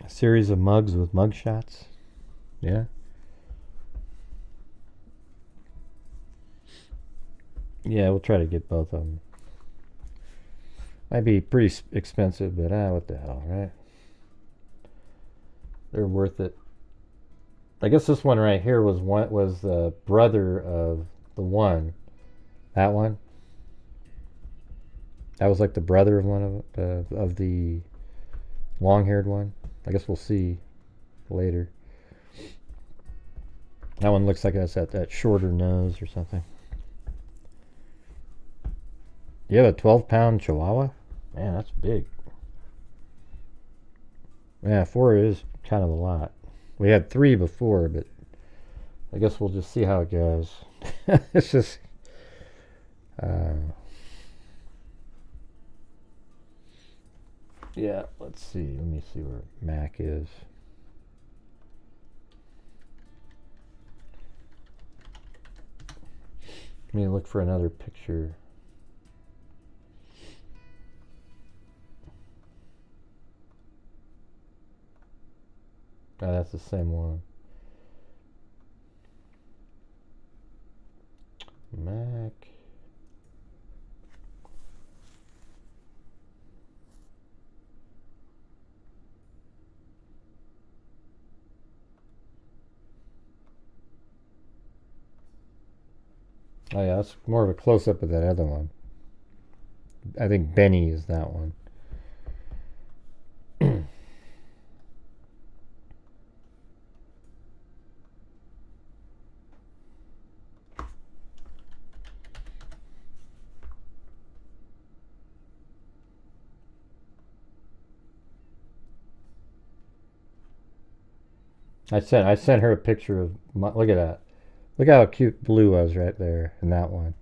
A series of mugs with mug shots. Yeah. Yeah, we'll try to get both of them. Might be pretty expensive, but what the hell, right? They're worth it. I guess this one right here was the brother of the one. That one. That was like the brother of one of the long-haired one. I guess we'll see later. That one looks like it's that shorter nose or something. You have a 12-pound Chihuahua? Man, that's big. Yeah, 4 is kind of a lot. We had 3 before, but I guess we'll just see how it goes. It's just... yeah, let's see. Let me see where Mac is. Let me look for another picture. Oh, that's the same one. Mac. Oh yeah, that's more of a close-up of that other one. I think Benny is that one. I sent her a picture of look at that. Look how cute Blue was right there in that one.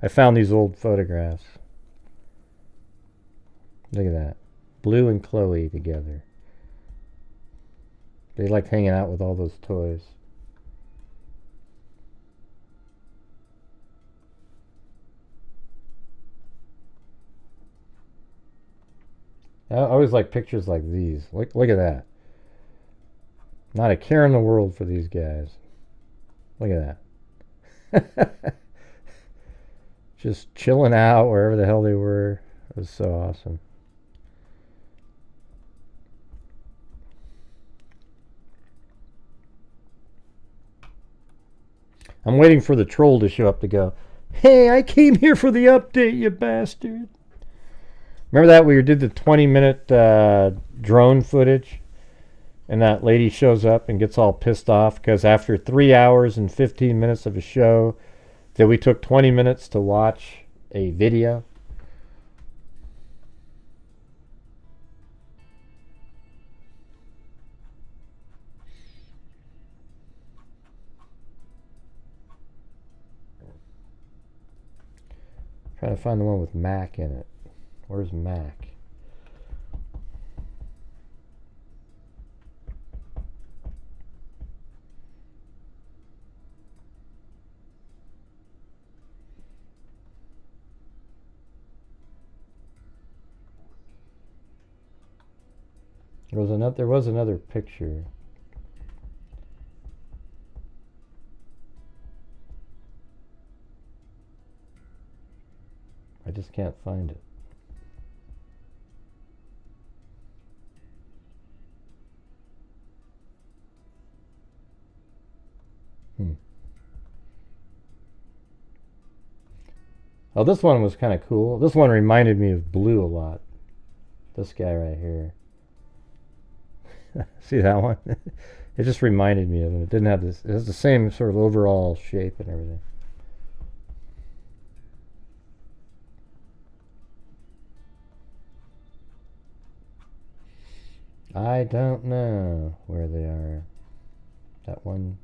I found these old photographs. Look at that. Blue and Chloe together. They liked hanging out with all those toys. I always like pictures like these. Look at that. Not a care in the world for these guys. Look at that. Just chilling out wherever the hell they were. It was so awesome. I'm waiting for the troll to show up to go, hey, I came here for the update, you bastard. Remember that we did the 20-minute drone footage? And that lady shows up and gets all pissed off because after 3 hours and 15 minutes of a show that we took 20 minutes to watch a video. Trying to find the one with Mac in it. Where's Mac? There was another picture. I just can't find it. Oh, this one was kind of cool. This one reminded me of Blue a lot. This guy right here. See that one? It just reminded me of it. It didn't have this. It has the same sort of overall shape and everything. I don't know where they are. That one.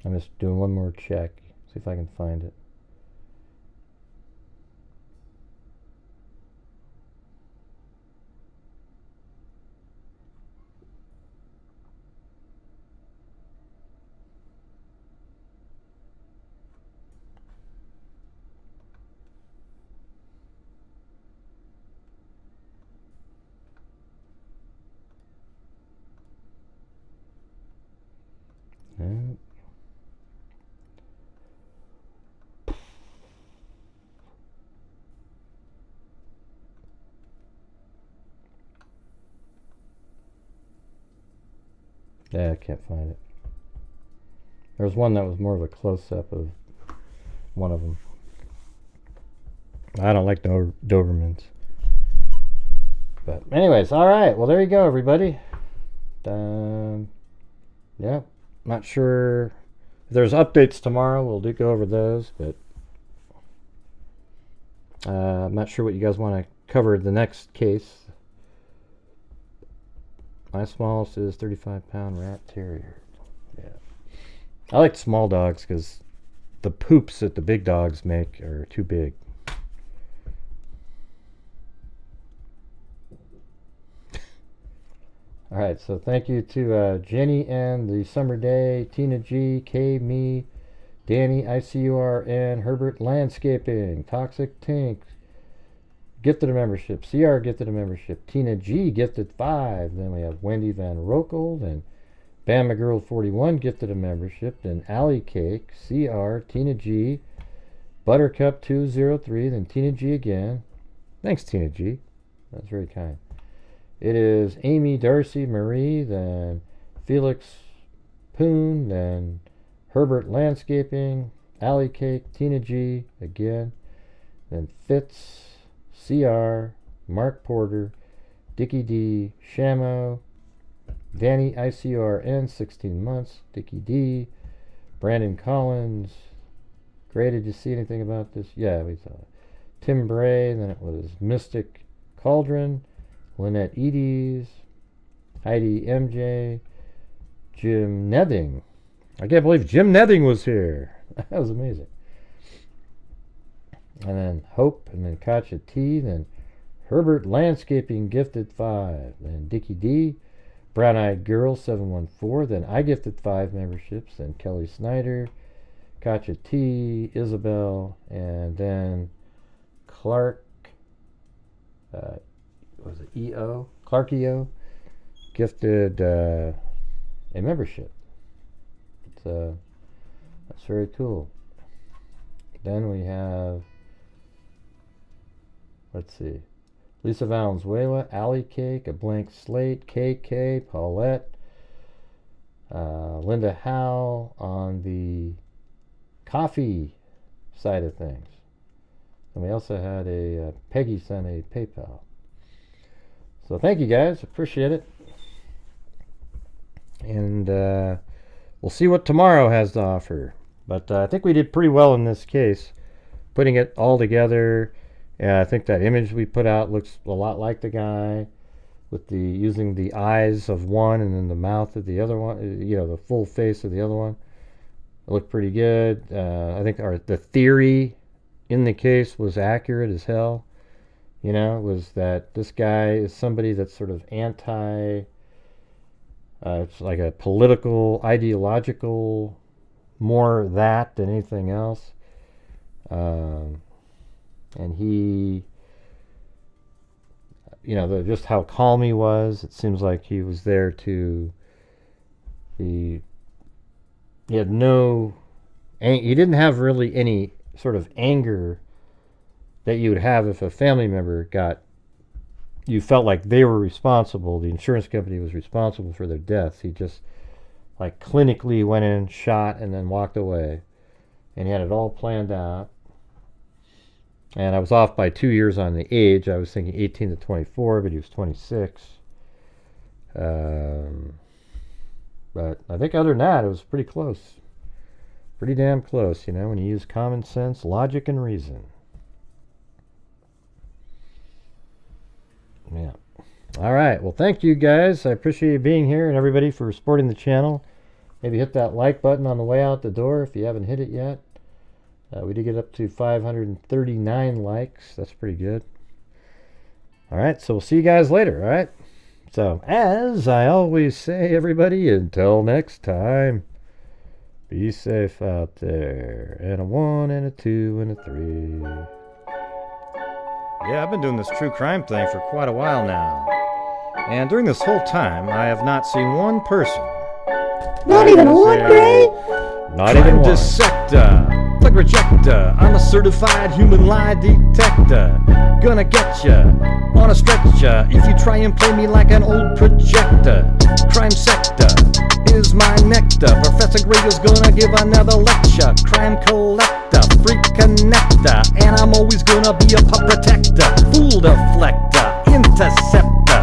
I'm just doing one more check. See if I can find it. Yeah, I can't find it. There was one that was more of a close-up of one of them. I don't like Dobermans. But anyways, all right. Well, there you go, everybody. Yeah, not sure if there's updates tomorrow. We'll go over those, but I'm not sure what you guys want to cover the next case. My smallest is 35-pound rat terrier. Yeah, I like small dogs because the poops that the big dogs make are too big. All right, so thank you to Jenny and the Summer Day, Tina G, K, me, Danny, ICURN, Herbert Landscaping, Toxic Tink, gifted a membership, CR gifted a membership, Tina G gifted 5, then we have Wendy Van Rokel, then Bama Girl 41 gifted a membership, then Alley Cake, CR, Tina G, Buttercup 203, then Tina G again. Thanks, Tina G. That's very kind. It is Amy, Darcy, Marie, then Felix Poon, then Herbert Landscaping, Alley Cake, Tina G again, then Fitz, CR, Mark Porter, Dickie D, Shamo, Danny ICRN 16 months, Dickie D, Brandon Collins. Gray, did you see anything about this? Yeah, we saw it. Tim Bray, then it was Mystic Cauldron, Lynette Eades, Heidi MJ, Jim Nething. I can't believe Jim Nething was here. That was amazing. And then Hope, and then Katja T, then Herbert Landscaping gifted 5, then Dickie D, Brown Eyed Girl 714, then I gifted 5 memberships, then Kelly Snyder, Katja T, Isabel, and then Clark, was it EO? Clark EO gifted a membership. It's, that's very cool. Then we have, let's see, Lisa Valenzuela, Alley Cake, A Blank Slate, KK, Paulette, Linda Howe on the coffee side of things. And we also had a Peggy sent a PayPal. So thank you guys, appreciate it. And we'll see what tomorrow has to offer. But I think we did pretty well in this case, putting it all together. I think that image we put out looks a lot like the guy, with the using the eyes of one and then the mouth of the other one. You know, the full face of the other one. It looked pretty good. I think the theory in the case was accurate as hell. You know, was that this guy is somebody that's sort of anti. It's like a political, ideological, more that than anything else. And he, you know, just how calm he was. It seems like he was there to, he had no, he didn't have really any sort of anger that you would have if a family member got, you felt like they were responsible, the insurance company was responsible for their deaths. He just like clinically went in, shot, and then walked away. And he had it all planned out. And I was off by 2 years on the age. I was thinking 18 to 24, but he was 26. But I think other than that, it was pretty close. Pretty damn close, you know, when you use common sense, logic, and reason. Yeah. All right. Well, thank you guys. I appreciate you being here and everybody for supporting the channel. Maybe hit that like button on the way out the door if you haven't hit it yet. We did get up to 539 likes. That's pretty good. All right. So we'll see you guys later. All right. So as I always say, everybody, until next time, be safe out there. And a 1 and a 2 and a 3. Yeah, I've been doing this true crime thing for quite a while now. And during this whole time, I have not seen one person. Not even one, Gray? Not even one. Dissector, plug rejector, I'm a certified human lie detector. Gonna get ya on a stretcher if you try and play me like an old projector. Crime sector is my nectar. Professor Gray is gonna give another lecture. Crime collector, freak connector, and I'm always gonna be a pup protector. Fool deflector, interceptor,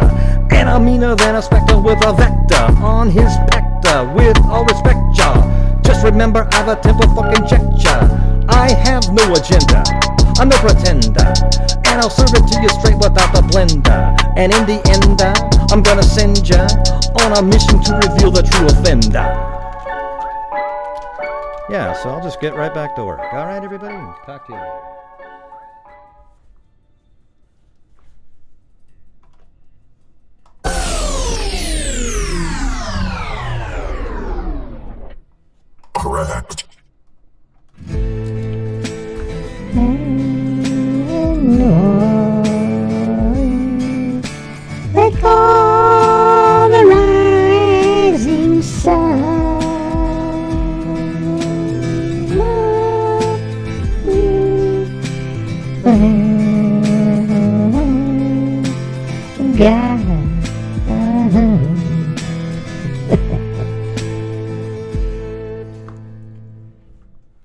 and I'm meaner than a spectre with a vector on his pector. With all respect, y'all, just remember I've a temper fucking check ya. I have no agenda, I'm no pretender, and I'll serve it to you straight without the blender. And in the end, I'm gonna send ya on a mission to reveal the true offender. Yeah, so I'll just get right back to work. All right, everybody, talk to you later. Correct. They call the rising sun. God.